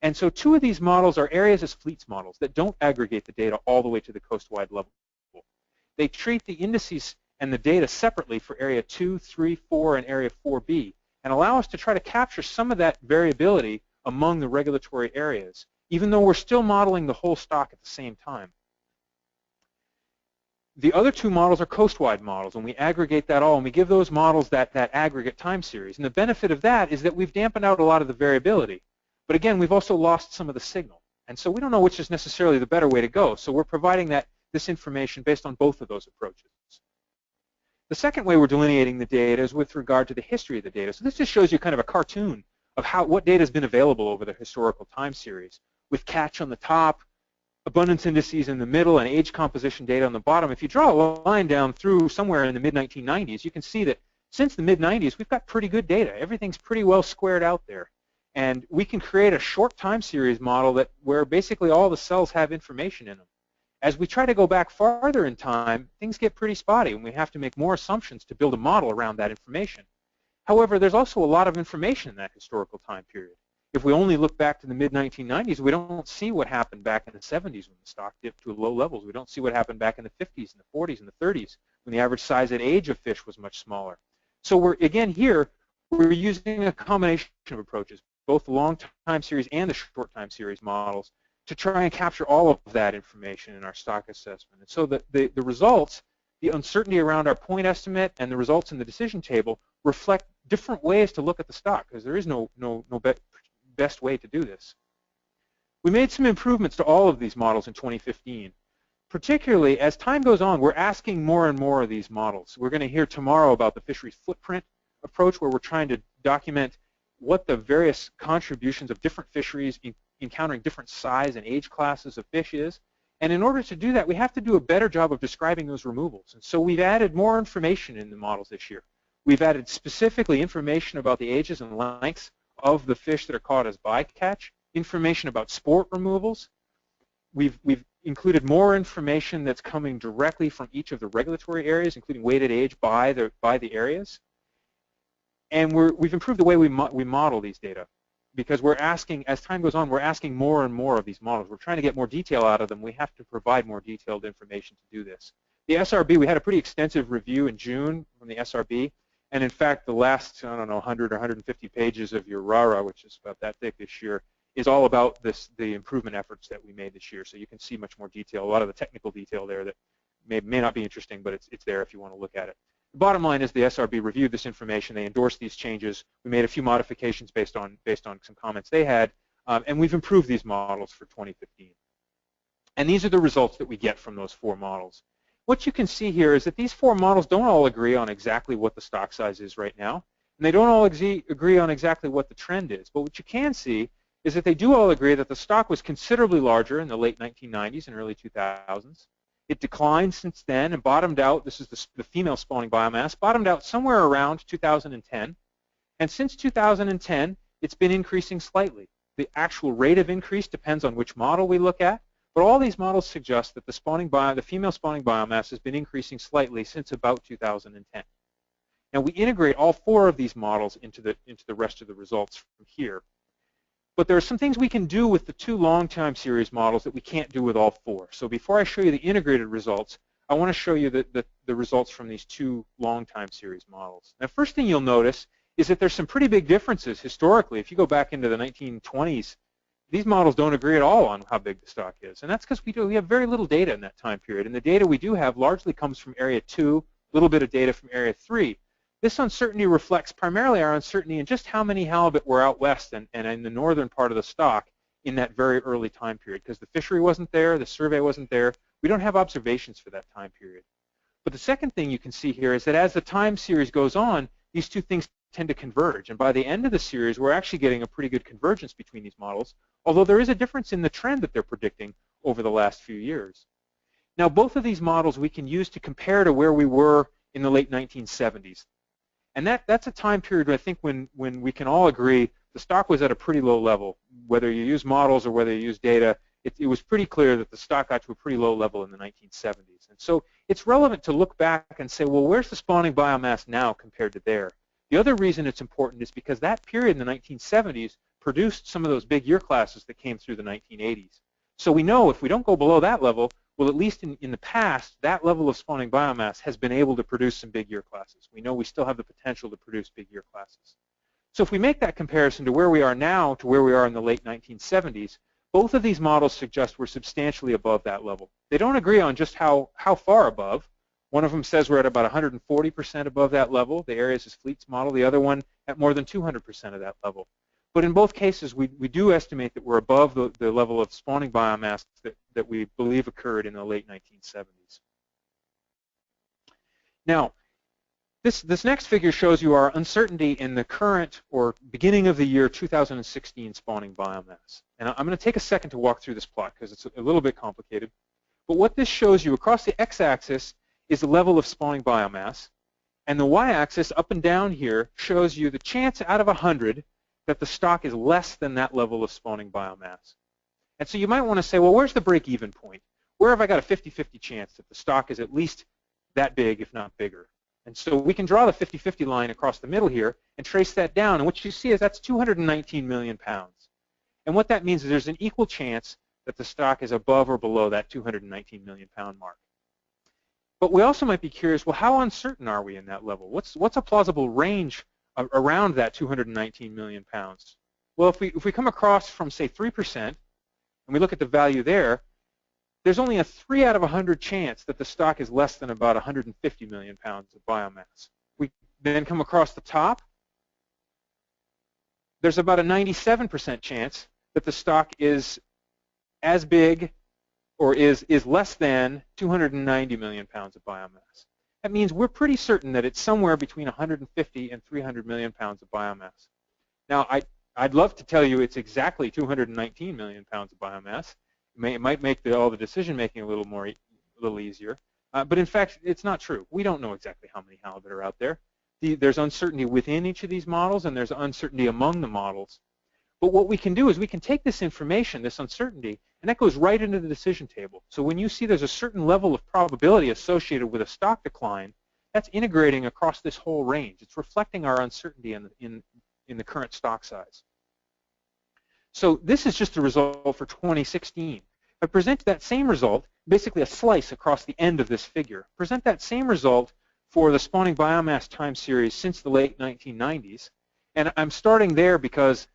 G: And so 2 of these models are areas as fleets models that don't aggregate the data all the way to the coastwide level. They treat the indices and the data separately for area 2, 3, 4, and area 4B, and allow us to try to capture some of that variability among the regulatory areas, even though we're still modeling the whole stock at the same time. The other 2 models are coastwide models, and we aggregate that all, and we give those models that aggregate time series. And the benefit of that is that we've dampened out a lot of the variability. But again, we've also lost some of the signal. And so we don't know which is necessarily the better way to go. So we're providing this information based on both of those approaches. The second way we're delineating the data is with regard to the history of the data. So this just shows you kind of a cartoon of what data has been available over the historical time series, with catch on the top, abundance indices in the middle, and age composition data on the bottom. If you draw a line down through somewhere in the mid-1990s, you can see that since the mid-90s, we've got pretty good data. Everything's pretty well squared out there. And we can create a short time series model where basically all the cells have information in them. As we try to go back farther in time, things get pretty spotty, and we have to make more assumptions to build a model around that information. However, there's also a lot of information in that historical time period. If we only look back to the mid-1990s, we don't see what happened back in the 70s when the stock dipped to low levels. We don't see what happened back in the 50s and the 40s and the 30s when the average size and age of fish was much smaller. So we're using a combination of approaches, both the long time series and the short time series models, to try and capture all of that information in our stock assessment. And so the results, the uncertainty around our point estimate and the results in the decision table reflect different ways to look at the stock, because there is no best way to do this. We made some improvements to all of these models in 2015. Particularly, as time goes on, we're asking more and more of these models. We're going to hear tomorrow about the fisheries footprint approach, where we're trying to document what the various contributions of different fisheries encountering different size and age classes of fish is. And in order to do that, we have to do a better job of describing those removals. And so we've added more information in the models this year. We've added specifically information about the ages and lengths of the fish that are caught as bycatch, information about sport removals. We've included more information that's coming directly from each of the regulatory areas, including weighted age by the areas. And we've improved the way we model these data, because we're asking, as time goes on, we're asking more and more of these models. We're trying to get more detail out of them. We have to provide more detailed information to do this. The SRB, we had a pretty extensive review in June from the SRB, and in fact, the last, 100 or 150 pages of your RARA, which is about that thick this year, is all about the improvement efforts that we made this year. So you can see much more detail, a lot of the technical detail there that may not be interesting, but it's there if you want to look at it. The bottom line is the SRB reviewed this information. They endorsed these changes. We made a few modifications based on some comments they had, and we've improved these models for 2015. And these are the results that we get from those 4 models. What you can see here is that these 4 models don't all agree on exactly what the stock size is right now, and they don't all agree on exactly what the trend is. But what you can see is that they do all agree that the stock was considerably larger in the late 1990s and early 2000s. It declined since then and bottomed out, this is the female spawning biomass, bottomed out somewhere around 2010. And since 2010, it's been increasing slightly. The actual rate of increase depends on which model we look at, but all these models suggest that the female spawning biomass has been increasing slightly since about 2010. Now we integrate all 4 of these models into the rest of the results from here. But there are some things we can do with the 2 long time series models that we can't do with all 4. So before I show you the integrated results, I want to show you the results from these 2 long time series models. Now, first thing you'll notice is that there's some pretty big differences historically. If you go back into the 1920s, these models don't agree at all on how big the stock is. And that's because we have very little data in that time period. And the data we do have largely comes from Area 2, a little bit of data from Area 3. This uncertainty reflects primarily our uncertainty in just how many halibut were out west and in the northern part of the stock in that very early time period, because the fishery wasn't there, the survey wasn't there. We don't have observations for that time period. But the second thing you can see here is that as the time series goes on, these 2 things tend to converge. And by the end of the series, we're actually getting a pretty good convergence between these models, although there is a difference in the trend that they're predicting over the last few years. Now, both of these models we can use to compare to where we were in the late 1970s. And that's a time period, I think, when we can all agree the stock was at a pretty low level. Whether you use models or whether you use data, it was pretty clear that the stock got to a pretty low level in the 1970s. And so it's relevant to look back and say, well, where's the spawning biomass now compared to there? The other reason it's important is because that period in the 1970s produced some of those big year classes that came through the 1980s. So we know if we don't go below that level, well, at least in the past, that level of spawning biomass has been able to produce some big year classes. We know we still have the potential to produce big year classes. So if we make that comparison to where we are now to where we are in the late 1970s, both of these models suggest we're substantially above that level. They don't agree on just how far above. One of them says we're at about 140% above that level, the Areas as Fleets model, the other one at more than 200% of that level. But in both cases, we do estimate that we're above the level of spawning biomass that we believe occurred in the late 1970s. Now, this next figure shows you our uncertainty in the current or beginning of the year 2016 spawning biomass. And I'm going to take a second to walk through this plot because it's a little bit complicated. But what this shows you across the x-axis is the level of spawning biomass. And the y-axis up and down here shows you the chance out of 100 that the stock is less than that level of spawning biomass. And so you might want to say, well, where's the break-even point? Where have I got a 50-50 chance that the stock is at least that big, if not bigger? And so we can draw the 50-50 line across the middle here and trace that down. And what you see is that's 219 million pounds. And what that means is there's an equal chance that the stock is above or below that 219 million pound mark. But we also might be curious, well, how uncertain are we in that level? What's a plausible range around that 219 million pounds? Well, if we come across from, say, 3%, and we look at the value there, there's only a 3 out of 100 chance that the stock is less than about 150 million pounds of biomass. We then come across the top. There's about a 97% chance that the stock is as big or is less than 290 million pounds of biomass. That means we're pretty certain that it's somewhere between 150 and 300 million pounds of biomass. Now, I'd love to tell you it's exactly 219 million pounds of biomass. It might make all the decision-making a little easier. But in fact, it's not true. We don't know exactly how many halibut are out there. There's uncertainty within each of these models, and there's uncertainty among the models. But what we can do is we can take this information, this uncertainty, and that goes right into the decision table. So when you see there's a certain level of probability associated with a stock decline, that's integrating across this whole range. It's reflecting our uncertainty in the current stock size. So this is just the result for 2016. I present that same result, basically a slice across the end of this figure. Present that same result for the spawning biomass time series since the late 1990s. And I'm starting there because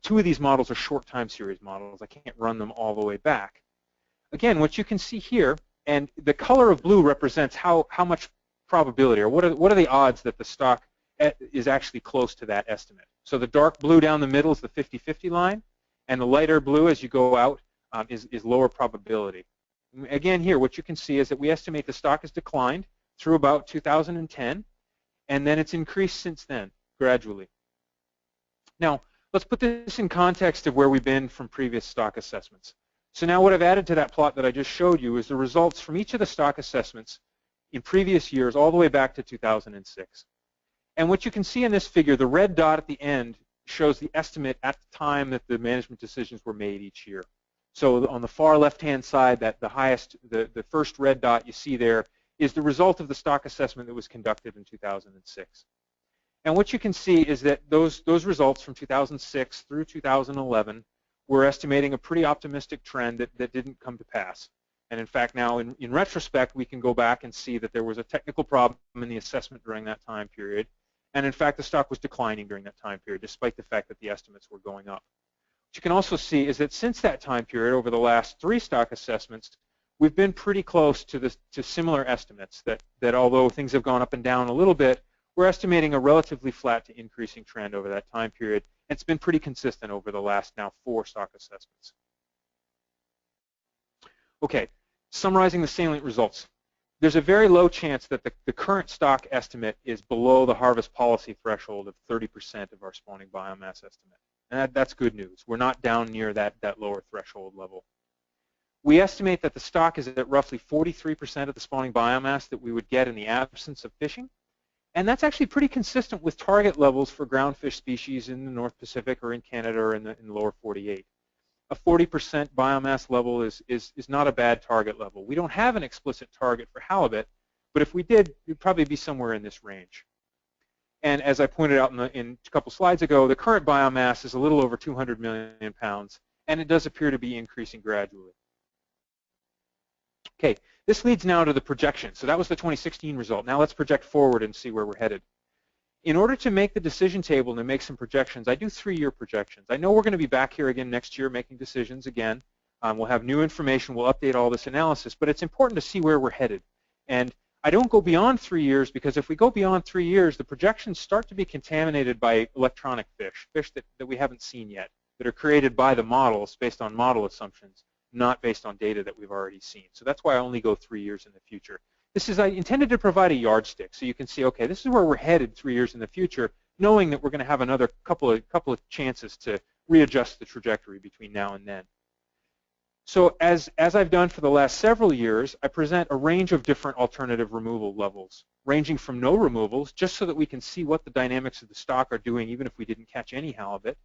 G: two of these models are short time series models. I can't run them all the way back. Again, what you can see here, and the color of blue represents how much probability, or what are the odds that the stock is actually close to that estimate. So the dark blue down the middle is the 50-50 line, and the lighter blue as you go out is lower probability. Again here, what you can see is that we estimate the stock has declined through about 2010, and then it's increased since then, gradually. Now, let's put this in context of where we've been from previous stock assessments. So now what I've added to that plot that I just showed you is the results from each of the stock assessments in previous years all the way back to 2006. And what you can see in this figure, the red dot at the end shows the estimate at the time that the management decisions were made each year. So on the far left-hand side, the first red dot you see there is the result of the stock assessment that was conducted in 2006. And what you can see is that those results from 2006 through 2011 were estimating a pretty optimistic trend that didn't come to pass. And in fact, now in retrospect, we can go back and see that there was a technical problem in the assessment during that time period. And in fact, the stock was declining during that time period, despite the fact that the estimates were going up. What you can also see is that since that time period, over the last 3 stock assessments, we've been pretty close to similar estimates, that although things have gone up and down a little bit, we're estimating a relatively flat to increasing trend over that time period. And it's been pretty consistent over the last now 4 stock assessments. Okay, summarizing the salient results. There's a very low chance that the current stock estimate is below the harvest policy threshold of 30% of our spawning biomass estimate. And that's good news. We're not down near that lower threshold level. We estimate that the stock is at roughly 43% of the spawning biomass that we would get in the absence of fishing. And that's actually pretty consistent with target levels for groundfish species in the North Pacific or in Canada or in the lower 48. A 40% biomass level is not a bad target level. We don't have an explicit target for halibut, but if we did, it'd probably be somewhere in this range. And as I pointed out in a couple slides ago, the current biomass is a little over 200 million pounds, and it does appear to be increasing gradually. Okay, this leads now to the projection. So that was the 2016 result. Now let's project forward and see where we're headed. In order to make the decision table and to make some projections, I do 3-year projections. I know we're going to be back here again next year making decisions again. We'll have new information. We'll update all this analysis, but it's important to see where we're headed. And I don't go beyond 3 years because if we go beyond 3 years, the projections start to be contaminated by electronic fish that we haven't seen yet, that are created by the models based on model assumptions, not based on data that we've already seen. So that's why I only go 3 years in the future. This is intended to provide a yardstick, so you can see, okay, this is where we're headed 3 years in the future, knowing that we're going to have another couple of chances to readjust the trajectory between now and then. So as I've done for the last several years, I present a range of different alternative removal levels, ranging from no removals, just so that we can see what the dynamics of the stock are doing, even if we didn't catch any halibut,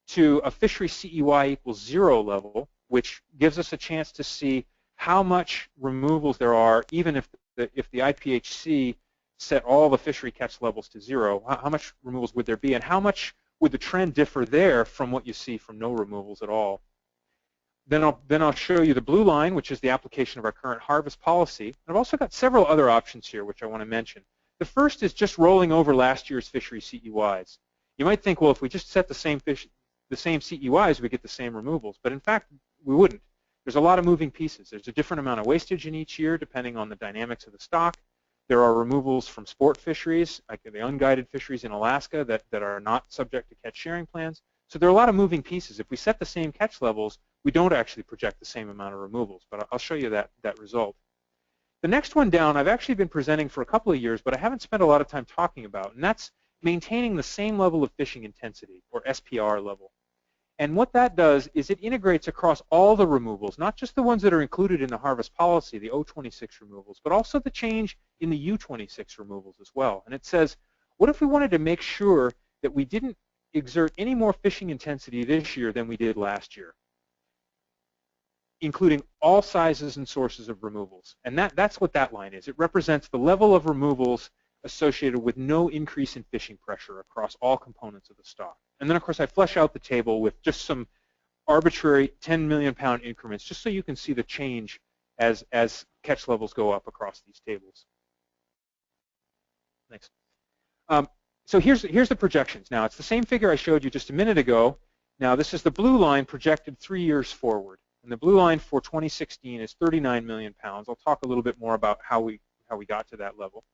G: to a fishery CEY equals 0 level, which gives us a chance to see how much removals there are, even if the IPHC set all the fishery catch levels to 0, how much removals would there be, and how much would the trend differ there from what you see from no removals at all. Then I'll show you the blue line, which is the application of our current harvest policy. I've also got several other options here, which I want to mention. The first is just rolling over last year's fishery CEYs. You might think, well, if we just set the same CEYs, we get the same removals. But in fact, we wouldn't. There's a lot of moving pieces. There's a different amount of wastage in each year, depending on the dynamics of the stock. There are removals from sport fisheries, like the unguided fisheries in Alaska that are not subject to catch sharing plans. So there are a lot of moving pieces. If we set the same catch levels, we don't actually project the same amount of removals, but I'll show you that result. The next one down, I've actually been presenting for a couple of years, but I haven't spent a lot of time talking about, and that's maintaining the same level of fishing intensity, or SPR level. And what that does is it integrates across all the removals, not just the ones that are included in the harvest policy, the O26 removals, but also the change in the U26 removals as well. And it says, what if we wanted to make sure that we didn't exert any more fishing intensity this year than we did last year, including all sizes and sources of removals? And that's what that line is. It represents the level of removals associated with no increase in fishing pressure across all components of the stock. And then, of course, I flesh out the table with just some arbitrary 10 million pound increments, just so you can see the change as catch levels go up across these tables. Next. So here's the projections. Now, it's the same figure I showed you just a minute ago. Now, this is the blue line projected 3 years forward. And the blue line for 2016 is 39 million pounds. I'll talk a little bit more about how we got to that level.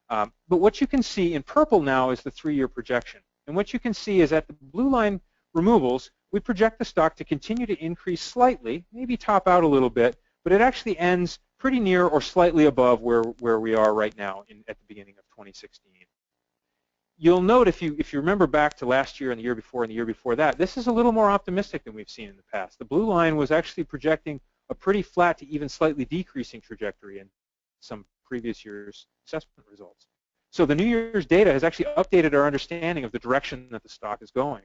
G: But what you can see in purple now is the 3-year projection. And what you can see is at the blue line removals, we project the stock to continue to increase slightly, maybe top out a little bit, but it actually ends pretty near or slightly above where we are right now at the beginning of 2016. You'll note if you remember back to last year and the year before and the year before that, this is a little more optimistic than we've seen in the past. The blue line was actually projecting a pretty flat to even slightly decreasing trajectory in some previous year's assessment results. So the New Year's data has actually updated our understanding of the direction that the stock is going.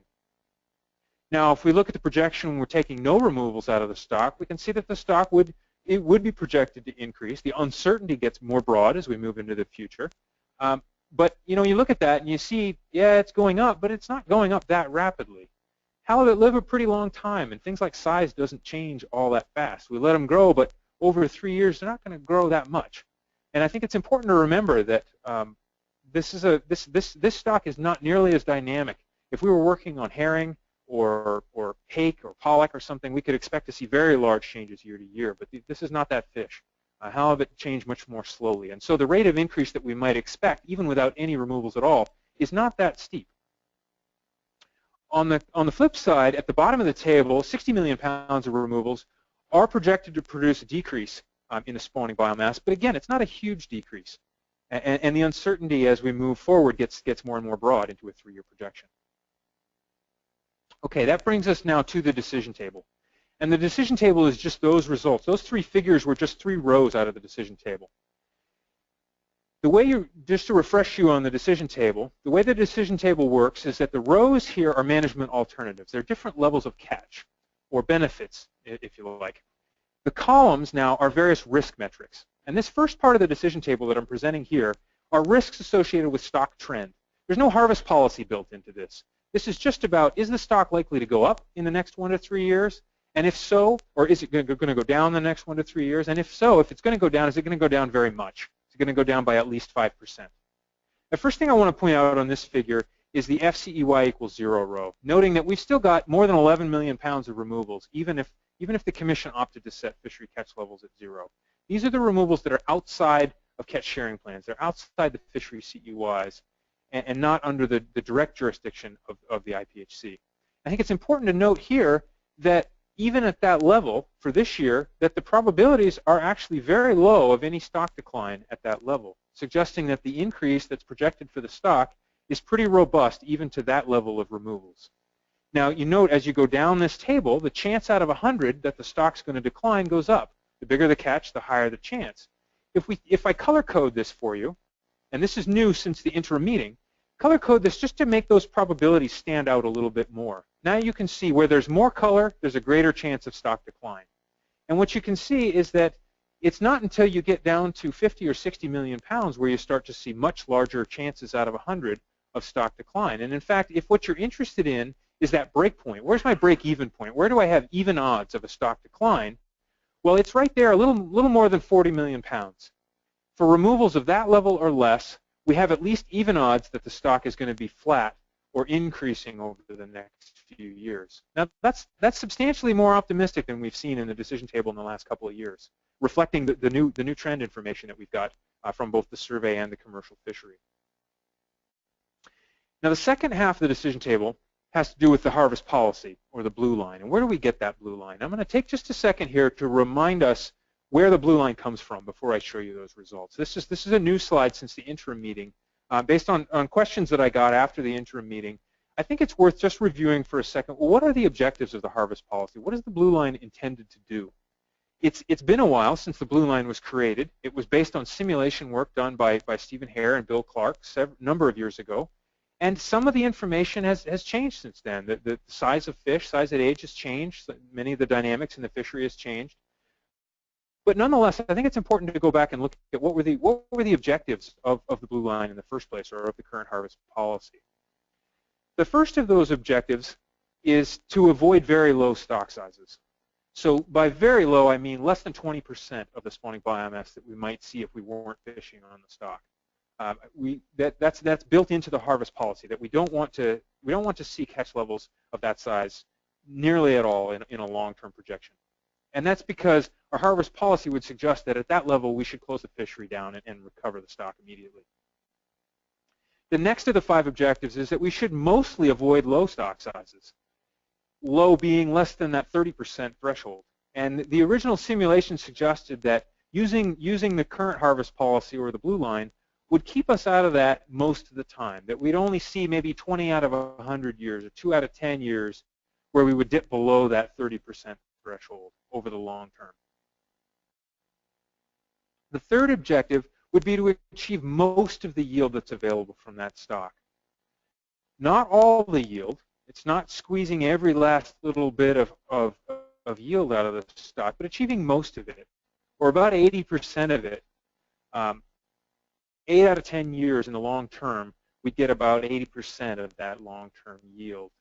G: Now, if we look at the projection when we're taking no removals out of the stock, we can see that the stock would be projected to increase. The uncertainty gets more broad as we move into the future. But you look at that and you see, yeah, it's going up, but it's not going up that rapidly. Halibut live a pretty long time, and things like size doesn't change all that fast. We let them grow, but over 3 years, they're not going to grow that much. And I think it's important to remember that this stock is not nearly as dynamic. If we were working on herring or hake or pollock or something, we could expect to see very large changes year to year. But this is not that fish. Halibut change much more slowly. And so the rate of increase that we might expect, even without any removals at all, is not that steep. On the flip side, at the bottom of the table, 60 million pounds of removals are projected to produce a decrease in the spawning biomass. But again, it's not a huge decrease. And the uncertainty as we move forward gets more and more broad into a 3-year projection. Okay, that brings us now to the decision table. And the decision table is just those results. Those 3 figures were just 3 rows out of the decision table. The way just to refresh you on the decision table, the way the decision table works is that the rows here are management alternatives. They're different levels of catch, or benefits, if you like. The columns now are various risk metrics. And this first part of the decision table that I'm presenting here are risks associated with stock trend. There's no harvest policy built into this. This is just about, is the stock likely to go up in the next 1 to 3 years? And if so, or is it going to go down the next 1 to 3 years? And if so, if it's going to go down, is it going to go down very much? Is it going to go down by at least 5%? The first thing I want to point out on this figure is the FCEY equals 0 row, noting that we've still got more than 11 million pounds of removals, even if the Commission opted to set fishery catch levels at 0. These are the removals that are outside of catch sharing plans. They're outside the fishery CEYs and not under the direct jurisdiction of the IPHC. I think it's important to note here that even at that level for this year, that the probabilities are actually very low of any stock decline at that level, suggesting that the increase that's projected for the stock is pretty robust even to that level of removals. Now, you note as you go down this table, the chance out of 100 that the stock's going to decline goes up. The bigger the catch, the higher the chance. If I color code this for you, and this is new since the interim meeting, color code this just to make those probabilities stand out a little bit more. Now you can see where there's more color, there's a greater chance of stock decline. And what you can see is that it's not until you get down to 50 or 60 million pounds where you start to see much larger chances out of 100 of stock decline. And in fact, if what you're interested in is that break point, where's my break-even point? Where do I have even odds of a stock decline? Well, it's right there, a little more than 40 million pounds. For removals of that level or less, we have at least even odds that the stock is going to be flat or increasing over the next few years. Now, that's substantially more optimistic than we've seen in the decision table in the last couple of years, reflecting the new trend information that we've got from both the survey and the commercial fishery. Now, the second half of the decision table has to do with the harvest policy, or the blue line. And where do we get that blue line? I'm going to take just a second here to remind us where the blue line comes from before I show you those results. This is a new slide since the interim meeting. Based on questions that I got after the interim meeting, I think it's worth just reviewing for a second. Well, what are the objectives of the harvest policy? What is the blue line intended to do? It's been a while since the blue line was created. It was based on simulation work done by Stephen Hare and Bill Clark a number of years ago. And some of the information has changed since then. The size of fish, size at age has changed. Many of the dynamics in the fishery has changed. But nonetheless, I think it's important to go back and look at what were the objectives of the blue line in the first place, or of the current harvest policy. The first of those objectives is to avoid very low stock sizes. So by very low, I mean less than 20% of the spawning biomass that we might see if we weren't fishing on the stock. That's built into the harvest policy, that we don't want to see catch levels of that size nearly at all in a long-term projection. And that's because our harvest policy would suggest that at that level we should close the fishery down and recover the stock immediately. The next of the 5 objectives is that we should mostly avoid low stock sizes, low being less than that 30% threshold. And the original simulation suggested that using the current harvest policy, or the blue line, would keep us out of that most of the time, that we'd only see maybe 20 out of 100 years or 2 out of 10 years where we would dip below that 30% threshold over the long term. The third objective would be to achieve most of the yield that's available from that stock. Not all the yield. It's not squeezing every last little bit of yield out of the stock, but achieving most of it, or about 80% of it. 8 out of 10 years in the long term, we get about 80% of that long-term yield.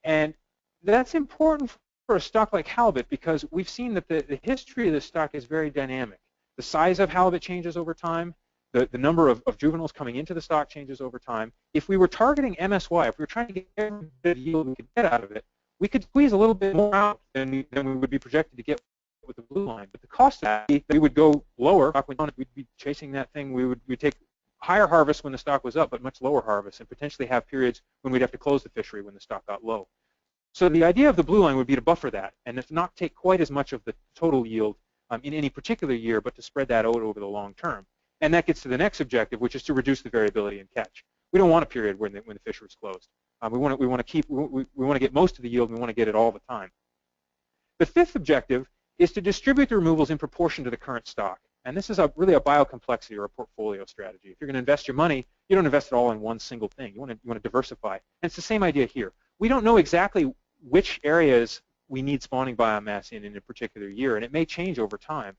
G: And that's important for a stock like halibut, because we've seen that the history of the stock is very dynamic. The size of halibut changes over time. The number of juveniles coming into the stock changes over time. If we were targeting MSY, if we were trying to get every bit of yield we could get out of it, we could squeeze a little bit more out than we would be projected to get with the blue line. But the cost of that, we would go lower. We'd be chasing that thing. We'd take higher harvest when the stock was up, but much lower harvest, and potentially have periods when we'd have to close the fishery when the stock got low. So the idea of the blue line would be to buffer that, and to not take quite as much of the total yield in any particular year, but to spread that out over the long term. And that gets to the next objective, which is to reduce the variability in catch. We don't want a period when the fishery is closed. We want to get most of the yield. We want to get it all the time. The fifth objective is to distribute the removals in proportion to the current stock. And this is really a biocomplexity, or a portfolio strategy. If you're going to invest your money, you don't invest it all in one single thing. You want to diversify. And it's the same idea here. We don't know exactly which areas we need spawning biomass in a particular year, and it may change over time.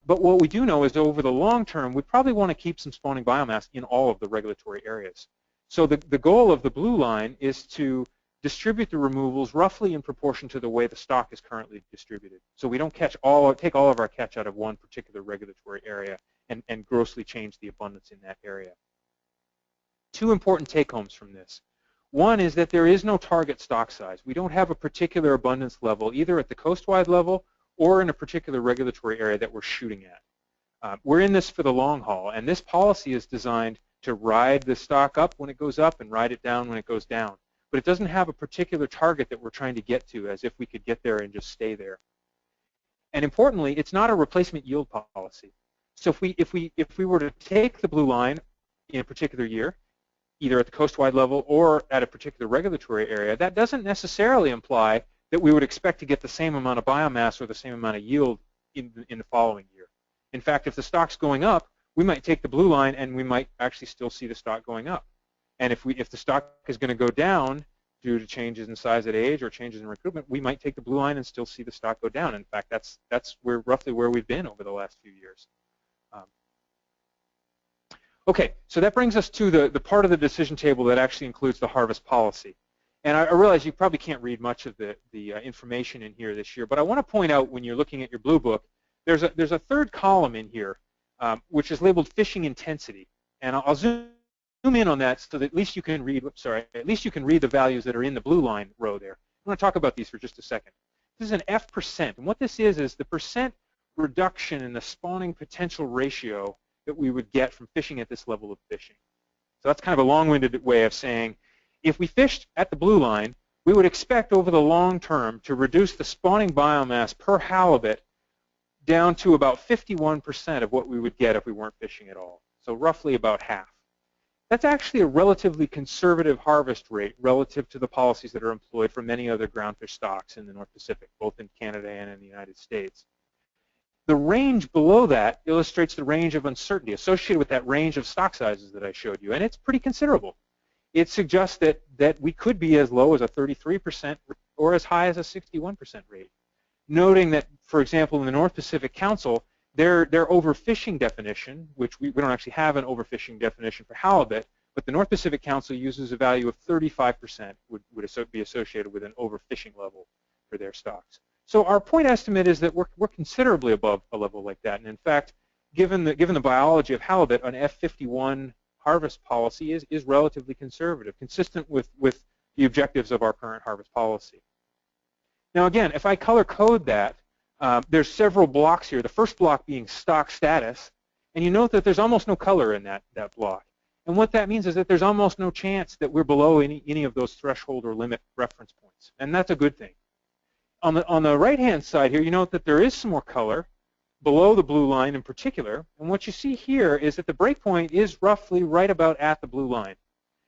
G: But what we do know is over the long term, we probably want to keep some spawning biomass in all of the regulatory areas. So the goal of the blue line is to distribute the removals roughly in proportion to the way the stock is currently distributed. So we don't take all of our catch out of one particular regulatory area and grossly change the abundance in that area. 2 important take-homes from this. One is that there is no target stock size. We don't have a particular abundance level, either at the coastwide level or in a particular regulatory area that we're shooting at. We're in this for the long haul, and this policy is designed to ride the stock up when it goes up and ride it down when it goes down. But it doesn't have a particular target that we're trying to get to, as if we could get there and just stay there. And importantly, it's not a replacement yield policy. So if we were to take the blue line in a particular year, either at the coastwide level or at a particular regulatory area, that doesn't necessarily imply that we would expect to get the same amount of biomass or the same amount of yield in the following year. In fact, if the stock's going up, we might take the blue line and we might actually still see the stock going up. And if the stock is going to go down due to changes in size at age or changes in recruitment, we might take the blue line and still see the stock go down. In fact, that's roughly where we've been over the last few years. Okay, so that brings us to the part of the decision table that actually includes the harvest policy. And I realize you probably can't read much of the information in here this year, but I want to point out when you're looking at your blue book, there's a third column in here which is labeled fishing intensity, and I'll zoom in on that so that at least you can read. At least you can read the values that are in the blue line row there. I want to talk about these for just a second. This is an F%, and what this is the percent reduction in the spawning potential ratio that we would get from fishing at this level of fishing. So that's kind of a long-winded way of saying, if we fished at the blue line, we would expect over the long term to reduce the spawning biomass per halibut down to about 51% of what we would get if we weren't fishing at all. So roughly about half. That's actually a relatively conservative harvest rate relative to the policies that are employed for many other groundfish stocks in the North Pacific, both in Canada and in the United States. The range below that illustrates the range of uncertainty associated with that range of stock sizes that I showed you, and it's pretty considerable. It suggests that we could be as low as a 33% or as high as a 61% rate. Noting that, for example, in the North Pacific Council, their overfishing definition, which we don't actually have an overfishing definition for halibut, but the North Pacific Council uses a value of 35% would be associated with an overfishing level for their stocks. So our point estimate is that we're considerably above a level like that, and in fact, given the biology of halibut, an F51 harvest policy is relatively conservative, consistent with the objectives of our current harvest policy. Now again, if I color code that, there's several blocks here. The first block being stock status, and you note that there's almost no color in that block. And what that means is that there's almost no chance that we're below any of those threshold or limit reference points, and that's a good thing. On the right-hand side here, you note that there is some more color below the blue line in particular, and what you see here is that the breakpoint is roughly right about at the blue line.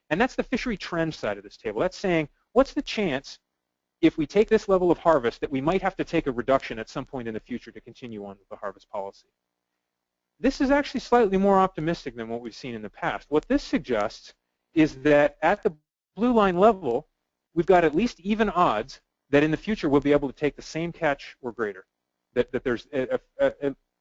G: And that's the fishery trend side of this table. That's saying, what's the chance if we take this level of harvest that we might have to take a reduction at some point in the future to continue on with the harvest policy? This is actually slightly more optimistic than what we've seen in the past. What this suggests is that at the blue line level, we've got at least even odds that in the future we'll be able to take the same catch or greater, that there's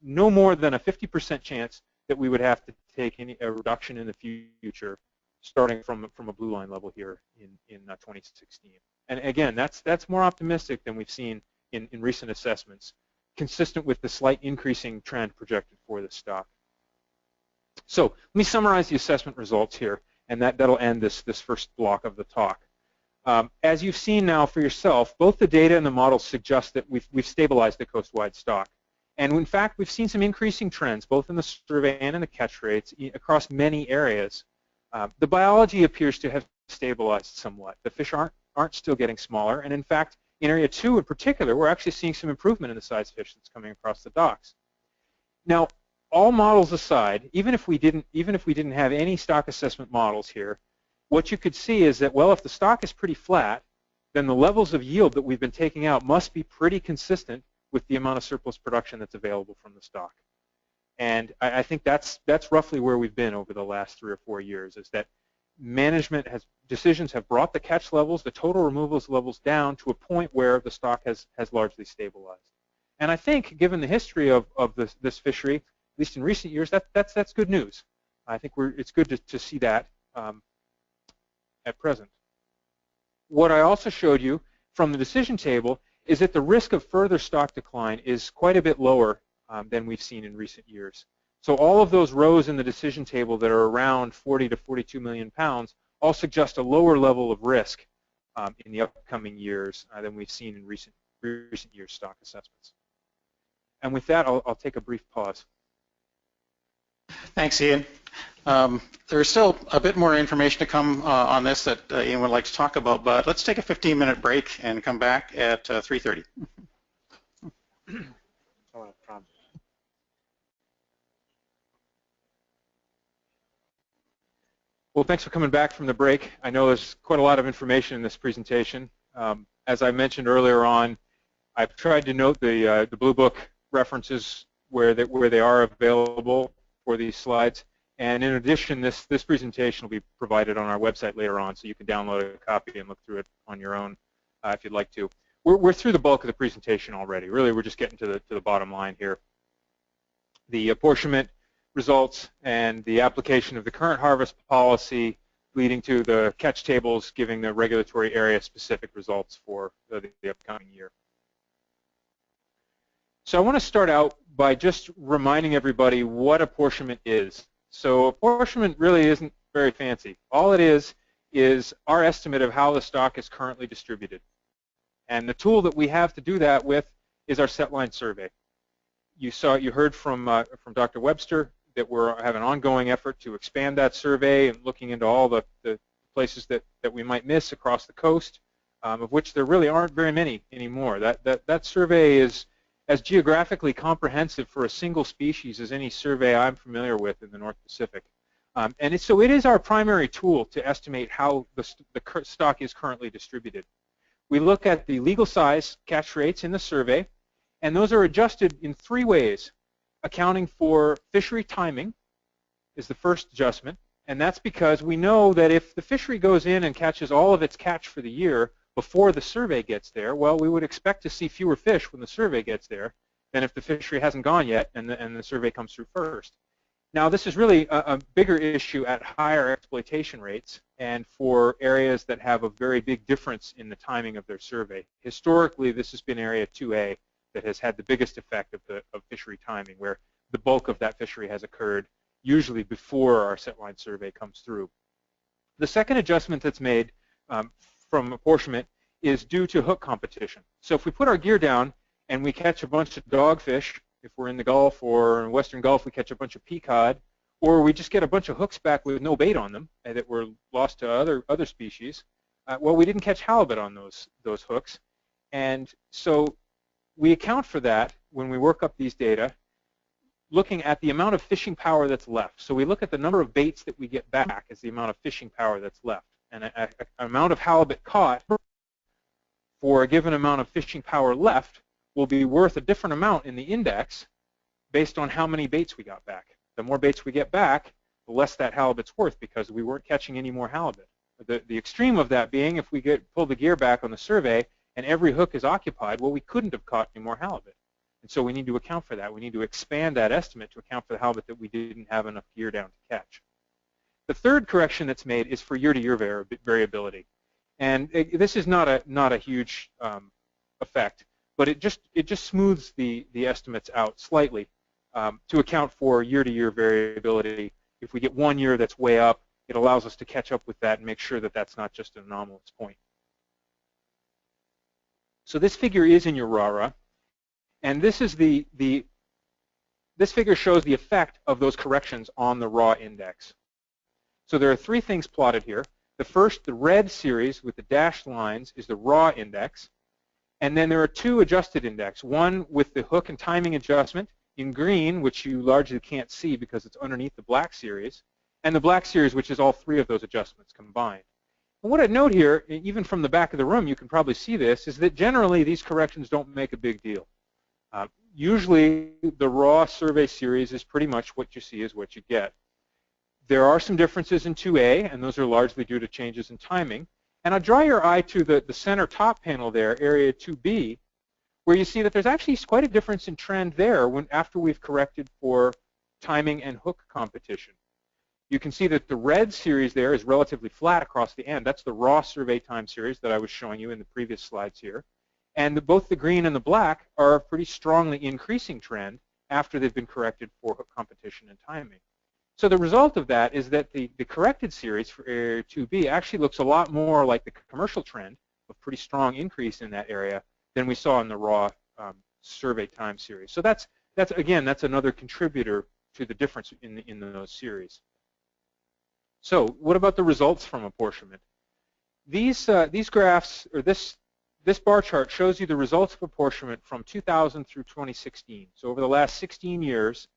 G: no more than a 50% chance that we would have to take a reduction in the future starting from a blue line level here in 2016. And again, that's more optimistic than we've seen in recent assessments, consistent with the slight increasing trend projected for the stock. So let me summarize the assessment results here, and that'll end this first block of the talk. As you've seen now for yourself, both the data and the models suggest that we've stabilized the coast-wide stock. And in fact, we've seen some increasing trends, both in the survey and in the catch rates across many areas. The biology appears to have stabilized somewhat. The fish aren't still getting smaller, and in fact, in Area 2 in particular, we're actually seeing some improvement in the size fish that's coming across the docks. Now, all models aside, even if we didn't have any stock assessment models here, what you could see is that, well, if the stock is pretty flat, then the levels of yield that we've been taking out must be pretty consistent with the amount of surplus production that's available from the stock. And I think that's roughly where we've been over the last 3 or 4 years, is that decisions have brought the catch levels, the total removals levels down to a point where the stock has largely stabilized. And I think, given the history of this fishery, at least in recent years, that's good news. I think it's good to see that at present. What I also showed you from the decision table is that the risk of further stock decline is quite a bit lower than we've seen in recent years. So all of those rows in the decision table that are around 40 to 42 million pounds all suggest a lower level of risk in the upcoming years than we've seen in recent years' stock assessments. And with that, I'll take a brief pause.
D: Thanks, Ian. There's still a bit more information to come on this that Ian would like to talk about, but let's take a 15-minute break and come back at 3:30.
G: Well, thanks for coming back from the break. I know there's quite a lot of information in this presentation. As I mentioned earlier on, I've tried to note the Blue Book references where they are available for these slides. And in addition, this presentation will be provided on our website later on, so you can download a copy and look through it on your own if you'd like to. We're through the bulk of the presentation already. Really, we're just getting to the bottom line here. The apportionment results and the application of the current harvest policy leading to the catch tables giving the regulatory area specific results for the upcoming year. So I want to start out by just reminding everybody what apportionment is. So apportionment really isn't very fancy. All it is our estimate of how the stock is currently distributed. And the tool that we have to do that with is our set line survey. You heard from Dr. Webster that we have an ongoing effort to expand that survey and looking into all the places that we might miss across the coast, of which there really aren't very many anymore. That survey is as geographically comprehensive for a single species as any survey I'm familiar with in the North Pacific. So it is our primary tool to estimate how the stock is currently distributed. We look at the legal size catch rates in the survey, and those are adjusted in 3 ways. Accounting for fishery timing is the first adjustment, and that's because we know that if the fishery goes in and catches all of its catch for the year before the survey gets there, well, we would expect to see fewer fish when the survey gets there than if the fishery hasn't gone yet and the survey comes through first. Now, this is really a bigger issue at higher exploitation rates and for areas that have a very big difference in the timing of their survey. Historically, this has been Area 2A that has had the biggest effect of fishery timing, where the bulk of that fishery has occurred usually before our set line survey comes through. The second adjustment that's made from apportionment is due to hook competition. So if we put our gear down and we catch a bunch of dogfish, if we're in the Gulf or in Western Gulf we catch a bunch of peacod, or we just get a bunch of hooks back with no bait on them that were lost to other species, well, we didn't catch halibut on those hooks. And so we account for that when we work up these data, looking at the amount of fishing power that's left. So we look at the number of baits that we get back as the amount of fishing power that's left. And an amount of halibut caught for a given amount of fishing power left will be worth a different amount in the index based on how many baits we got back. The more baits we get back, the less that halibut's worth because we weren't catching any more halibut. The extreme of that being if we pull the gear back on the survey and every hook is occupied, well, we couldn't have caught any more halibut. And so we need to account for that. We need to expand that estimate to account for the halibut that we didn't have enough gear down to catch. The third correction that's made is for year-to-year variability. And this is not a huge effect, but it just smooths the estimates out slightly to account for year-to-year variability. If we get one year that's way up, it allows us to catch up with that and make sure that that's not just an anomalous point. So this figure is in your RARA, and this is this figure shows the effect of those corrections on the raw index. So there are 3 things plotted here. The first, the red series with the dashed lines, is the raw index. And then there are 2 adjusted index, one with the hook and timing adjustment in green, which you largely can't see because it's underneath the black series, and the black series, which is all 3 of those adjustments combined. And what I'd note here, even from the back of the room, you can probably see this, is that generally these corrections don't make a big deal. Usually the raw survey series is pretty much what you see is what you get. There are some differences in 2A, and those are largely due to changes in timing. And I'll draw your eye to the center top panel there, Area 2B, where you see that there's actually quite a difference in trend there after we've corrected for timing and hook competition. You can see that the red series there is relatively flat across the end. That's the raw survey time series that I was showing you in the previous slides here. And both the green and the black are a pretty strongly increasing trend after they've been corrected for hook competition and timing. So the result of that is that the corrected series for Area 2B actually looks a lot more like the commercial trend of pretty strong increase in that area than we saw in the raw survey time series. So that's another contributor to the difference in those series. So what about the results from apportionment? These graphs, or this bar chart shows you the results of apportionment from 2000 through 2016. So over the last 16 years,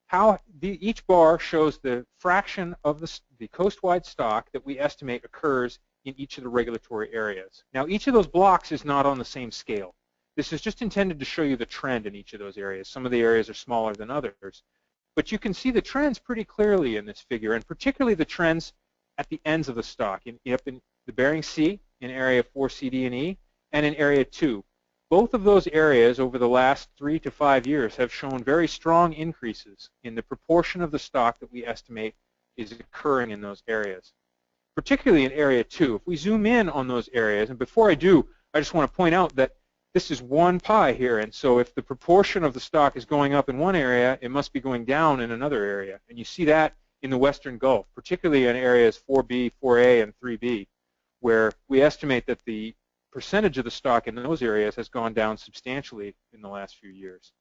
G: how each bar shows the fraction of the coastwide stock that we estimate occurs in each of the regulatory areas. Now, each of those blocks is not on the same scale. This is just intended to show you the trend in each of those areas. Some of the areas are smaller than others. But you can see the trends pretty clearly in this figure, and particularly the trends at the ends of the stock, up in the Bering Sea, in Area 4C, D, and E, and in Area 2. Both of those areas over the last 3 to 5 years have shown very strong increases in the proportion of the stock that we estimate is occurring in those areas, particularly in Area 2. If we zoom in on those areas, and before I do, I just want to point out that this is one pie here, and so if the proportion of the stock is going up in one area, it must be going down in another area. And you see that in the Western Gulf, particularly in areas 4B, 4A, and 3B, where we estimate that the percentage of the stock in those areas has gone down substantially in the last few years.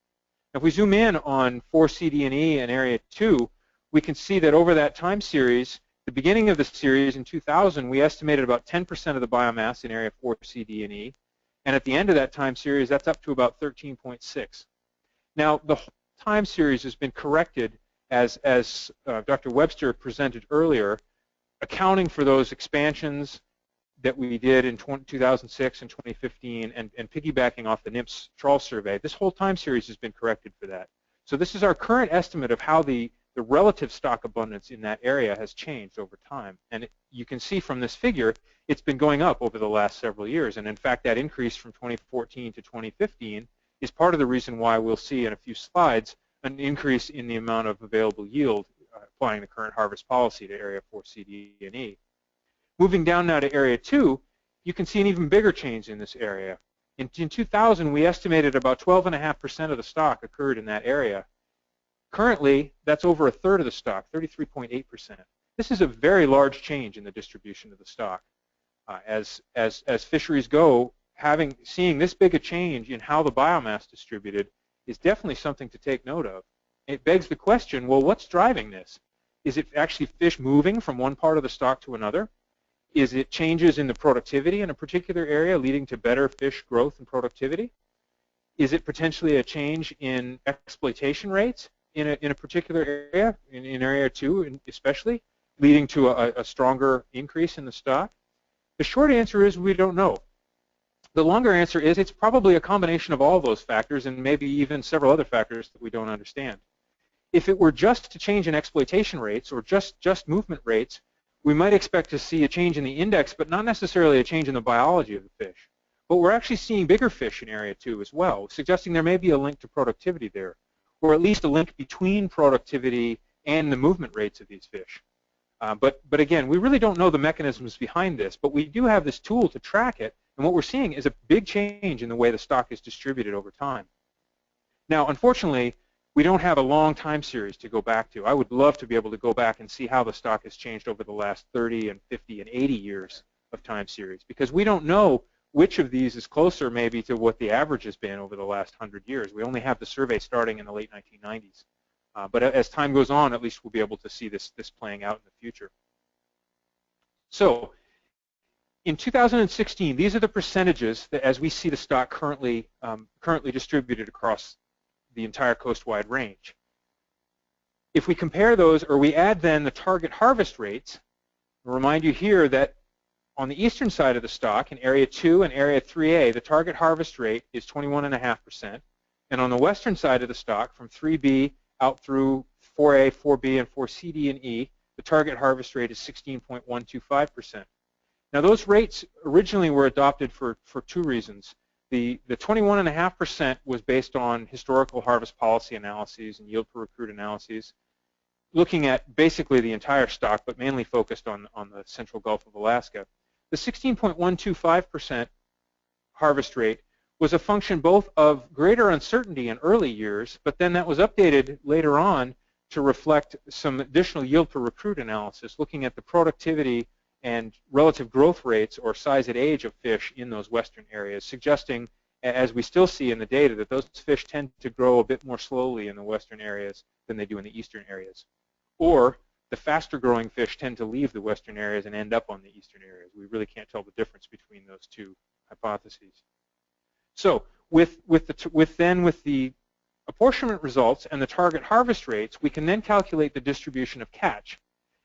G: Now, if we zoom in on 4C, D, and E and Area 2, we can see that over that time series, the beginning of the series in 2000, we estimated about 10% of the biomass in Area 4C, D, and E. And at the end of that time series, that's up to about 13.6. Now, the whole time series has been corrected as Dr. Webster presented earlier, accounting for those expansions that we did in 2006 and 2015 and piggybacking off the NIMS trawl survey. This whole time series has been corrected for that. So this is our current estimate of how the relative stock abundance in that area has changed over time. And you can see from this figure, it's been going up over the last several years. And in fact, that increase from 2014 to 2015 is part of the reason why we'll see in a few slides an increase in the amount of available yield applying the current harvest policy to Area 4C, D, and E. Moving down now to Area 2, you can see an even bigger change in this area. In 2000, we estimated about 12.5% of the stock occurred in that area. Currently, that's over a third of the stock, 33.8%. This is a very large change in the distribution of the stock. As fisheries go, seeing this big a change in how the biomass distributed is definitely something to take note of. It begs the question, well, what's driving this? Is it actually fish moving from one part of the stock to another? Is it changes in the productivity in a particular area leading to better fish growth and productivity? Is it potentially a change in exploitation rates in a particular area, in Area 2 especially, leading to a stronger increase in the stock? The short answer is we don't know. The longer answer is it's probably a combination of all those factors and maybe even several other factors that we don't understand. If it were just a change in exploitation rates or just movement rates, we might expect to see a change in the index, but not necessarily a change in the biology of the fish. But we're actually seeing bigger fish in Area 2 as well, suggesting there may be a link to productivity there, or at least a link between productivity and the movement rates of these fish. But again, we really don't know the mechanisms behind this, but we do have this tool to track it, and what we're seeing is a big change in the way the stock is distributed over time. Now, unfortunately, we don't have a long time series to go back to. I would love to be able to go back and see how the stock has changed over the last 30 and 50 and 80 years of time series, because we don't know which of these is closer maybe to what the average has been over the last 100 years. We only have the survey starting in the late 1990s. But as time goes on, at least we'll be able to see this playing out in the future. So in 2016, these are the percentages that, as we see the stock currently distributed across the entire coastwide range. If we compare those, or we add then the target harvest rates, I'll remind you here that on the eastern side of the stock, in Area 2 and Area 3A, the target harvest rate is 21.5%. And on the western side of the stock, from 3B out through 4A, 4B, and 4C, D, and E, the target harvest rate is 16.125%. Now, those rates originally were adopted for two reasons. The 21.5% was based on historical harvest policy analyses and yield per recruit analyses, looking at basically the entire stock, but mainly focused on the central Gulf of Alaska. The 16.125% harvest rate was a function both of greater uncertainty in early years, but then that was updated later on to reflect some additional yield per recruit analysis, looking at the productivity and relative growth rates or size at age of fish in those western areas, suggesting as we still see in the data, that those fish tend to grow a bit more slowly in the western areas than they do in the eastern areas. Or the faster growing fish tend to leave the western areas and end up on the eastern areas. We really can't tell the difference between those two hypotheses. So with the apportionment results and the target harvest rates, we can then calculate the distribution of catch.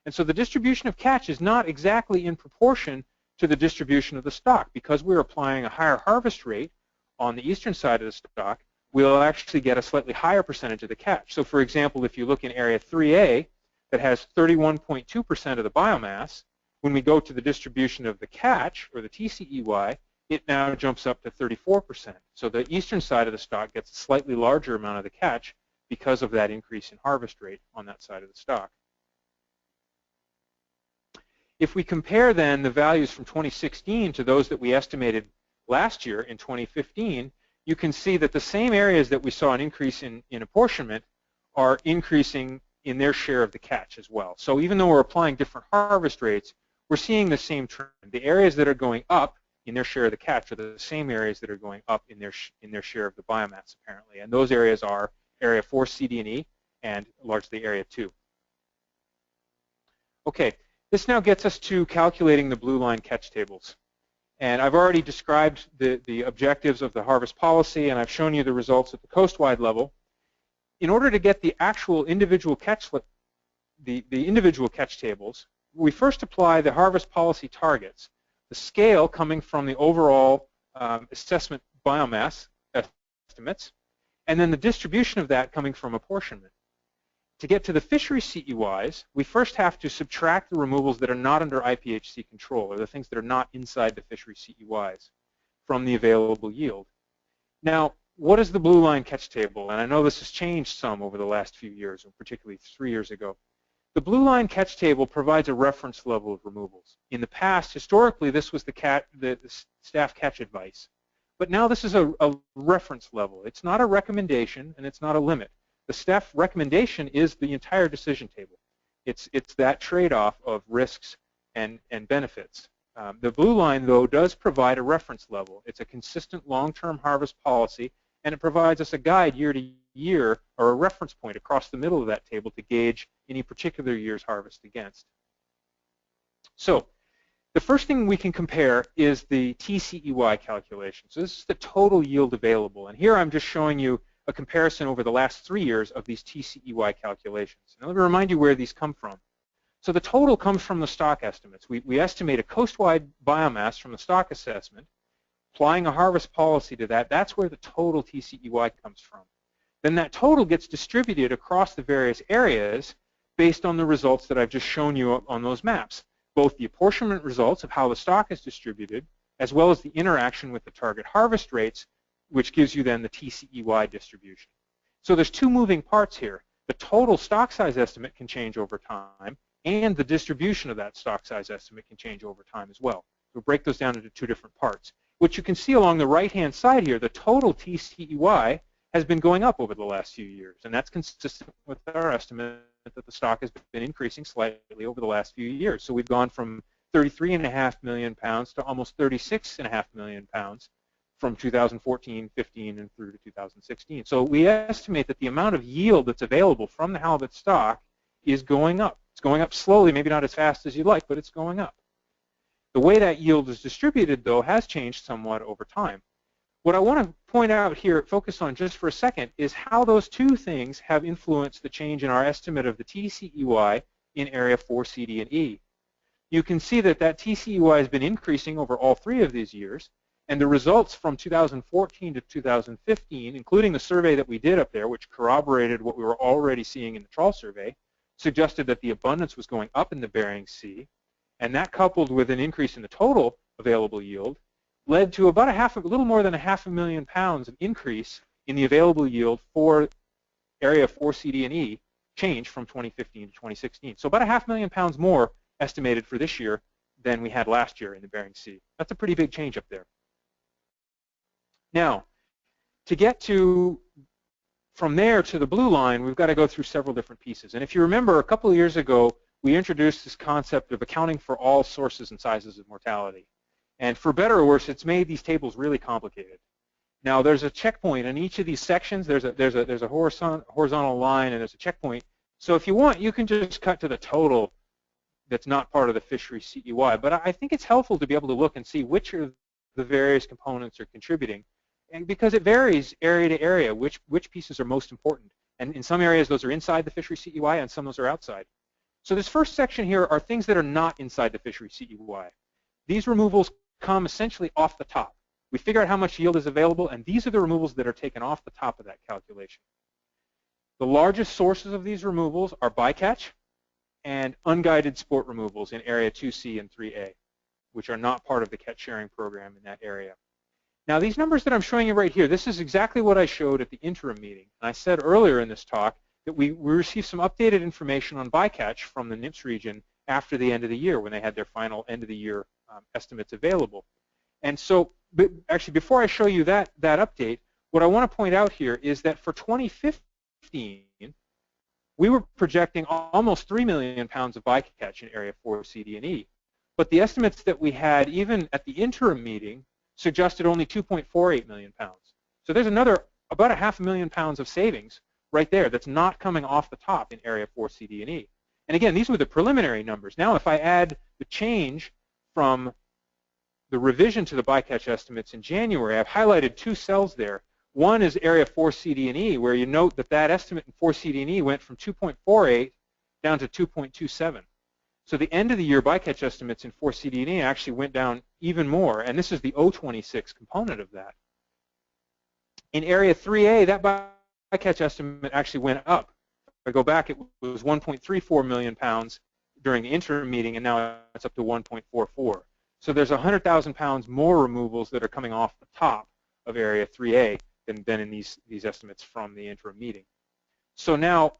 G: And so the distribution of catch is not exactly in proportion to the distribution of the stock. Because we're applying a higher harvest rate on the eastern side of the stock, we'll actually get a slightly higher percentage of the catch. So for example, if you look in area 3A that has 31.2% of the biomass, when we go to the distribution of the catch, or the TCEY, it now jumps up to 34%. So the eastern side of the stock gets a slightly larger amount of the catch because of that increase in harvest rate on that side of the stock. If we compare then the values from 2016 to those that we estimated last year in 2015, you can see that the same areas that we saw an increase in apportionment are increasing in their share of the catch as well. So even though we're applying different harvest rates, we're seeing the same trend. The areas that are going up in their share of the catch are the same areas that are going up in their share of the biomass, apparently. And those areas are Area 4, C, D, and E, and largely Area 2. Okay, this now gets us to calculating the blue line catch tables. And I've already described the objectives of the harvest policy, and I've shown you the results at the coast-wide level. In order to get the actual individual catch, the individual catch tables, we first apply the harvest policy targets, the scale coming from the overall assessment biomass estimates, and then the distribution of that coming from apportionment. To get to the fishery CEYs, we first have to subtract the removals that are not under IPHC control, or the things that are not inside the fishery CEYs, from the available yield. Now, what is the blue line catch table? And I know this has changed some over the last few years, or particularly 3 years ago. The blue line catch table provides a reference level of removals. In the past, historically, this was the staff catch advice. But now this is a reference level. It's not a recommendation, and it's not a limit. The staff recommendation is the entire decision table. It's that trade-off of risks and benefits. The blue line, though, does provide a reference level. It's a consistent long-term harvest policy, and it provides us a guide year to year, or a reference point across the middle of that table to gauge any particular year's harvest against. So the first thing we can compare is the TCEY calculation. So this is the total yield available. And here I'm just showing you a comparison over the last 3 years of these TCEY calculations. Now let me remind you where these come from. So the total comes from the stock estimates. We estimate a coast-wide biomass from the stock assessment, applying a harvest policy to that. That's where the total TCEY comes from. Then that total gets distributed across the various areas based on the results that I've just shown you on those maps, both the apportionment results of how the stock is distributed, as well as the interaction with the target harvest rates, which gives you then the TCEY distribution. So there's two moving parts here. The total stock size estimate can change over time, and the distribution of that stock size estimate can change over time as well. We'll break those down into two different parts. What you can see along the right-hand side here, the total TCEY has been going up over the last few years, and that's consistent with our estimate that the stock has been increasing slightly over the last few years. So we've gone from 33.5 million pounds to almost 36.5 million pounds from 2014, 15, and through to 2016. So we estimate that the amount of yield that's available from the halibut stock is going up. It's going up slowly, maybe not as fast as you'd like, but it's going up. The way that yield is distributed, though, has changed somewhat over time. What I want to point out here, focus on just for a second, is how those two things have influenced the change in our estimate of the TCEY in Area 4, C, D, and E. You can see that that TCEY has been increasing over all 3 of these years, and the results from 2014 to 2015, including the survey that we did up there, which corroborated what we were already seeing in the trawl survey, suggested that the abundance was going up in the Bering Sea, and that coupled with an increase in the total available yield led to about a little more than 500,000 pounds of increase in the available yield for Area 4, C, D, and E change from 2015 to 2016. So about 500,000 pounds more estimated for this year than we had last year in the Bering Sea. That's a pretty big change up there. Now, to get from there to the blue line, we've got to go through several different pieces. And if you remember, a couple of years ago, we introduced this concept of accounting for all sources and sizes of mortality. And for better or worse, it's made these tables really complicated. Now there's a checkpoint in each of these sections. There's a horizontal line and there's a checkpoint. So if you want, you can just cut to the total that's not part of the fishery CEY. But I think it's helpful to be able to look and see which of the various components are contributing. And because it varies area to area, which pieces are most important. And in some areas, those are inside the fishery CEY, and some those are outside. So this first section here are things that are not inside the fishery CEY. These removals come essentially off the top. We figure out how much yield is available, and these are the removals that are taken off the top of that calculation. The largest sources of these removals are bycatch and unguided sport removals in Area 2C and 3A, which are not part of the catch sharing program in that area. Now these numbers that I'm showing you right here, this is exactly what I showed at the interim meeting. And I said earlier in this talk that we received some updated information on bycatch from the NIPS region after the end of the year when they had their final end of the year estimates available. And so actually before I show you that update, what I want to point out here is that for 2015, we were projecting almost 3 million pounds of bycatch in Area 4 CD&E. But the estimates that we had even at the interim meeting suggested only 2.48 million pounds. So there's another about 500,000 pounds of savings right there that's not coming off the top in Area 4 CD&E. And again, these were the preliminary numbers. Now if I add the change from the revision to the bycatch estimates in January, I've highlighted two cells there. One is Area 4 CD&E, where you note that that estimate in 4 CD&E went from 2.48 down to 2.27. So the end of the year bycatch estimates in 4 CD&E actually went down even more, and this is the 026 component of that. In Area 3A, that bycatch estimate actually went up. If I go back, it was 1.34 million pounds during the interim meeting, and now it's up to 1.44. So there's 100,000 pounds more removals that are coming off the top of Area 3A than in these estimates from the interim meeting. So now,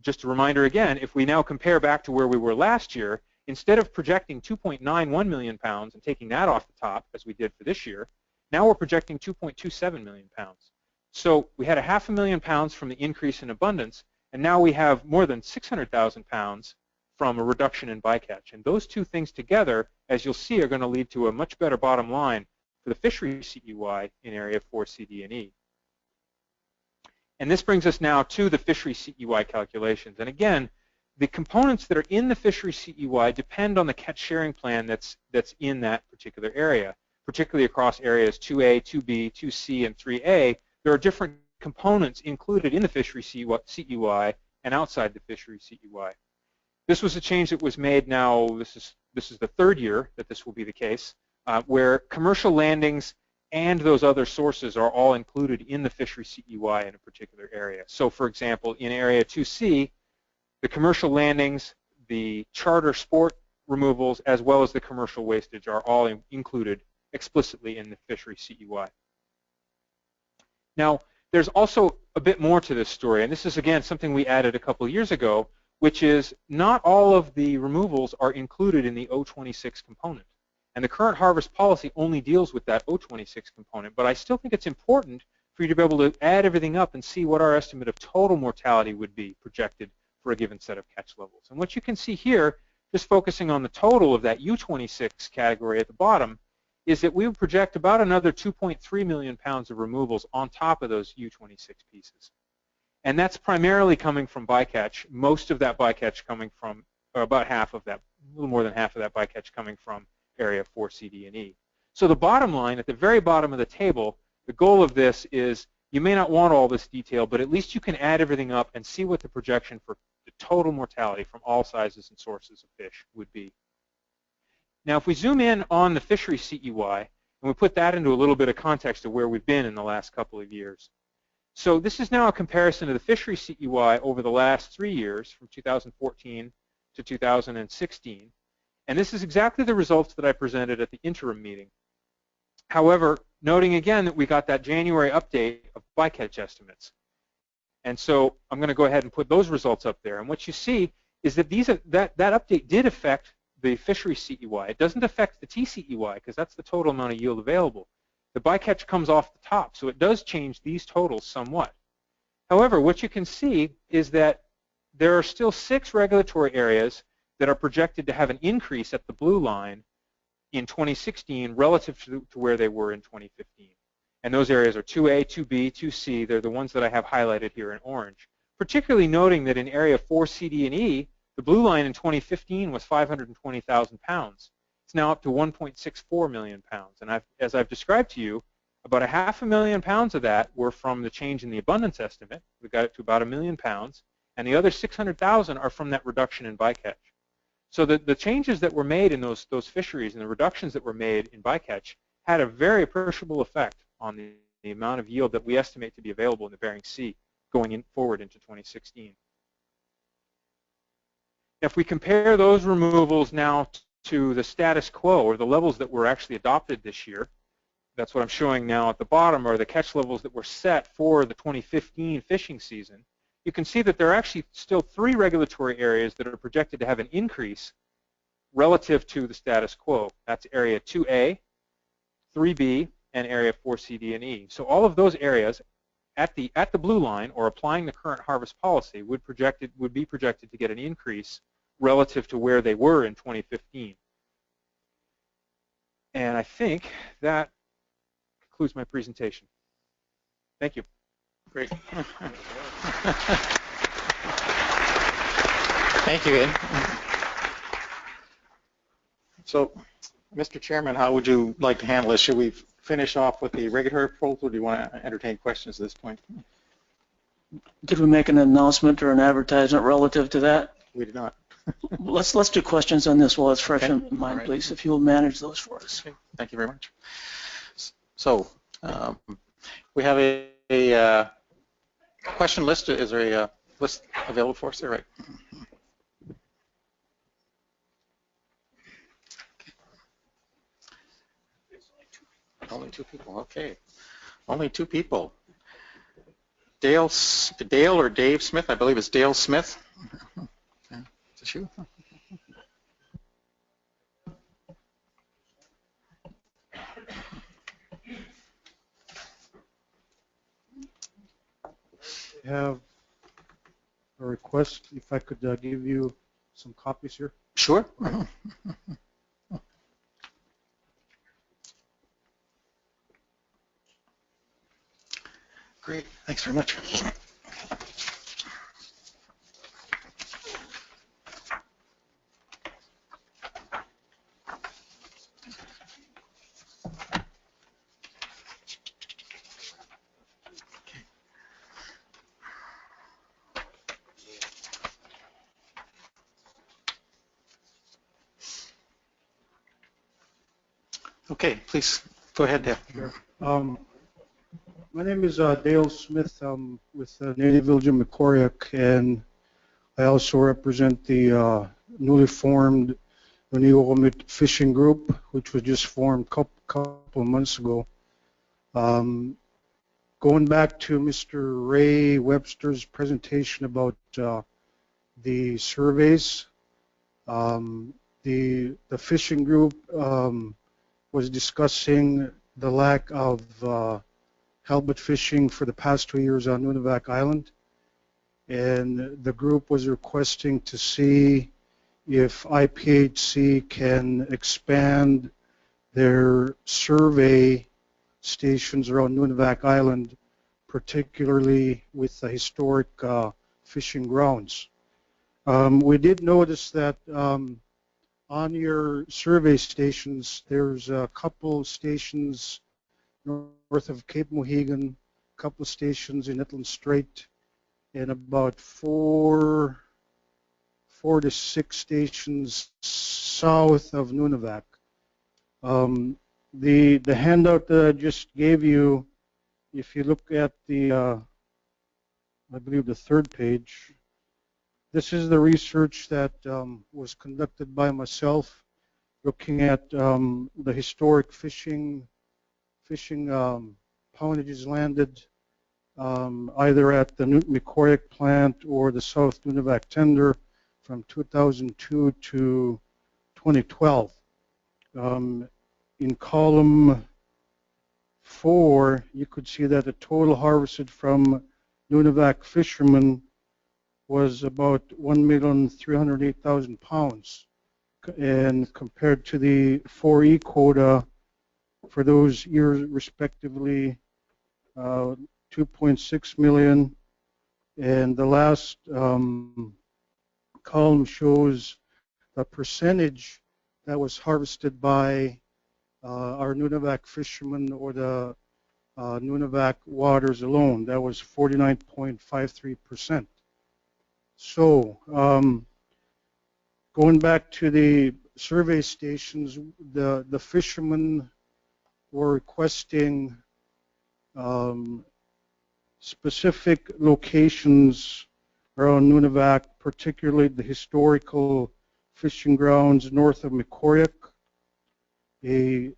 G: just a reminder again, if we now compare back to where we were last year, instead of projecting 2.91 million pounds and taking that off the top, as we did for this year, now we're projecting 2.27 million pounds. So we had 500,000 pounds from the increase in abundance, and now we have more than 600,000 pounds from a reduction in bycatch. And those two things together, as you'll see, are going to lead to a much better bottom line for the fishery CEY in Area 4 CD&E. And this brings us now to the fishery CEY calculations. And again, the components that are in the fishery CEY depend on the catch sharing plan that's in that particular area, particularly across areas 2A, 2B, 2C, and 3A. There are different components included in the fishery CEY and outside the fishery CEY. This was a change that was made now, this is the third year that this will be the case, where commercial landings and those other sources are all included in the fishery CEY in a particular area. So for example, in Area 2C, the commercial landings, the charter sport removals, as well as the commercial wastage are all included explicitly in the fishery CEY. Now, there's also a bit more to this story, and this is again something we added a couple years ago, which is not all of the removals are included in the 026 component. And the current harvest policy only deals with that 026 component, but I still think it's important for you to be able to add everything up and see what our estimate of total mortality would be projected for a given set of catch levels. And what you can see here, just focusing on the total of that U26 category at the bottom, is that we would project about another 2.3 million pounds of removals on top of those U26 pieces. And that's primarily coming from bycatch, most of that bycatch coming from, or about half of that, a little more than half of that bycatch coming from Area 4 CD&E. So the bottom line, at the very bottom of the table, the goal of this is you may not want all this detail, but at least you can add everything up and see what the projection for the total mortality from all sizes and sources of fish would be. Now if we zoom in on the fishery CEY, and we put that into a little bit of context of where we've been in the last couple of years. So this is now a comparison of the fishery CEY over the last 3 years, from 2014 to 2016. And this is exactly the results that I presented at the interim meeting. However, noting again that we got that January update of bycatch estimates. And so I'm going to go ahead and put those results up there. And what you see is that that update did affect the fishery CEY. It doesn't affect the TCEY because that's the total amount of yield available. The bycatch comes off the top, so it does change these totals somewhat. However, what you can see is that there are still 6 regulatory areas that are projected to have an increase at the blue line in 2016 relative to where they were in 2015. And those areas are 2A, 2B, 2C. They're the ones that I have highlighted here in orange. Particularly noting that in area 4C, D, and E, the blue line in 2015 was 520,000 pounds. It's now up to 1.64 million pounds. And as I've described to you, about 500,000 pounds of that were from the change in the abundance estimate. We got it to about 1 million pounds. And the other 600,000 are from that reduction in bycatch. So the changes that were made in those fisheries and the reductions that were made in bycatch had a very appreciable effect on the amount of yield that we estimate to be available in the Bering Sea going forward into 2016. If we compare those removals now to the status quo, or the levels that were actually adopted this year, that's what I'm showing now at the bottom, are the catch levels that were set for the 2015 fishing season. You can see that there are actually still 3 regulatory areas that are projected to have an increase relative to the status quo. That's area 2A, 3B, and area 4C, D, and E. So all of those areas at the blue line, or applying the current harvest policy, would be projected to get an increase relative to where they were in 2015. And I think that concludes my presentation. Thank you.
D: Great. Thank you, Ed. So, Mr. Chairman, how would you like to handle this? Should we finish off with the regulatory proposal, or do you want to entertain questions at this point?
A: Did we make an announcement or an advertisement relative to that?
D: We did not.
A: Let's do questions on this while it's fresh in mind,
D: right.
A: please, if you'll manage those for us.
D: Okay. Thank you very much. So, we have a question list. Is there a list available for us there? Right. Only 2 people. Okay. Only 2 people. Dale or Dave Smith? I believe it's Dale Smith. Is it you?
H: I have a request, if I could give you some copies here.
D: Sure. Great. Thanks very much. Okay, please go ahead, Dale.
H: Sure. My name is Dale Smith. I'm with Native Village of Macoriac, and I also represent the newly formed Renewable Fishing Group, which was just formed a couple of months ago. Going back to Mr. Ray Webster's presentation about the surveys, the fishing group was discussing the lack of halibut fishing for the past 2 years on Nunivak Island, and the group was requesting to see if IPHC can expand their survey stations around Nunivak Island, particularly with the historic fishing grounds. We did notice that on your survey stations, there's a couple stations north of Cape Mohegan, a couple stations in Itland Strait, and about four to six stations south of Nunivak. The handout that I just gave you, if you look at the, I believe the 3rd page, this is the research that was conducted by myself, looking at the historic fishing poundages landed either at the Newton-Macoriac plant or the South Nunivak tender from 2002 to 2012. In column 4, you could see that the total harvested from Nunivak fishermen was about 1,308,000 pounds, and compared to the 4E quota for those years respectively 2.6 million, and the last column shows the percentage that was harvested by our Nunivak fishermen or the Nunivak waters alone. That was 49.53%. So going back to the survey stations, the fishermen were requesting specific locations around Nunivak, particularly the historical fishing grounds north of Mikoyak,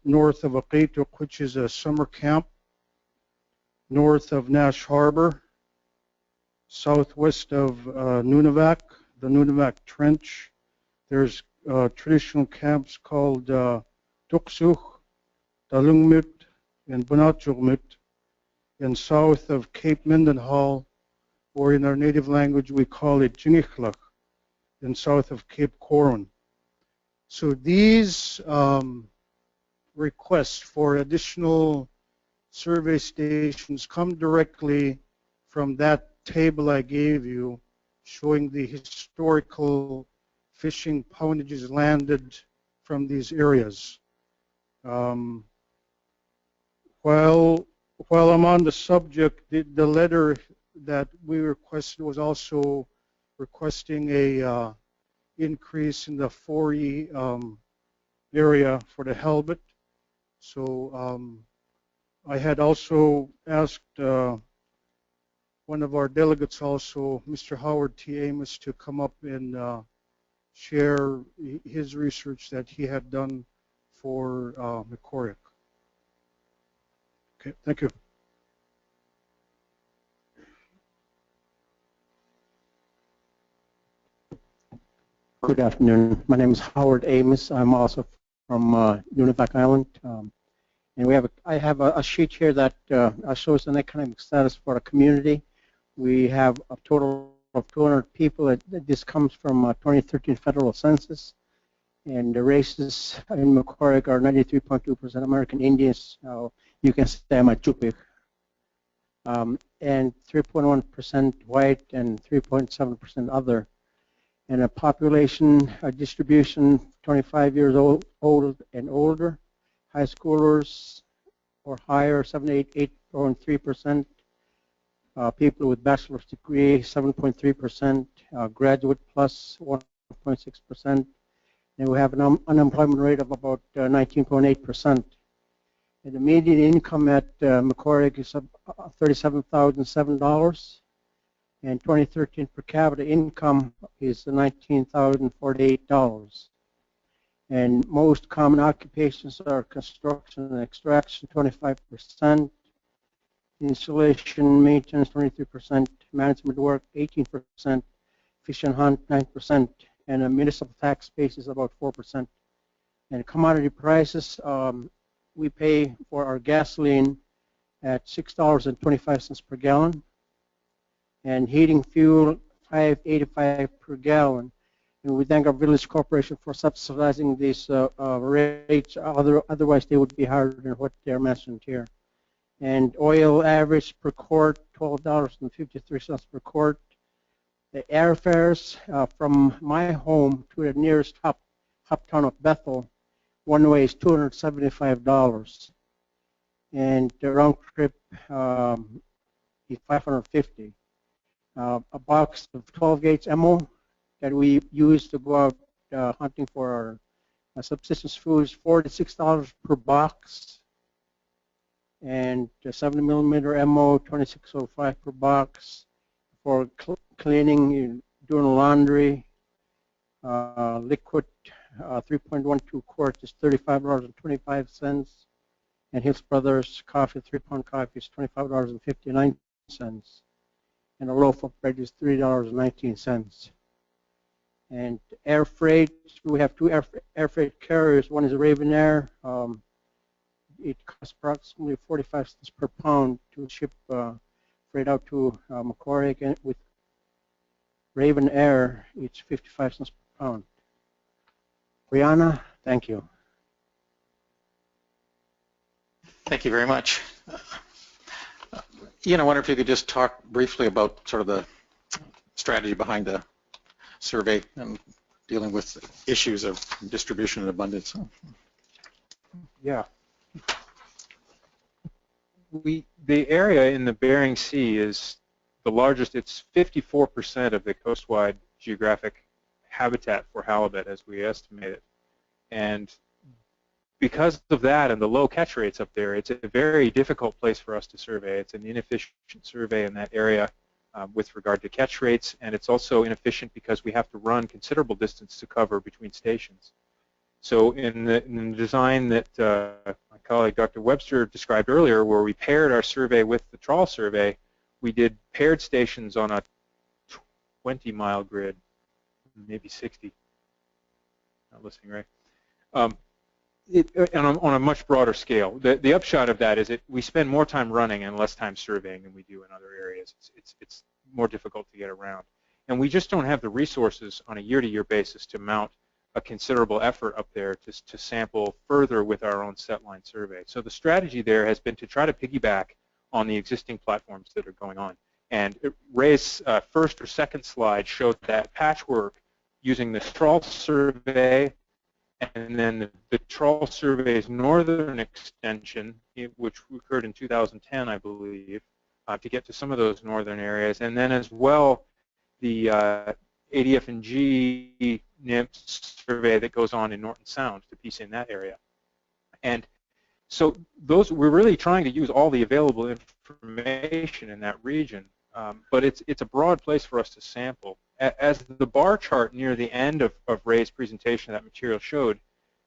H: north of Aqituk, which is a summer camp, north of Nash Harbor, southwest of Nunivak, the Nunivak Trench. There's traditional camps called Tuksuk, Talungmut, and Bunachulmut, and south of Cape Mendenhall, or in our native language we call it Jingiklak, and south of Cape Coron. So these requests for additional survey stations come directly from that table I gave you, showing the historical fishing poundages landed from these areas. While I'm on the subject, the letter that we requested was also requesting a increase in the 4E area for the halibut. So I had also asked one of our delegates also, Mr. Howard T. Amos, to come up and share his research that he had done for Mikoyak. Okay, thank you.
I: Good afternoon. My name is Howard Amos. I'm also from Nunivak Island. And I have a sheet here that shows an economic status for the community. We have a total of 200 people. This comes from 2013 federal census. And the races in Mikoyak are 93.2% American Indians. You can say I'm a Chupik. And 3.1% white and 3.7% other. And a population distribution 25 years old and older. High schoolers or higher, 8.3%. People with bachelor's degree, 7.3%. Graduate plus 1.6%. And we have an unemployment rate of about 19.8%. And the median income at Mikoyak is $37,007. And 2013 per capita income is $19,048. And most common occupations are construction and extraction, 25%, installation, maintenance, 23%, management work, 18%, fish and hunt, 9%, and a municipal tax base is about 4%. And commodity prices, we pay for our gasoline at $6.25 per gallon, and heating fuel, $5.85 per gallon. And we thank our village corporation for subsidizing these rates. Otherwise, they would be higher than what they're mentioned here. And oil average per quart, $12.53 per quart. The airfares from my home to the nearest hub town of Bethel, one way is $275. And the round trip is $550. A box of 12 gauge ammo that we use to go out hunting for our subsistence foods, $46 per box, and 70mm ammo, $26.05 per box. For cleaning, doing laundry, liquid 3.12 quarts is $35.25, and Hills Brothers coffee, 3-pound coffee is $25.59. And a loaf of bread is $3.19. And air freight, we have two air freight carriers. One is a Raven Air. It costs approximately 45 cents per pound to ship freight out to Mikoyak, and with Raven Air, it's 55 cents per pound. Brianna, thank you.
D: Thank you very much. Ian, I wonder if you could just talk briefly about sort of the strategy behind the survey and dealing with issues of distribution and abundance.
G: Yeah. The area in the Bering Sea is the largest. It's 54% of the coastwide geographic habitat for halibut as we estimate it. And because of that and the low catch rates up there, it's a very difficult place for us to survey. It's an inefficient survey in that area with regard to catch rates, and it's also inefficient because we have to run considerable distance to cover between stations. So in the design that my colleague Dr. Webster described earlier, where we paired our survey with the trawl survey, we did paired stations on a 20-mile grid, maybe 60. Not listening, right? On a much broader scale. The upshot of that is that we spend more time running and less time surveying than we do in other areas. It's more difficult to get around. And we just don't have the resources on a year-to-year basis to mount a considerable effort up there to sample further with our own set-line survey. So the strategy there has been to try to piggyback on the existing platforms that are going on. And Ray's first or second slide showed that patchwork using the trawl survey and then the trawl survey's northern extension, which occurred in 2010, I believe, to get to some of those northern areas, and then as well the ADF&G NIMS survey that goes on in Norton Sound to piece in that area. And so we're really trying to use all the available information in that region, but it's a broad place for us to sample. As the bar chart near the end of Ray's presentation, that material showed,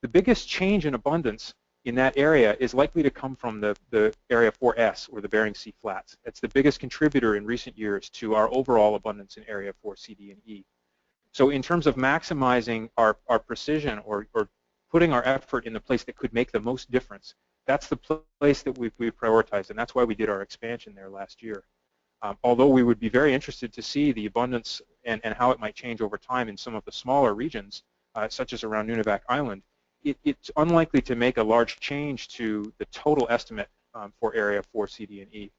G: the biggest change in abundance in that area is likely to come from the Area 4S, or the Bering Sea Flats. It's the biggest contributor in recent years to our overall abundance in Area 4 CD and E. So in terms of maximizing our precision or putting our effort in the place that could make the most difference, that's the place that we've prioritized, and that's why we did our expansion there last year. Although we would be very interested to see the abundance and how it might change over time in some of the smaller regions, such as around Nunivak Island, it's unlikely to make a large change to the total estimate for Area 4 CD and E.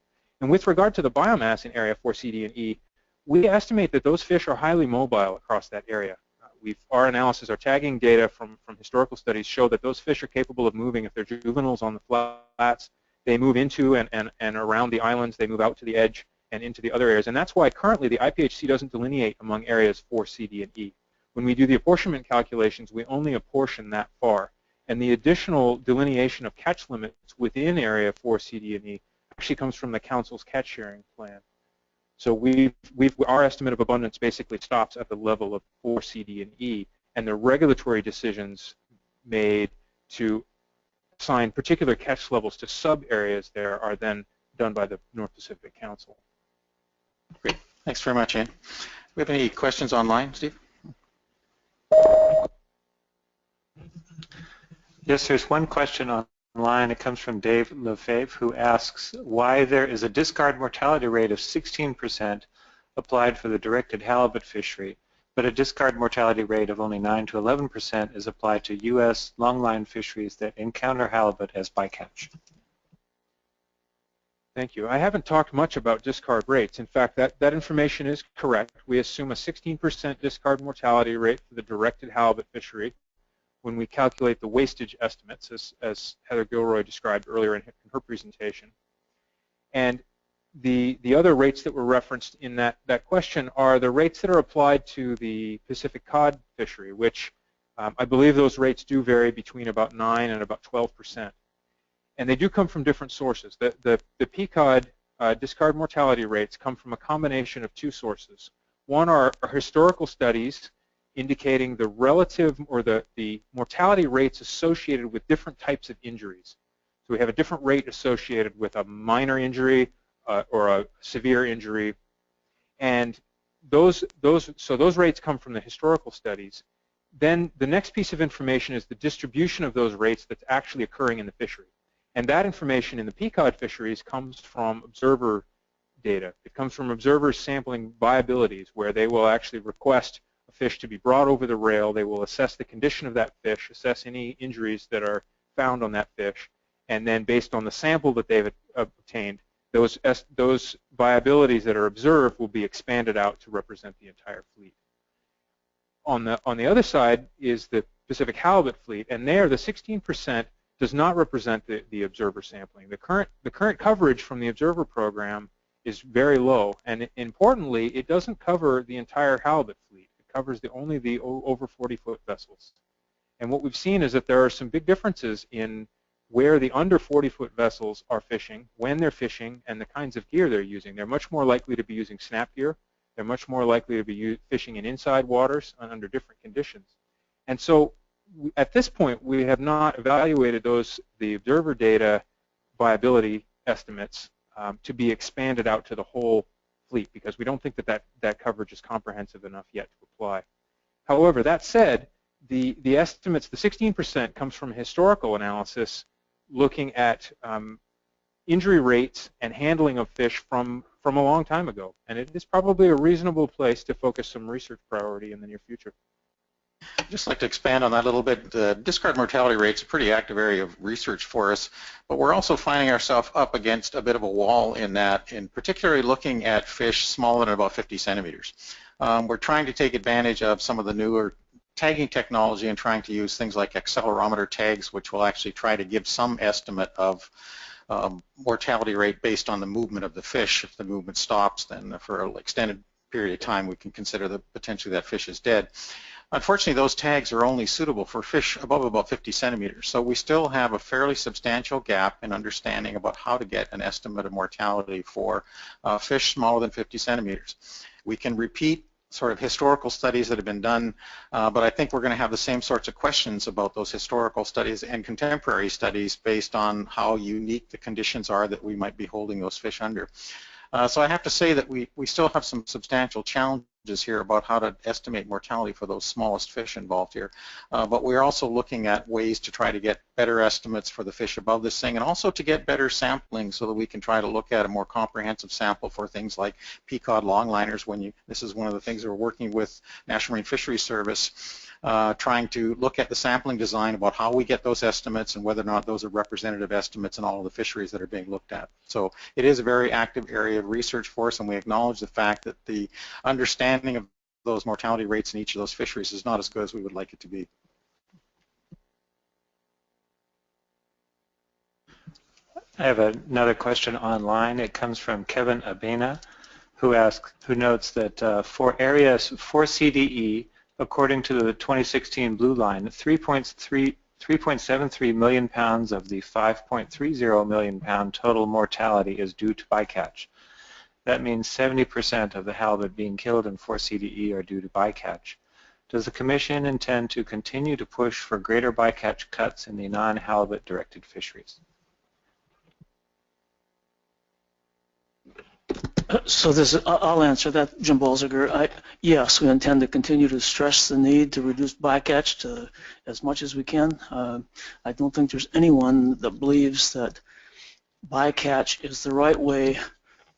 G: And with regard to the biomass in Area 4 CD and E, we estimate that those fish are highly mobile across that area. Our analysis, our tagging data from historical studies show that those fish are capable of moving. If they're juveniles on the flats, they move into and around the islands, they move out to the edge and into the other areas. And that's why currently the IPHC doesn't delineate among areas 4 CD and E. When we do the apportionment calculations, we only apportion that far. And the additional delineation of catch limits within area 4 CD and E actually comes from the Council's catch sharing plan. So our estimate of abundance basically stops at the level of 4 CD and E, and the regulatory decisions made to assign particular catch levels to sub-areas there are then done by the North Pacific Council.
D: Great. Thanks very much, Ian. Do we have any questions online, Steve?
C: Yes, there's one question online. It comes from Dave Lefebvre, who asks why there is a discard mortality rate of 16% applied for the directed halibut fishery, but a discard mortality rate of only 9 to 11% is applied to U.S. longline fisheries that encounter halibut as bycatch.
G: Thank you. I haven't talked much about discard rates. In fact, that information is correct. We assume a 16% discard mortality rate for the directed halibut fishery when we calculate the wastage estimates, as Heather Gilroy described earlier in her presentation. And the other rates that were referenced in that question are the rates that are applied to the Pacific cod fishery, which I believe those rates do vary between about 9 and about 12%. And they do come from different sources. The PCOD discard mortality rates come from a combination of two sources. One are historical studies indicating the relative or the mortality rates associated with different types of injuries. So we have a different rate associated with a minor injury or a severe injury. And those rates come from the historical studies. Then the next piece of information is the distribution of those rates that's actually occurring in the fishery. And that information in the PCOD fisheries comes from observer data. It comes from observers sampling viabilities, where they will actually request a fish to be brought over the rail. They will assess the condition of that fish, assess any injuries that are found on that fish, and then based on the sample that they've obtained, those viabilities that are observed will be expanded out to represent the entire fleet. On the other side is the Pacific halibut fleet, and there the 16% does not represent the observer sampling. The current coverage from the observer program is very low, and importantly, it doesn't cover the entire halibut fleet. It covers only the over 40-foot vessels. And what we've seen is that there are some big differences in where the under 40-foot vessels are fishing, when they're fishing, and the kinds of gear they're using. They're much more likely to be using snap gear. They're much more likely to be fishing in inside waters under different conditions. And so at this point, we have not evaluated the observer data viability estimates to be expanded out to the whole fleet, because we don't think that coverage is comprehensive enough yet to apply. However, that said, the estimates, the 16% comes from historical analysis looking at injury rates and handling of fish from a long time ago. And it is probably a reasonable place to focus some research priority in the near future.
D: I'd just like to expand on that a little bit. Discard mortality rate's a pretty active area of research for us, but we're also finding ourselves up against a bit of a wall in that, in particularly looking at fish smaller than about 50 centimeters. We're trying to take advantage of some of the newer tagging technology and trying to use things like accelerometer tags, which will actually try to give some estimate of mortality rate based on the movement of the fish. If the movement stops, then for an extended period of time we can consider that potentially that fish is dead. Unfortunately, those tags are only suitable for fish above about 50 centimeters, so we still have a fairly substantial gap in understanding about how to get an estimate of mortality for fish smaller than 50 centimeters. We can repeat sort of historical studies that have been done, but I think we're going to have the same sorts of questions about those historical studies and contemporary studies based on how unique the conditions are that we might be holding those fish under. So I have to say that we still have some substantial challenges here about how to estimate mortality for those smallest fish involved here, but we're also looking at ways to try to get better estimates for the fish above this thing, and also to get better sampling so that we can try to look at a more comprehensive sample for things like peacod longliners. This is one of the things that we're working with National Marine Fisheries Service, trying to look at the sampling design about how we get those estimates and whether or not those are representative estimates in all of the fisheries that are being looked at. So it is a very active area of research for us, and we acknowledge the fact that the understanding of those mortality rates in each of those fisheries is not as good as we would like it to be.
C: I have another question online. It comes from Kevin Abena, who notes that for areas 4 CDE, according to the 2016 Blue Line, 3.73 million pounds of the 5.30 million pound total mortality is due to bycatch. That means 70% of the halibut being killed in 4 CDE are due to bycatch. Does the Commission intend to continue to push for greater bycatch cuts in the non-halibut directed fisheries?
A: So I'll answer that, Jim Bolziger. Yes, we intend to continue to stress the need to reduce bycatch to as much as we can. I don't think there's anyone that believes that bycatch is the right way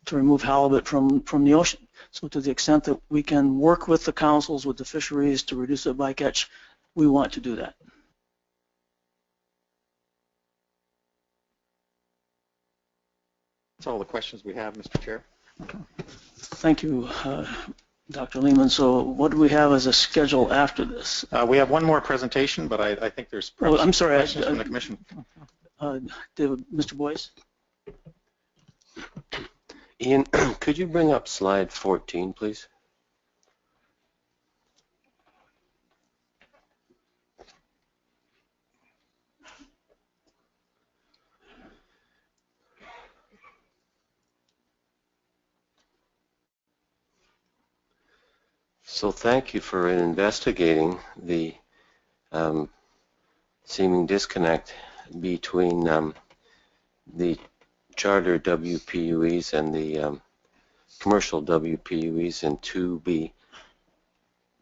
A: to remove halibut from the ocean. So to the extent that we can work with the councils, with the fisheries to reduce the bycatch, we want to do that.
D: That's all the questions we have, Mr. Chair.
A: Thank you, Dr. Lehman. So what do we have as a schedule after this?
D: We have one more presentation, but I think there's
A: I'm sorry,
D: questions from the Commission.
A: Mr. Boyce?
J: Ian, could you bring up slide 14, please? So thank you for investigating the seeming disconnect between the charter WPUEs and the commercial WPUEs in 2B.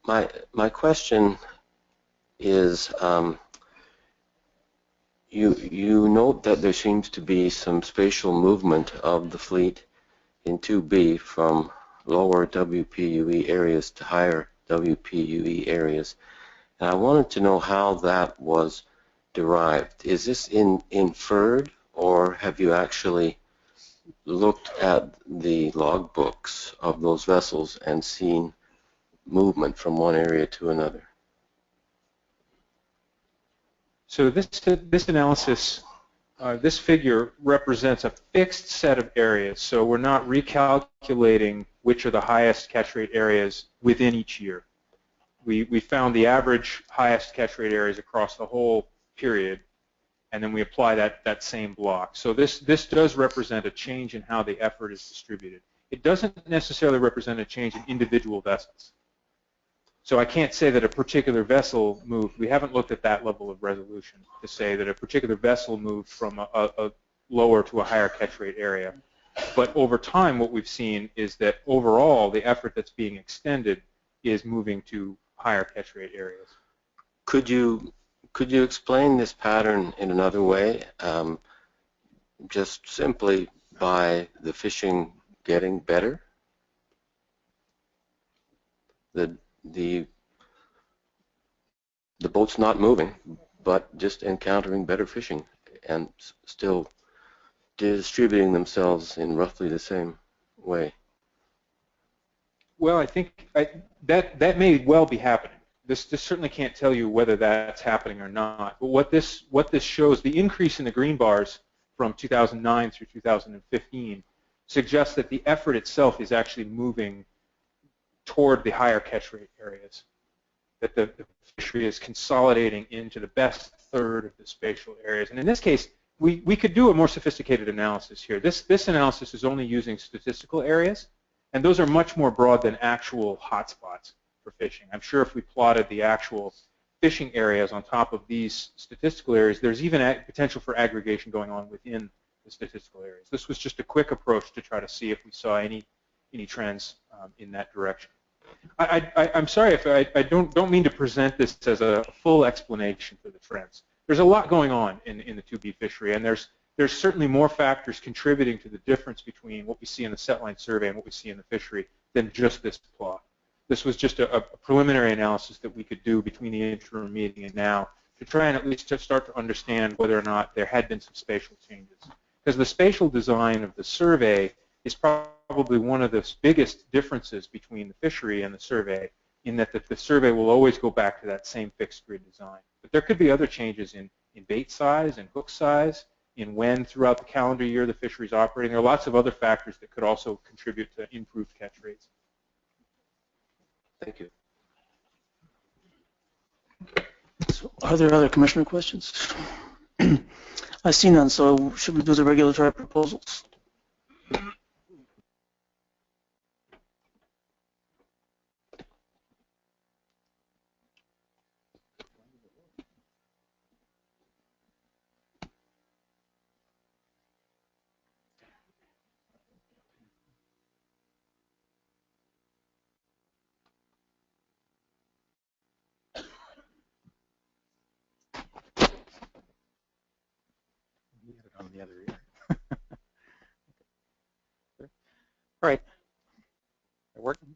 J: My question is, you note that there seems to be some spatial movement of the fleet in 2B from lower WPUE areas to higher WPUE areas. And I wanted to know how that was derived. Is this inferred, or have you actually looked at the logbooks of those vessels and seen movement from one area to another?
G: So this analysis, this figure represents a fixed set of areas. So we're not recalculating which are the highest catch rate areas within each year. We found the average highest catch rate areas across the whole period, and then we apply that same block. So this does represent a change in how the effort is distributed. It doesn't necessarily represent a change in individual vessels. So I can't say that a particular vessel moved. We haven't looked at that level of resolution to say that a particular vessel moved from a lower to a higher catch rate area. But over time, what we've seen is that overall, the effort that's being extended is moving to higher catch rate areas.
J: Could you explain this pattern in another way, just simply by the fishing getting better? The boat's not moving, but just encountering better fishing and still distributing themselves in roughly the same way.
G: Well, I think that may well be happening. This certainly can't tell you whether that's happening or not. But what this shows, the increase in the green bars from 2009 through 2015 suggests that the effort itself is actually moving toward the higher catch rate areas, that the fishery is consolidating into the best third of the spatial areas. And in this case, we could do a more sophisticated analysis here. This analysis is only using statistical areas, and those are much more broad than actual hotspots for fishing. I'm sure if we plotted the actual fishing areas on top of these statistical areas, there's even potential for aggregation going on within the statistical areas. This was just a quick approach to try to see if we saw any trends in that direction. I'm sorry if I don't mean to present this as a full explanation for the trends. There's a lot going on in the 2B fishery, and there's certainly more factors contributing to the difference between what we see in the setline survey and what we see in the fishery than just this plot. This was just a preliminary analysis that we could do between the interim meeting and now to try and at least just start to understand whether or not there had been some spatial changes. Because the spatial design of the survey is probably one of the biggest differences between the fishery and the survey, in that the survey will always go back to that same fixed grid design. But there could be other changes in bait size and hook size, in when throughout the calendar year the fishery is operating. There are lots of other factors that could also contribute to improved catch rates.
J: Thank you.
A: So are there other commissioner questions? I see none, so should we do the regulatory proposals?
D: On the other ear. All right. It working?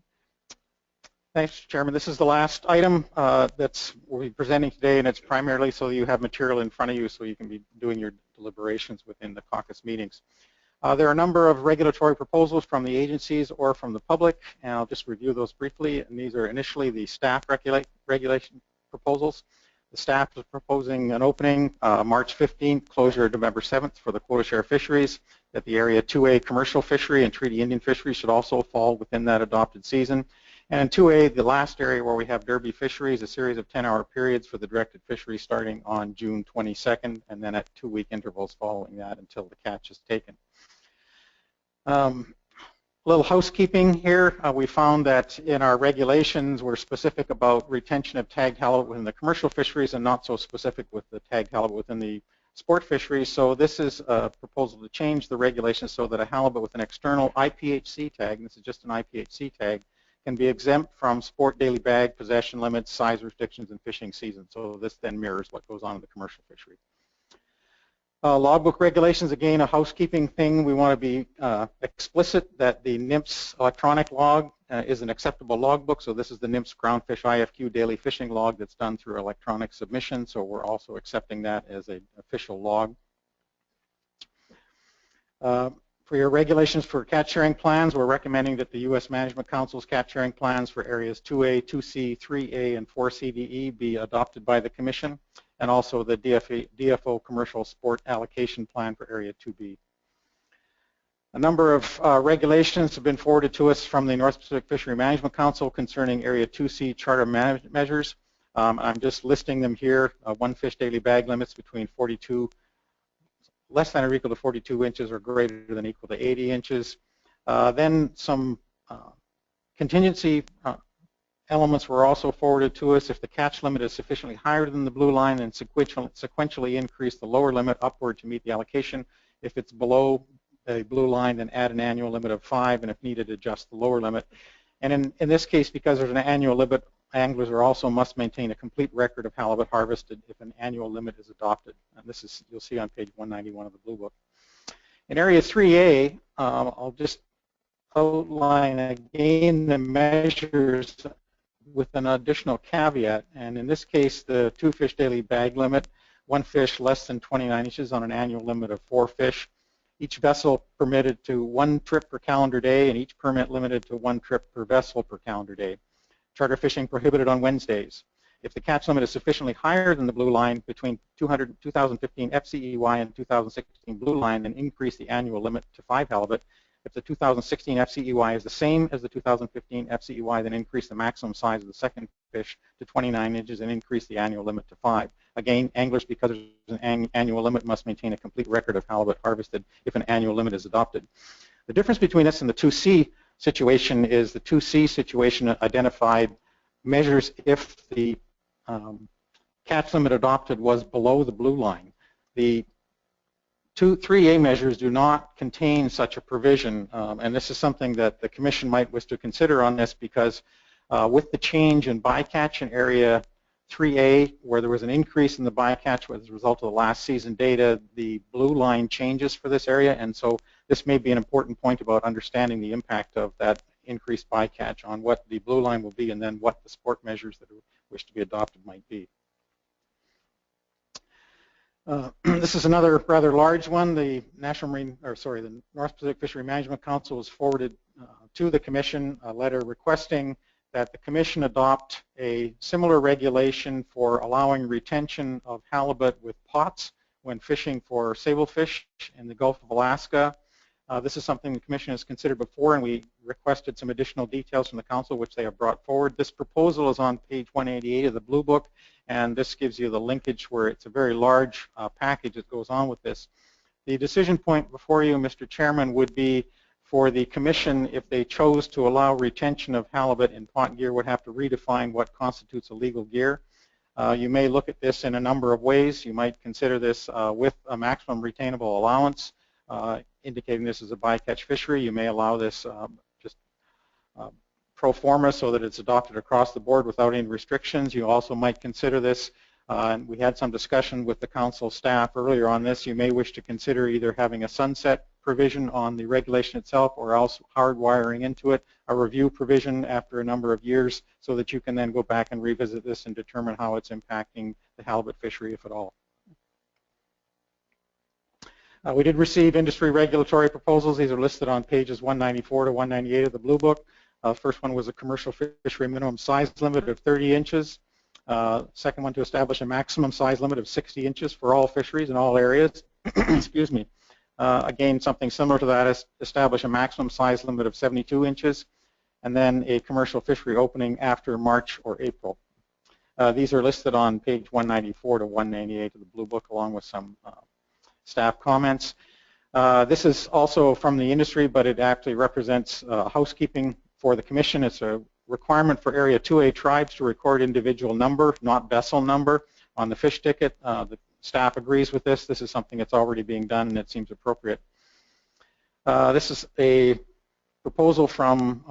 D: Thanks, Chairman. This is the last item we'll be presenting today, and it's primarily so you have material in front of you so you can be doing your deliberations within the caucus meetings. There are a number of regulatory proposals from the agencies or from the public, and I'll just review those briefly. And these are initially the staff regulation proposals. The staff is proposing an opening March 15th, closure November 7th for the quota share fisheries, that the Area 2A commercial fishery and treaty Indian fishery should also fall within that adopted season. And in 2A, the last area where we have derby fisheries, a series of 10-hour periods for the directed fishery starting on June 22nd, and then at 2-week intervals following that until the catch is taken. A little housekeeping here. We found that in our regulations we're specific about retention of tagged halibut within the commercial fisheries and not so specific with the tagged halibut within the sport fisheries. So this is a proposal to change the regulations so that a halibut with an external IPHC tag, and this is just an IPHC tag, can be exempt from sport daily bag, possession limits, size restrictions, and fishing season. So this then mirrors what goes on in the commercial fishery. Logbook regulations, again, a housekeeping thing. We want to be explicit that the NIMS electronic log is an acceptable logbook. So this is the NIMS groundfish IFQ daily fishing log that's done through electronic submission. So we're also accepting that as an official log. For For your regulations for catch sharing plans, we're recommending that the U.S. Management Council's catch sharing plans for areas 2A, 2C, 3A, and 4CDE be adopted by the Commission, and also the DFO Commercial Sport Allocation Plan for Area 2B. A number of regulations have been forwarded to us from the North Pacific Fishery Management Council concerning Area 2C charter measures. I'm just listing them here. One fish daily bag limits between 42, less than or equal to 42 inches or greater than equal to 80 inches. Then some contingency elements were also forwarded to us. If the catch limit is sufficiently higher than the blue line, then sequentially increase the lower limit upward to meet the allocation. If it's below the blue line, then add an annual limit of 5, and if needed, adjust the lower limit. And in this case, because there's an annual limit, anglers are also must maintain a complete record of halibut harvested if an annual limit is adopted. And this is, you'll see on page 191 of the Blue Book. In Area 3A, I'll just outline again the measures with an additional caveat. And in this case, the 2 fish daily bag limit, 1 fish less than 29 inches on an annual limit of 4 fish. Each vessel permitted to 1 trip per calendar day, and each permit limited to 1 trip per vessel per calendar day. Charter fishing prohibited on Wednesdays. If the catch limit is sufficiently higher than the blue line between 2015 FCEY and 2016 blue line, then increase the annual limit to 5 halibut. If the 2016 FCEY is the same as the 2015 FCEY, then increase the maximum size of the second fish to 29 inches and increase the annual limit to 5. Again, anglers, because there's an annual limit, must maintain a complete record of halibut harvested if an annual limit is adopted. The difference between this and the 2C situation is the 2C situation identified measures if the catch limit adopted was below the blue line. The 3A measures do not contain such a provision, and this is something that the Commission might wish to consider on this, because with the change in bycatch in Area 3A, where there was an increase in the bycatch as a result of the last season data, the blue line changes for this area, and so this may be an important point about understanding the impact of that increased bycatch on what the blue line will be and then what the sport measures that wish to be adopted might be. This is another rather large one. The the North Pacific Fishery Management Council has forwarded to the Commission a letter requesting that the Commission adopt a similar regulation for allowing retention of halibut with pots when fishing for sablefish in the Gulf of Alaska. This is something the Commission has considered before, and we requested some additional details from the Council, which they have brought forward. This proposal is on page 188 of the Blue Book, and this gives you the linkage where it's a very large package that goes on with this. The decision point before you, Mr. Chairman, would be for the Commission, if they chose to allow retention of halibut in pot gear, would have to redefine what constitutes a legal gear. You may look at this in a number of ways. You might consider this with a maximum retainable allowance, indicating this is a bycatch fishery. You may allow this just pro forma so that it's adopted across the board without any restrictions. You also might consider this, and we had some discussion with the Council staff earlier on this, you may wish to consider either having a sunset provision on the regulation itself or else hardwiring into it a review provision after a number of years so that you can then go back and revisit this and determine how it's impacting the halibut fishery, if at all. We did receive industry regulatory proposals. These are listed on pages 194 to 198 of the Blue Book. First one was a commercial fishery minimum size limit of 30 inches. Second one to establish a maximum size limit of 60 inches for all fisheries in all areas. Excuse me. Again, something similar to that is establish a maximum size limit of 72 inches, and then a commercial fishery opening after March or April. These are listed on page 194 to 198 of the Blue Book, along with some staff comments. This is also from the industry, but it actually represents housekeeping for the Commission. It's a requirement for Area 2A tribes to record individual number, not vessel number, on the fish ticket. The staff agrees with this. This is something that's already being done, and it seems appropriate. This is a proposal from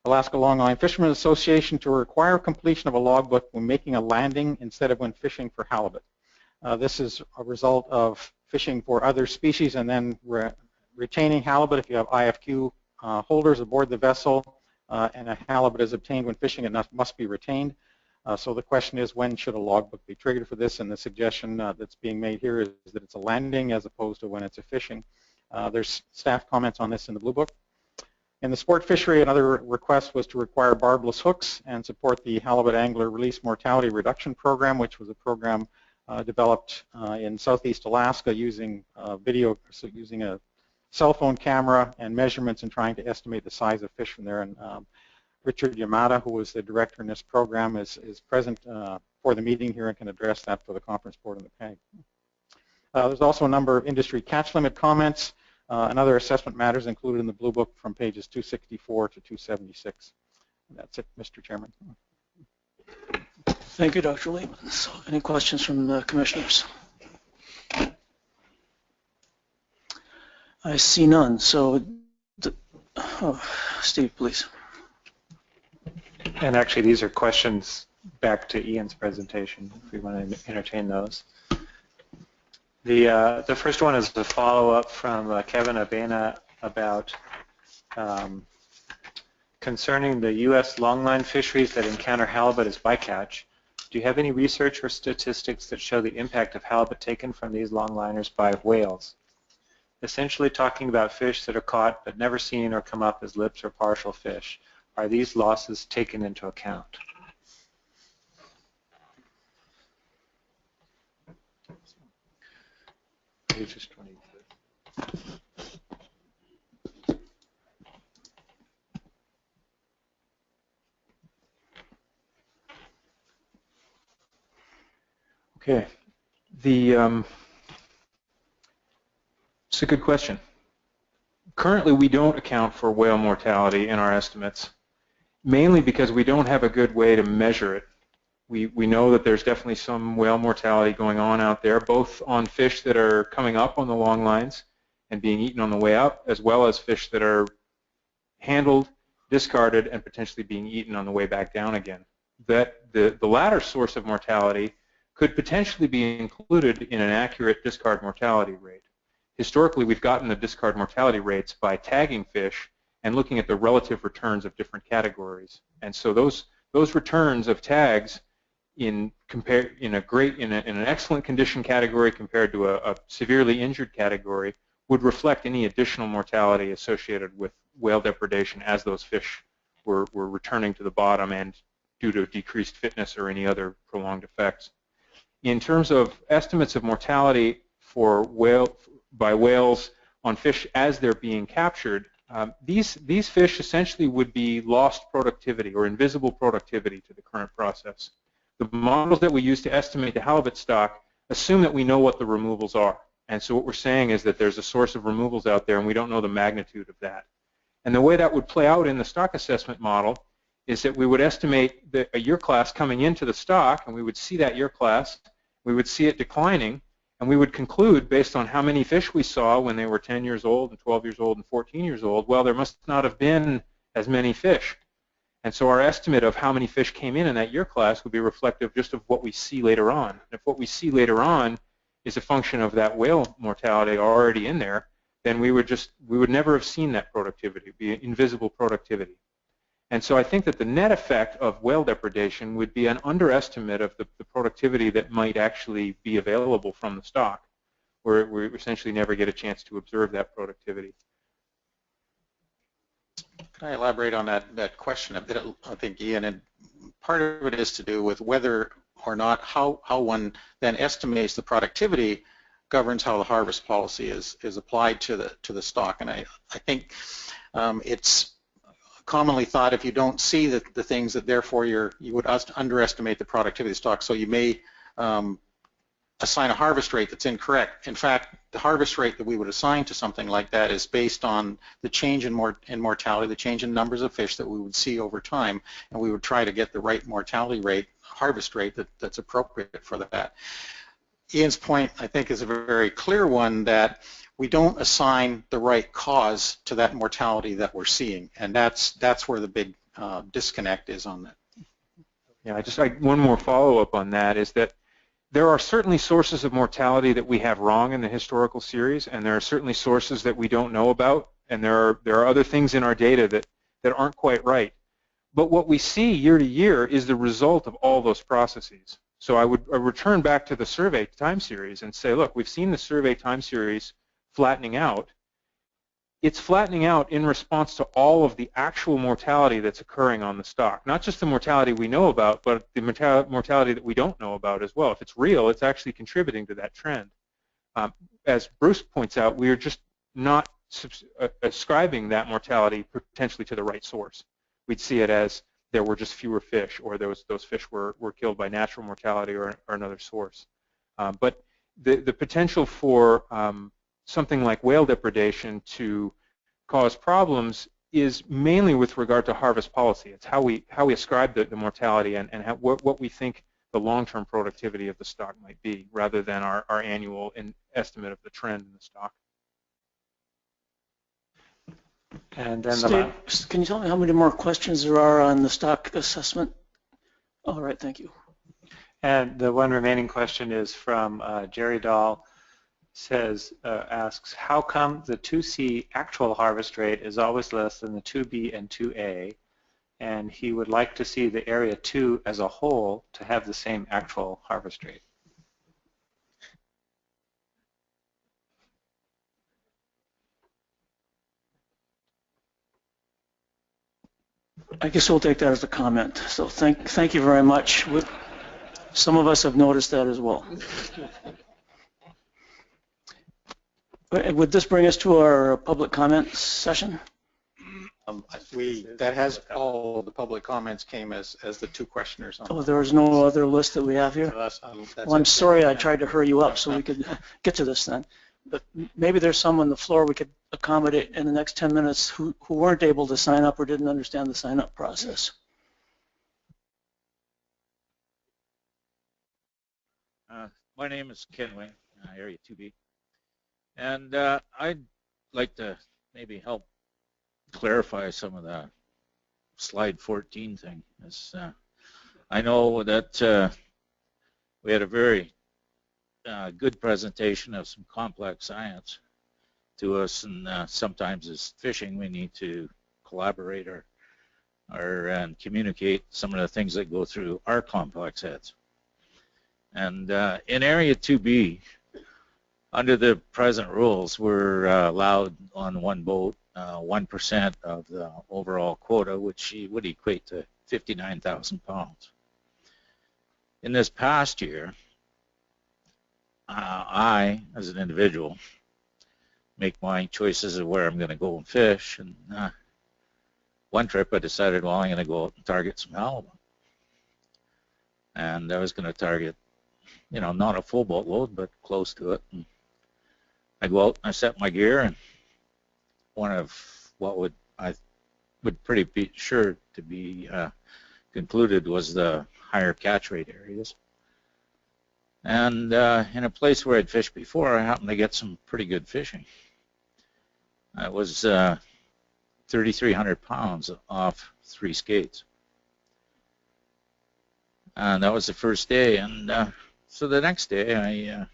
D: Alaska Longline Fishermen Association to require completion of a logbook when making a landing instead of when fishing for halibut. This is a result of fishing for other species and then retaining halibut. If you have IFQ holders aboard the vessel and a halibut is obtained when fishing, it must be retained. So the question is, when should a logbook be triggered for this? And the suggestion that's being made here is that it's a landing as opposed to when it's a fishing. There's staff comments on this in the Blue Book. In the sport fishery, another request was to require barbless hooks and support the halibut angler release mortality reduction program, which was a program developed in southeast Alaska using using a cell phone camera and measurements and trying to estimate the size of fish from there. And Richard Yamada, who was the director in this program, is present for the meeting here and can address that for the conference board and the PAG. There's also a number of industry catch limit comments and other assessment matters included in the Blue Book from pages 264 to 276. And that's it, Mr. Chairman.
A: Thank you, Dr. Lehman. So, any questions from the commissioners? I see none. So, Steve, please.
C: And actually, these are questions back to Ian's presentation, if we want to entertain those. The first one is a follow-up from Kevin Abena about concerning the U.S. longline fisheries that encounter halibut as bycatch. Do you have any research or statistics that show the impact of halibut taken from these longliners by whales? Essentially talking about fish that are caught but never seen or come up as lips or partial fish. Are these losses taken into account? Pages 23.
G: Okay. It's a good question. Currently, we don't account for whale mortality in our estimates, mainly because we don't have a good way to measure it. We know that there's definitely some whale mortality going on out there, both on fish that are coming up on the long lines and being eaten on the way up, as well as fish that are handled, discarded, and potentially being eaten on the way back down again. That the latter source of mortality could potentially be included in an accurate discard mortality rate. Historically, we've gotten the discard mortality rates by tagging fish and looking at the relative returns of different categories. And so those returns of tags in an excellent condition category compared to a severely injured category would reflect any additional mortality associated with whale depredation as those fish were returning to the bottom and due to decreased fitness or any other prolonged effects. In terms of estimates of mortality for by whales on fish as they're being captured, these fish essentially would be lost productivity or invisible productivity to the current process. The models that we use to estimate the halibut stock assume that we know what the removals are. And so what we're saying is that there's a source of removals out there and we don't know the magnitude of that. And the way that would play out in the stock assessment model is that we would estimate a year class coming into the stock, and we would see that year class, we would see it declining, and we would conclude based on how many fish we saw when they were 10 years old and 12 years old and 14 years old, well, there must not have been as many fish. And so our estimate of how many fish came in that year class would be reflective just of what we see later on. And if what we see later on is a function of that whale mortality already in there, then we would never have seen that productivity. It would be invisible productivity. And so I think that the net effect of whale depredation would be an underestimate of the productivity that might actually be available from the stock, where we essentially never get a chance to observe that productivity.
D: Can I elaborate on that question a bit, I think, Ian? And part of it is to do with whether or not how one then estimates the productivity governs how the harvest policy is applied to the stock. And I think it's commonly thought if you don't see the things that therefore you would underestimate the productivity of the stock, so you may assign a harvest rate that's incorrect. In fact, the harvest rate that we would assign to something like that is based on the change in mortality, the change in numbers of fish that we would see over time, and we would try to get the right mortality rate, harvest rate that's appropriate for that. Ian's point, I think, is a very clear one, that we don't assign the right cause to that mortality that we're seeing, and that's where the big disconnect is on that.
G: Yeah, one more follow-up on that is that there are certainly sources of mortality that we have wrong in the historical series, and there are certainly sources that we don't know about, and there are other things in our data that aren't quite right. But what we see year to year is the result of all those processes. So I would return back to the survey time series and say, look, we've seen the survey time series flattening out, it's flattening out in response to all of the actual mortality that's occurring on the stock. Not just the mortality we know about, but the mortality that we don't know about as well. If it's real, it's actually contributing to that trend. As Bruce points out, we are just not ascribing that mortality potentially to the right source. We'd see it as there were just fewer fish, or those fish were killed by natural mortality or another source. But the potential for something like whale depredation to cause problems is mainly with regard to harvest policy. It's how we ascribe the mortality and what we think the long-term productivity of the stock might be, rather than our annual estimate of the trend in the stock.
C: And then
A: Steve, can you tell me how many more questions there are on the stock assessment? All right, thank you.
C: And the one remaining question is from Jerry Dahl. Asks, how come the 2C actual harvest rate is always less than the 2B and 2A? And he would like to see the Area 2 as a whole to have the same actual harvest rate.
A: I guess we'll take that as a comment. So thank you very much. Some of us have noticed that as well. Would this bring us to our public comment session?
D: That has all the public comments came as the two questioners. On
A: there was no other list that we have here? Well, I'm sorry I tried to hurry you up so we could get to this then. But maybe there's some on the floor we could accommodate in the next 10 minutes who weren't able to sign up or didn't understand the sign-up process.
K: My name is Ken Wing, Area 2B. And I'd like to maybe help clarify some of the slide 14 thing. I know that we had a very good presentation of some complex science to us, and sometimes as fishing we need to collaborate and communicate some of the things that go through our complex heads. And in Area 2B, under the present rules, we're allowed on one boat 1% of the overall quota, which would equate to 59,000 pounds. In this past year, I, as an individual, make my choices of where I'm going to go and fish. And one trip I decided, well, I'm going to go out and target some halibut. And I was going to target, not a full boat load, but close to it. And I go out and I set my gear, and one of what I would pretty be sure to be concluded was the higher catch rate areas. And in a place where I'd fished before, I happened to get some pretty good fishing. It was 3,300 pounds off 3 skates. And that was the first day. And so the next day I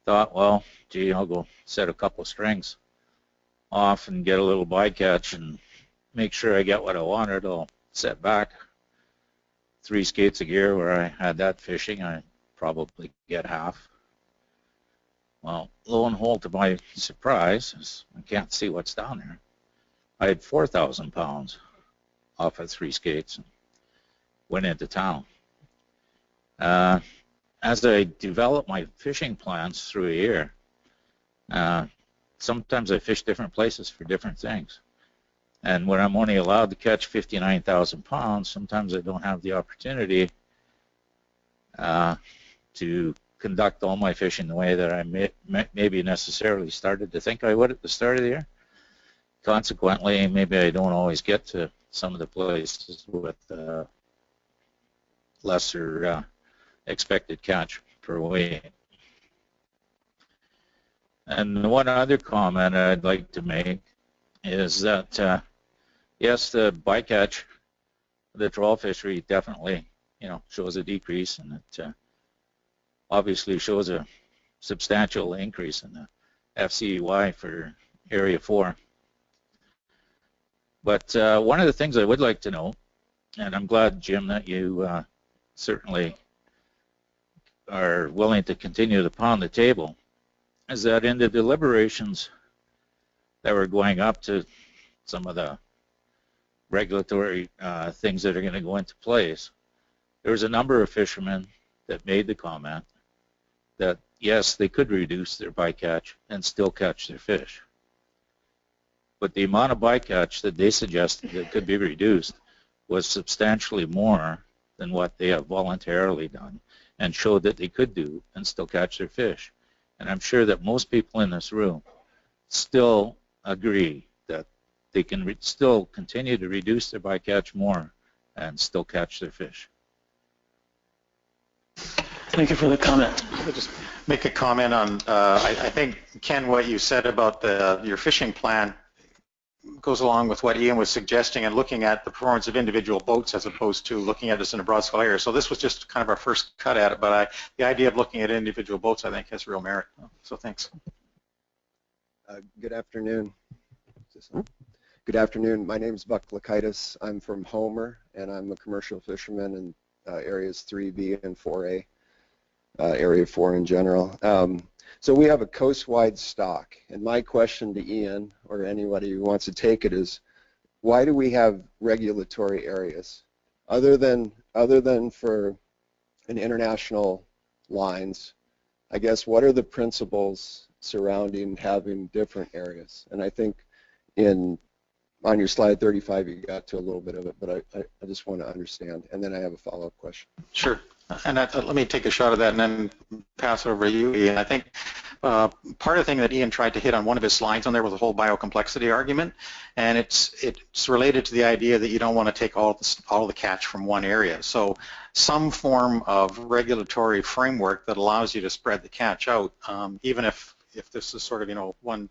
K: thought, well, gee, I'll go set a couple strings off and get a little bycatch and make sure I get what I wanted. I'll set back 3 skates of gear where I had that fishing. I probably get half. Well, lo and behold, to my surprise, I can't see what's down there. I had 4,000 pounds off of 3 skates and went into town. As I develop my fishing plans through a year, sometimes I fish different places for different things. And when I'm only allowed to catch 59,000 pounds, sometimes I don't have the opportunity to conduct all my fishing the way that I maybe necessarily started to think I would at the start of the year. Consequently, maybe I don't always get to some of the places with lesser expected catch per weight. And one other comment I'd like to make is that yes, the bycatch, the trawl fishery definitely, shows a decrease, and it obviously shows a substantial increase in the FCEY for Area 4. But one of the things I would like to know, and I'm glad, Jim, that you certainly are willing to continue to pound the table, is that in the deliberations that were going up to some of the regulatory things that are going to go into place, there was a number of fishermen that made the comment that yes, they could reduce their bycatch and still catch their fish. But the amount of bycatch that they suggested that could be reduced was substantially more than what they have voluntarily done and showed that they could do and still catch their fish. And I'm sure that most people in this room still agree that they can still continue to reduce their bycatch more and still catch their fish.
A: Thank you for the comment.
D: I'll just make a comment on, I think, Ken, what you said about your fishing plan goes along with what Ian was suggesting and looking at the performance of individual boats as opposed to looking at this in a broad scale area. So this was just kind of our first cut at it, but the idea of looking at individual boats, I think, has real merit. So thanks.
L: Good afternoon. Good afternoon. My name is Buck Lakaitis. I'm from Homer, and I'm a commercial fisherman in areas 3B and 4A, area 4 in general. So we have a coast-wide stock, and my question to Ian, or anybody who wants to take it, is why do we have regulatory areas? Other than for an international lines, I guess, what are the principles surrounding having different areas? And I think on your slide 35 you got to a little bit of it, but I just want to understand, and then I have a follow-up question.
D: Sure. And let me take a shot at that and then pass it over to you, Ian. I think part of the thing that Ian tried to hit on one of his slides on there was the whole biocomplexity argument, and it's related to the idea that you don't want to take all the catch from one area. So some form of regulatory framework that allows you to spread the catch out, even if this is sort of one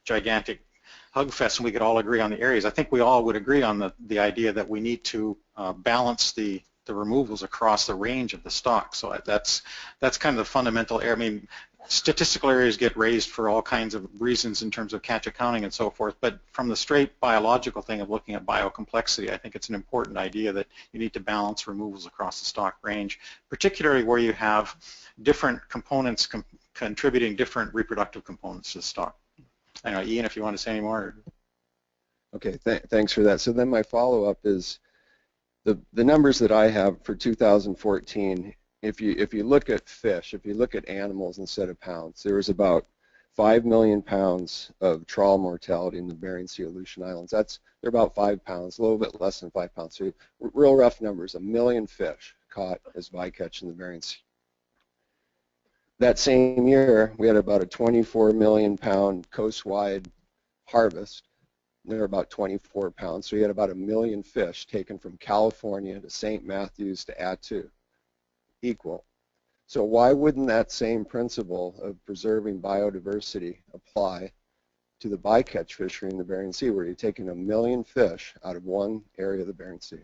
D: gigantic hug fest and we could all agree on the areas. I think we all would agree on the idea that we need to balance the removals across the range of the stock. So that's kind of the fundamental area. I mean, statistical areas get raised for all kinds of reasons in terms of catch accounting and so forth, but from the straight biological thing of looking at biocomplexity, I think it's an important idea that you need to balance removals across the stock range, particularly where you have different components contributing different reproductive components to the stock. I don't know, Ian, if you want to say any more.
L: Okay, thanks for that. So then my follow-up is the numbers that I have for 2014. If you look at fish, if you look at animals instead of pounds, there was about 5 million pounds of trawl mortality in the Bering Sea Aleutian Islands. They're about 5 pounds, a little bit less than 5 pounds. So real rough numbers, 1 million fish caught as bycatch in the Bering Sea. That same year, we had about a 24 million pound coast-wide harvest. They're about 24 pounds. So we had about 1 million fish taken from California to St. Matthews to Attu, equal. So why wouldn't that same principle of preserving biodiversity apply to the bycatch fishery in the Bering Sea, where you're taking 1 million fish out of one area of the Bering Sea?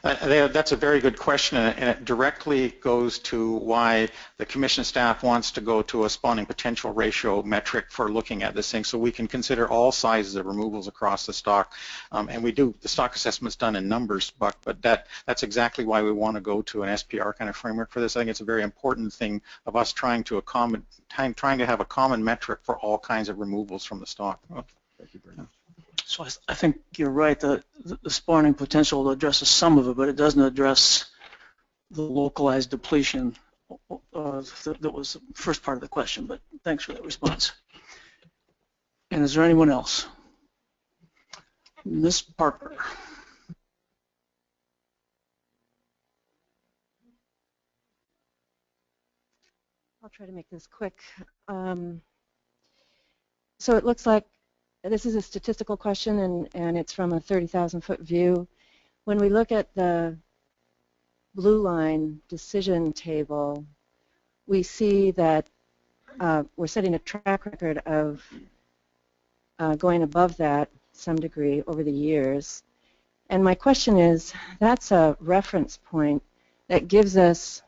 D: That's a very good question, and it directly goes to why the Commission staff wants to go to a spawning potential ratio metric for looking at this thing, so we can consider all sizes of removals across the stock. And the stock assessment's done in numbers, Buck, but that's exactly why we want to go to an SPR kind of framework for this. I think it's a very important thing of us trying to have a common metric for all kinds of removals from the stock.
L: Thank you very much.
A: So I think you're right. The spawning potential addresses some of it, but it doesn't address the localized depletion that was the first part of the question, but thanks for that response. And is there anyone else? Ms. Parker.
M: I'll try to make this quick. So it looks like this is a statistical question, and it's from a 30,000-foot view. When we look at the blue line decision table, we see that we're setting a track record of going above that some degree over the years. And my question is, that's a reference point that gives us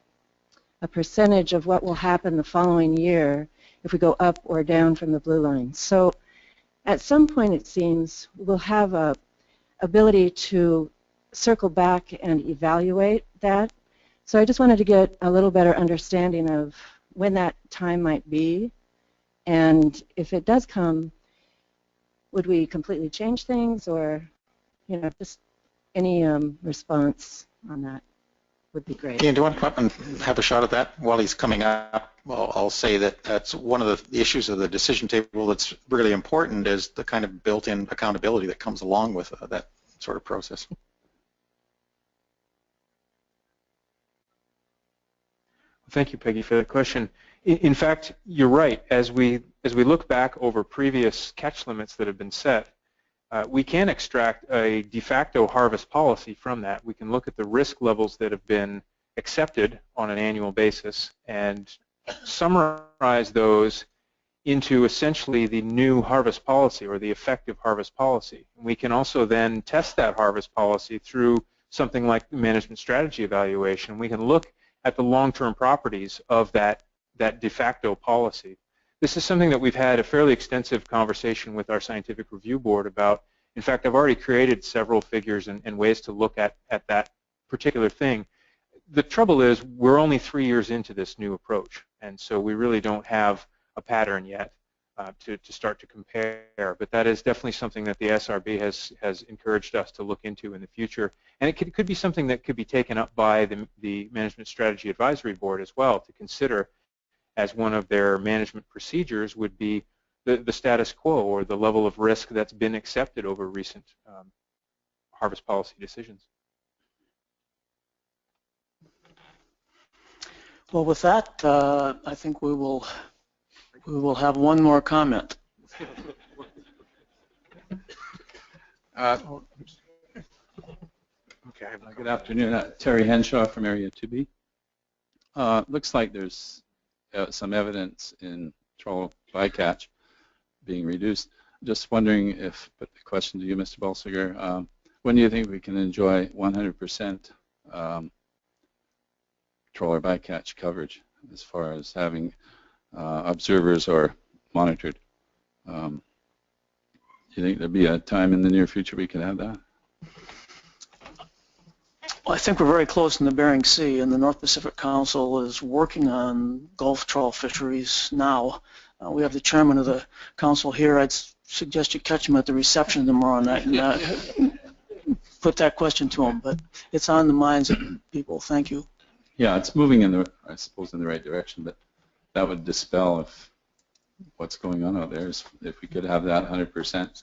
M: a percentage of what will happen the following year if we go up or down from the blue line. So at some point, it seems, we'll have a ability to circle back and evaluate that. So I just wanted to get a little better understanding of when that time might be, and if it does come, would we completely change things, or, you know, just any response on that would be great.
D: Ian, do you want to come up and have a shot at that while he's coming up? Well, I'll say that that's one of the issues of the decision table that's really important, is the kind of built-in accountability that comes along with that sort of process.
G: Thank you, Peggy, for that question. In fact, you're right. As we look back over previous catch limits that have been set, we can extract a de facto harvest policy from that. We can look at the risk levels that have been accepted on an annual basis and summarize those into essentially the new harvest policy, or the effective harvest policy. We can also then test that harvest policy through something like the management strategy evaluation. We can look at the long-term properties of that de facto policy. This is something that we've had a fairly extensive conversation with our scientific review board about. In fact, I've already created several figures and ways to look at that particular thing. The trouble is, we're only 3 years into this new approach, and so we really don't have a pattern yet to start to compare. But that is definitely something that the SRB has encouraged us to look into in the future. And it could be something that could be taken up by the Management Strategy Advisory Board as well, to consider as one of their management procedures would be the status quo, or the level of risk that's been accepted over recent harvest policy decisions.
A: Well, with that, I think we will have one more comment.
N: Okay. Good afternoon. Terry Henshaw from Area 2B. Looks like there's some evidence in trawl bycatch being reduced. Just wondering if, but the question to you, Mr. Bolsiger, when do you think we can enjoy 100% trawler bycatch coverage as far as having observers or monitored? Do you think there'll be a time in the near future we can have that?
A: Well, I think we're very close in the Bering Sea, and the North Pacific Council is working on Gulf trawl fisheries now. We have the chairman of the council here. I'd suggest you catch him at the reception tomorrow night and put that question to him, but it's on the minds of people. Thank you.
N: Yeah, it's moving in the, I suppose, in the right direction, but that would dispel if what's going on out there is if we could have that 100%,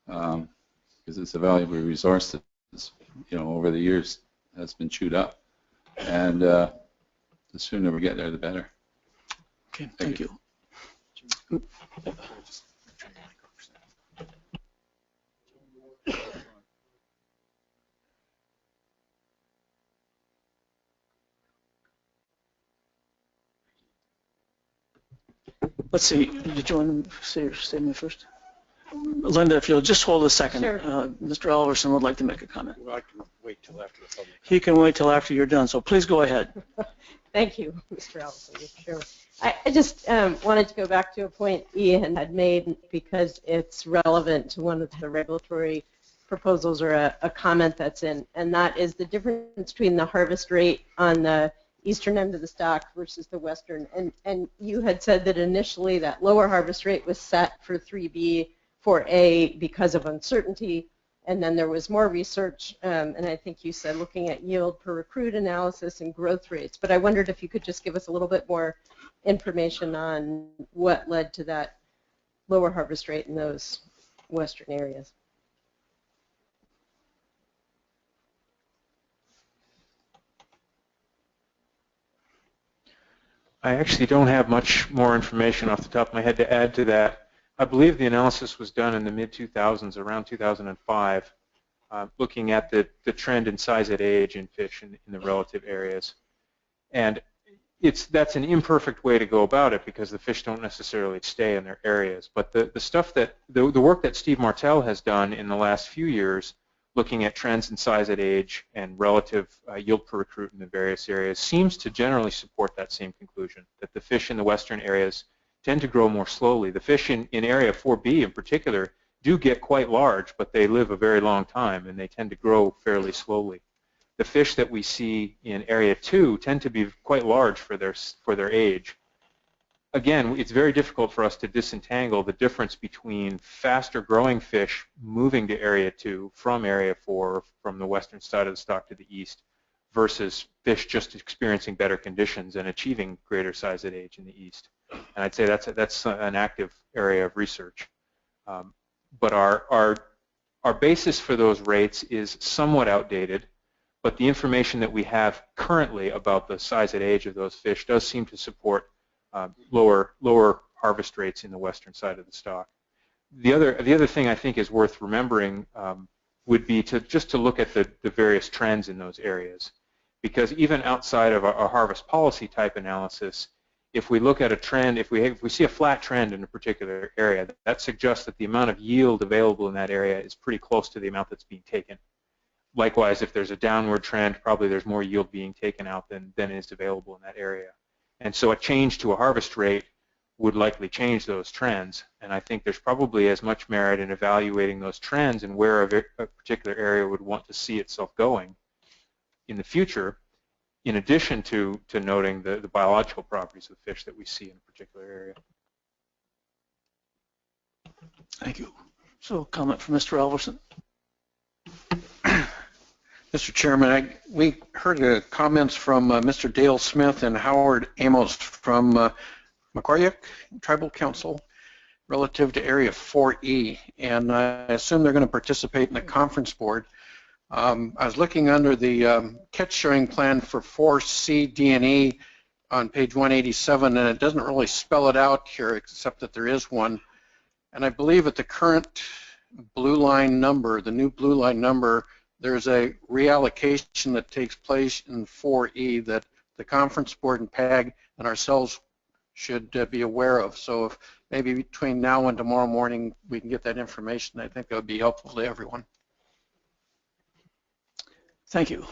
N: because it's a valuable resource that is, you know, over the years has been chewed up, and the sooner we get there, the better.
A: Okay, thank you. Let's see, did you want to say your statement first? Linda, if you'll just hold a second.
M: Sure.
A: Mr. Alverson would like to make a comment.
B: Well, I can wait till after the public.
A: He can wait till after you're done, so please go ahead.
O: Thank you, Mr. Alverson. Sure. I just wanted to go back to a point Ian had made, because it's relevant to one of the regulatory proposals, or a comment that's in, and that is the difference between the harvest rate on the eastern end of the stock versus the western. And you had said that initially that lower harvest rate was set for 3B, 4A because of uncertainty, and then there was more research, and I think you said looking at yield per recruit analysis and growth rates. But I wondered if you could just give us a little bit more information on what led to that lower harvest rate in those western areas.
G: I actually don't have much more information off the top of my head to add to that. I believe the analysis was done in the mid-2000s, around 2005, looking at the trend in size at age in fish in the relative areas. And that's an imperfect way to go about it, because the fish don't necessarily stay in their areas. But the stuff that, the work that Steve Martell has done in the last few years, looking at trends in size at age and relative yield per recruit in the various areas, seems to generally support that same conclusion, that the fish in the western areas tend to grow more slowly. The fish in area 4B in particular do get quite large, but they live a very long time, and they tend to grow fairly slowly. The fish that we see in area 2 tend to be quite large for their age, again, it's very difficult for us to disentangle the difference between faster growing fish moving to Area 2 from Area 4 from the western side of the stock to the east versus fish just experiencing better conditions and achieving greater size at age in the east. And I'd say that's an active area of research. But our basis for those rates is somewhat outdated, but the information that we have currently about the size at age of those fish does seem to support lower harvest rates in the western side of the stock. The other thing I think is worth remembering would be just to look at the various trends in those areas, because even outside of a harvest policy type analysis, if we look at a trend, if we see a flat trend in a particular area, that suggests that the amount of yield available in that area is pretty close to the amount that's being taken. Likewise, if there's a downward trend, probably there's more yield being taken out than is available in that area. And so a change to a harvest rate would likely change those trends. And I think there's probably as much merit in evaluating those trends and where a particular area would want to see itself going in the future, in addition to noting the biological properties of fish that we see in a particular area.
A: Thank you. So, comment from Mr. Alverson.
P: Mr. Chairman, we heard comments from Mr. Dale Smith and Howard Amos from Macquarie Tribal Council relative to Area 4E, and I assume they're going to participate in the conference board. I was looking under the catch sharing plan for 4C, D, and E on page 187, and it doesn't really spell it out here except that there is one. And I believe at the current blue line number, the new blue line number, there's a reallocation that takes place in 4E that the conference board and PAG and ourselves should be aware of. So if maybe between now and tomorrow morning we can get that information, I think that would be helpful to everyone.
A: Thank you.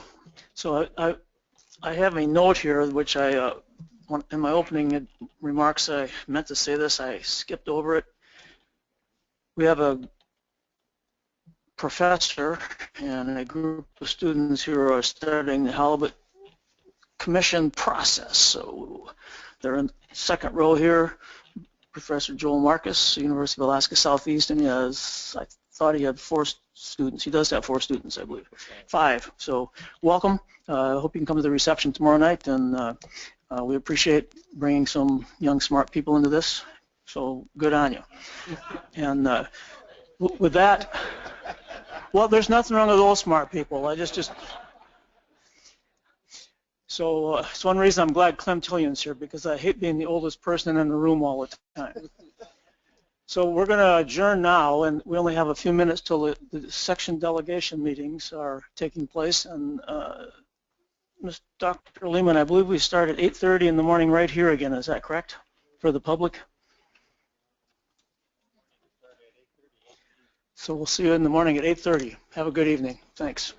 A: So I have a note here which in my opening remarks I meant to say this, I skipped over it. We have a professor and a group of students who are studying the Halibut Commission process. So they're in the second row here. Professor Joel Marcus, University of Alaska Southeast, and he has, I thought he had 4 students. He does have 4 students, I believe. 5. So welcome. I hope you can come to the reception tomorrow night, and we appreciate bringing some young, smart people into this. So good on you. And with that, well, there's nothing wrong with those smart people. So it's one reason I'm glad Clem Tillion's here, because I hate being the oldest person in the room all the time. So we're going to adjourn now, and we only have a few minutes till the section delegation meetings are taking place. And Dr. Lehman, I believe we start at 8:30 in the morning right here again. Is that correct for the public? So we'll see you in the morning at 8:30. Have a good evening. Thanks.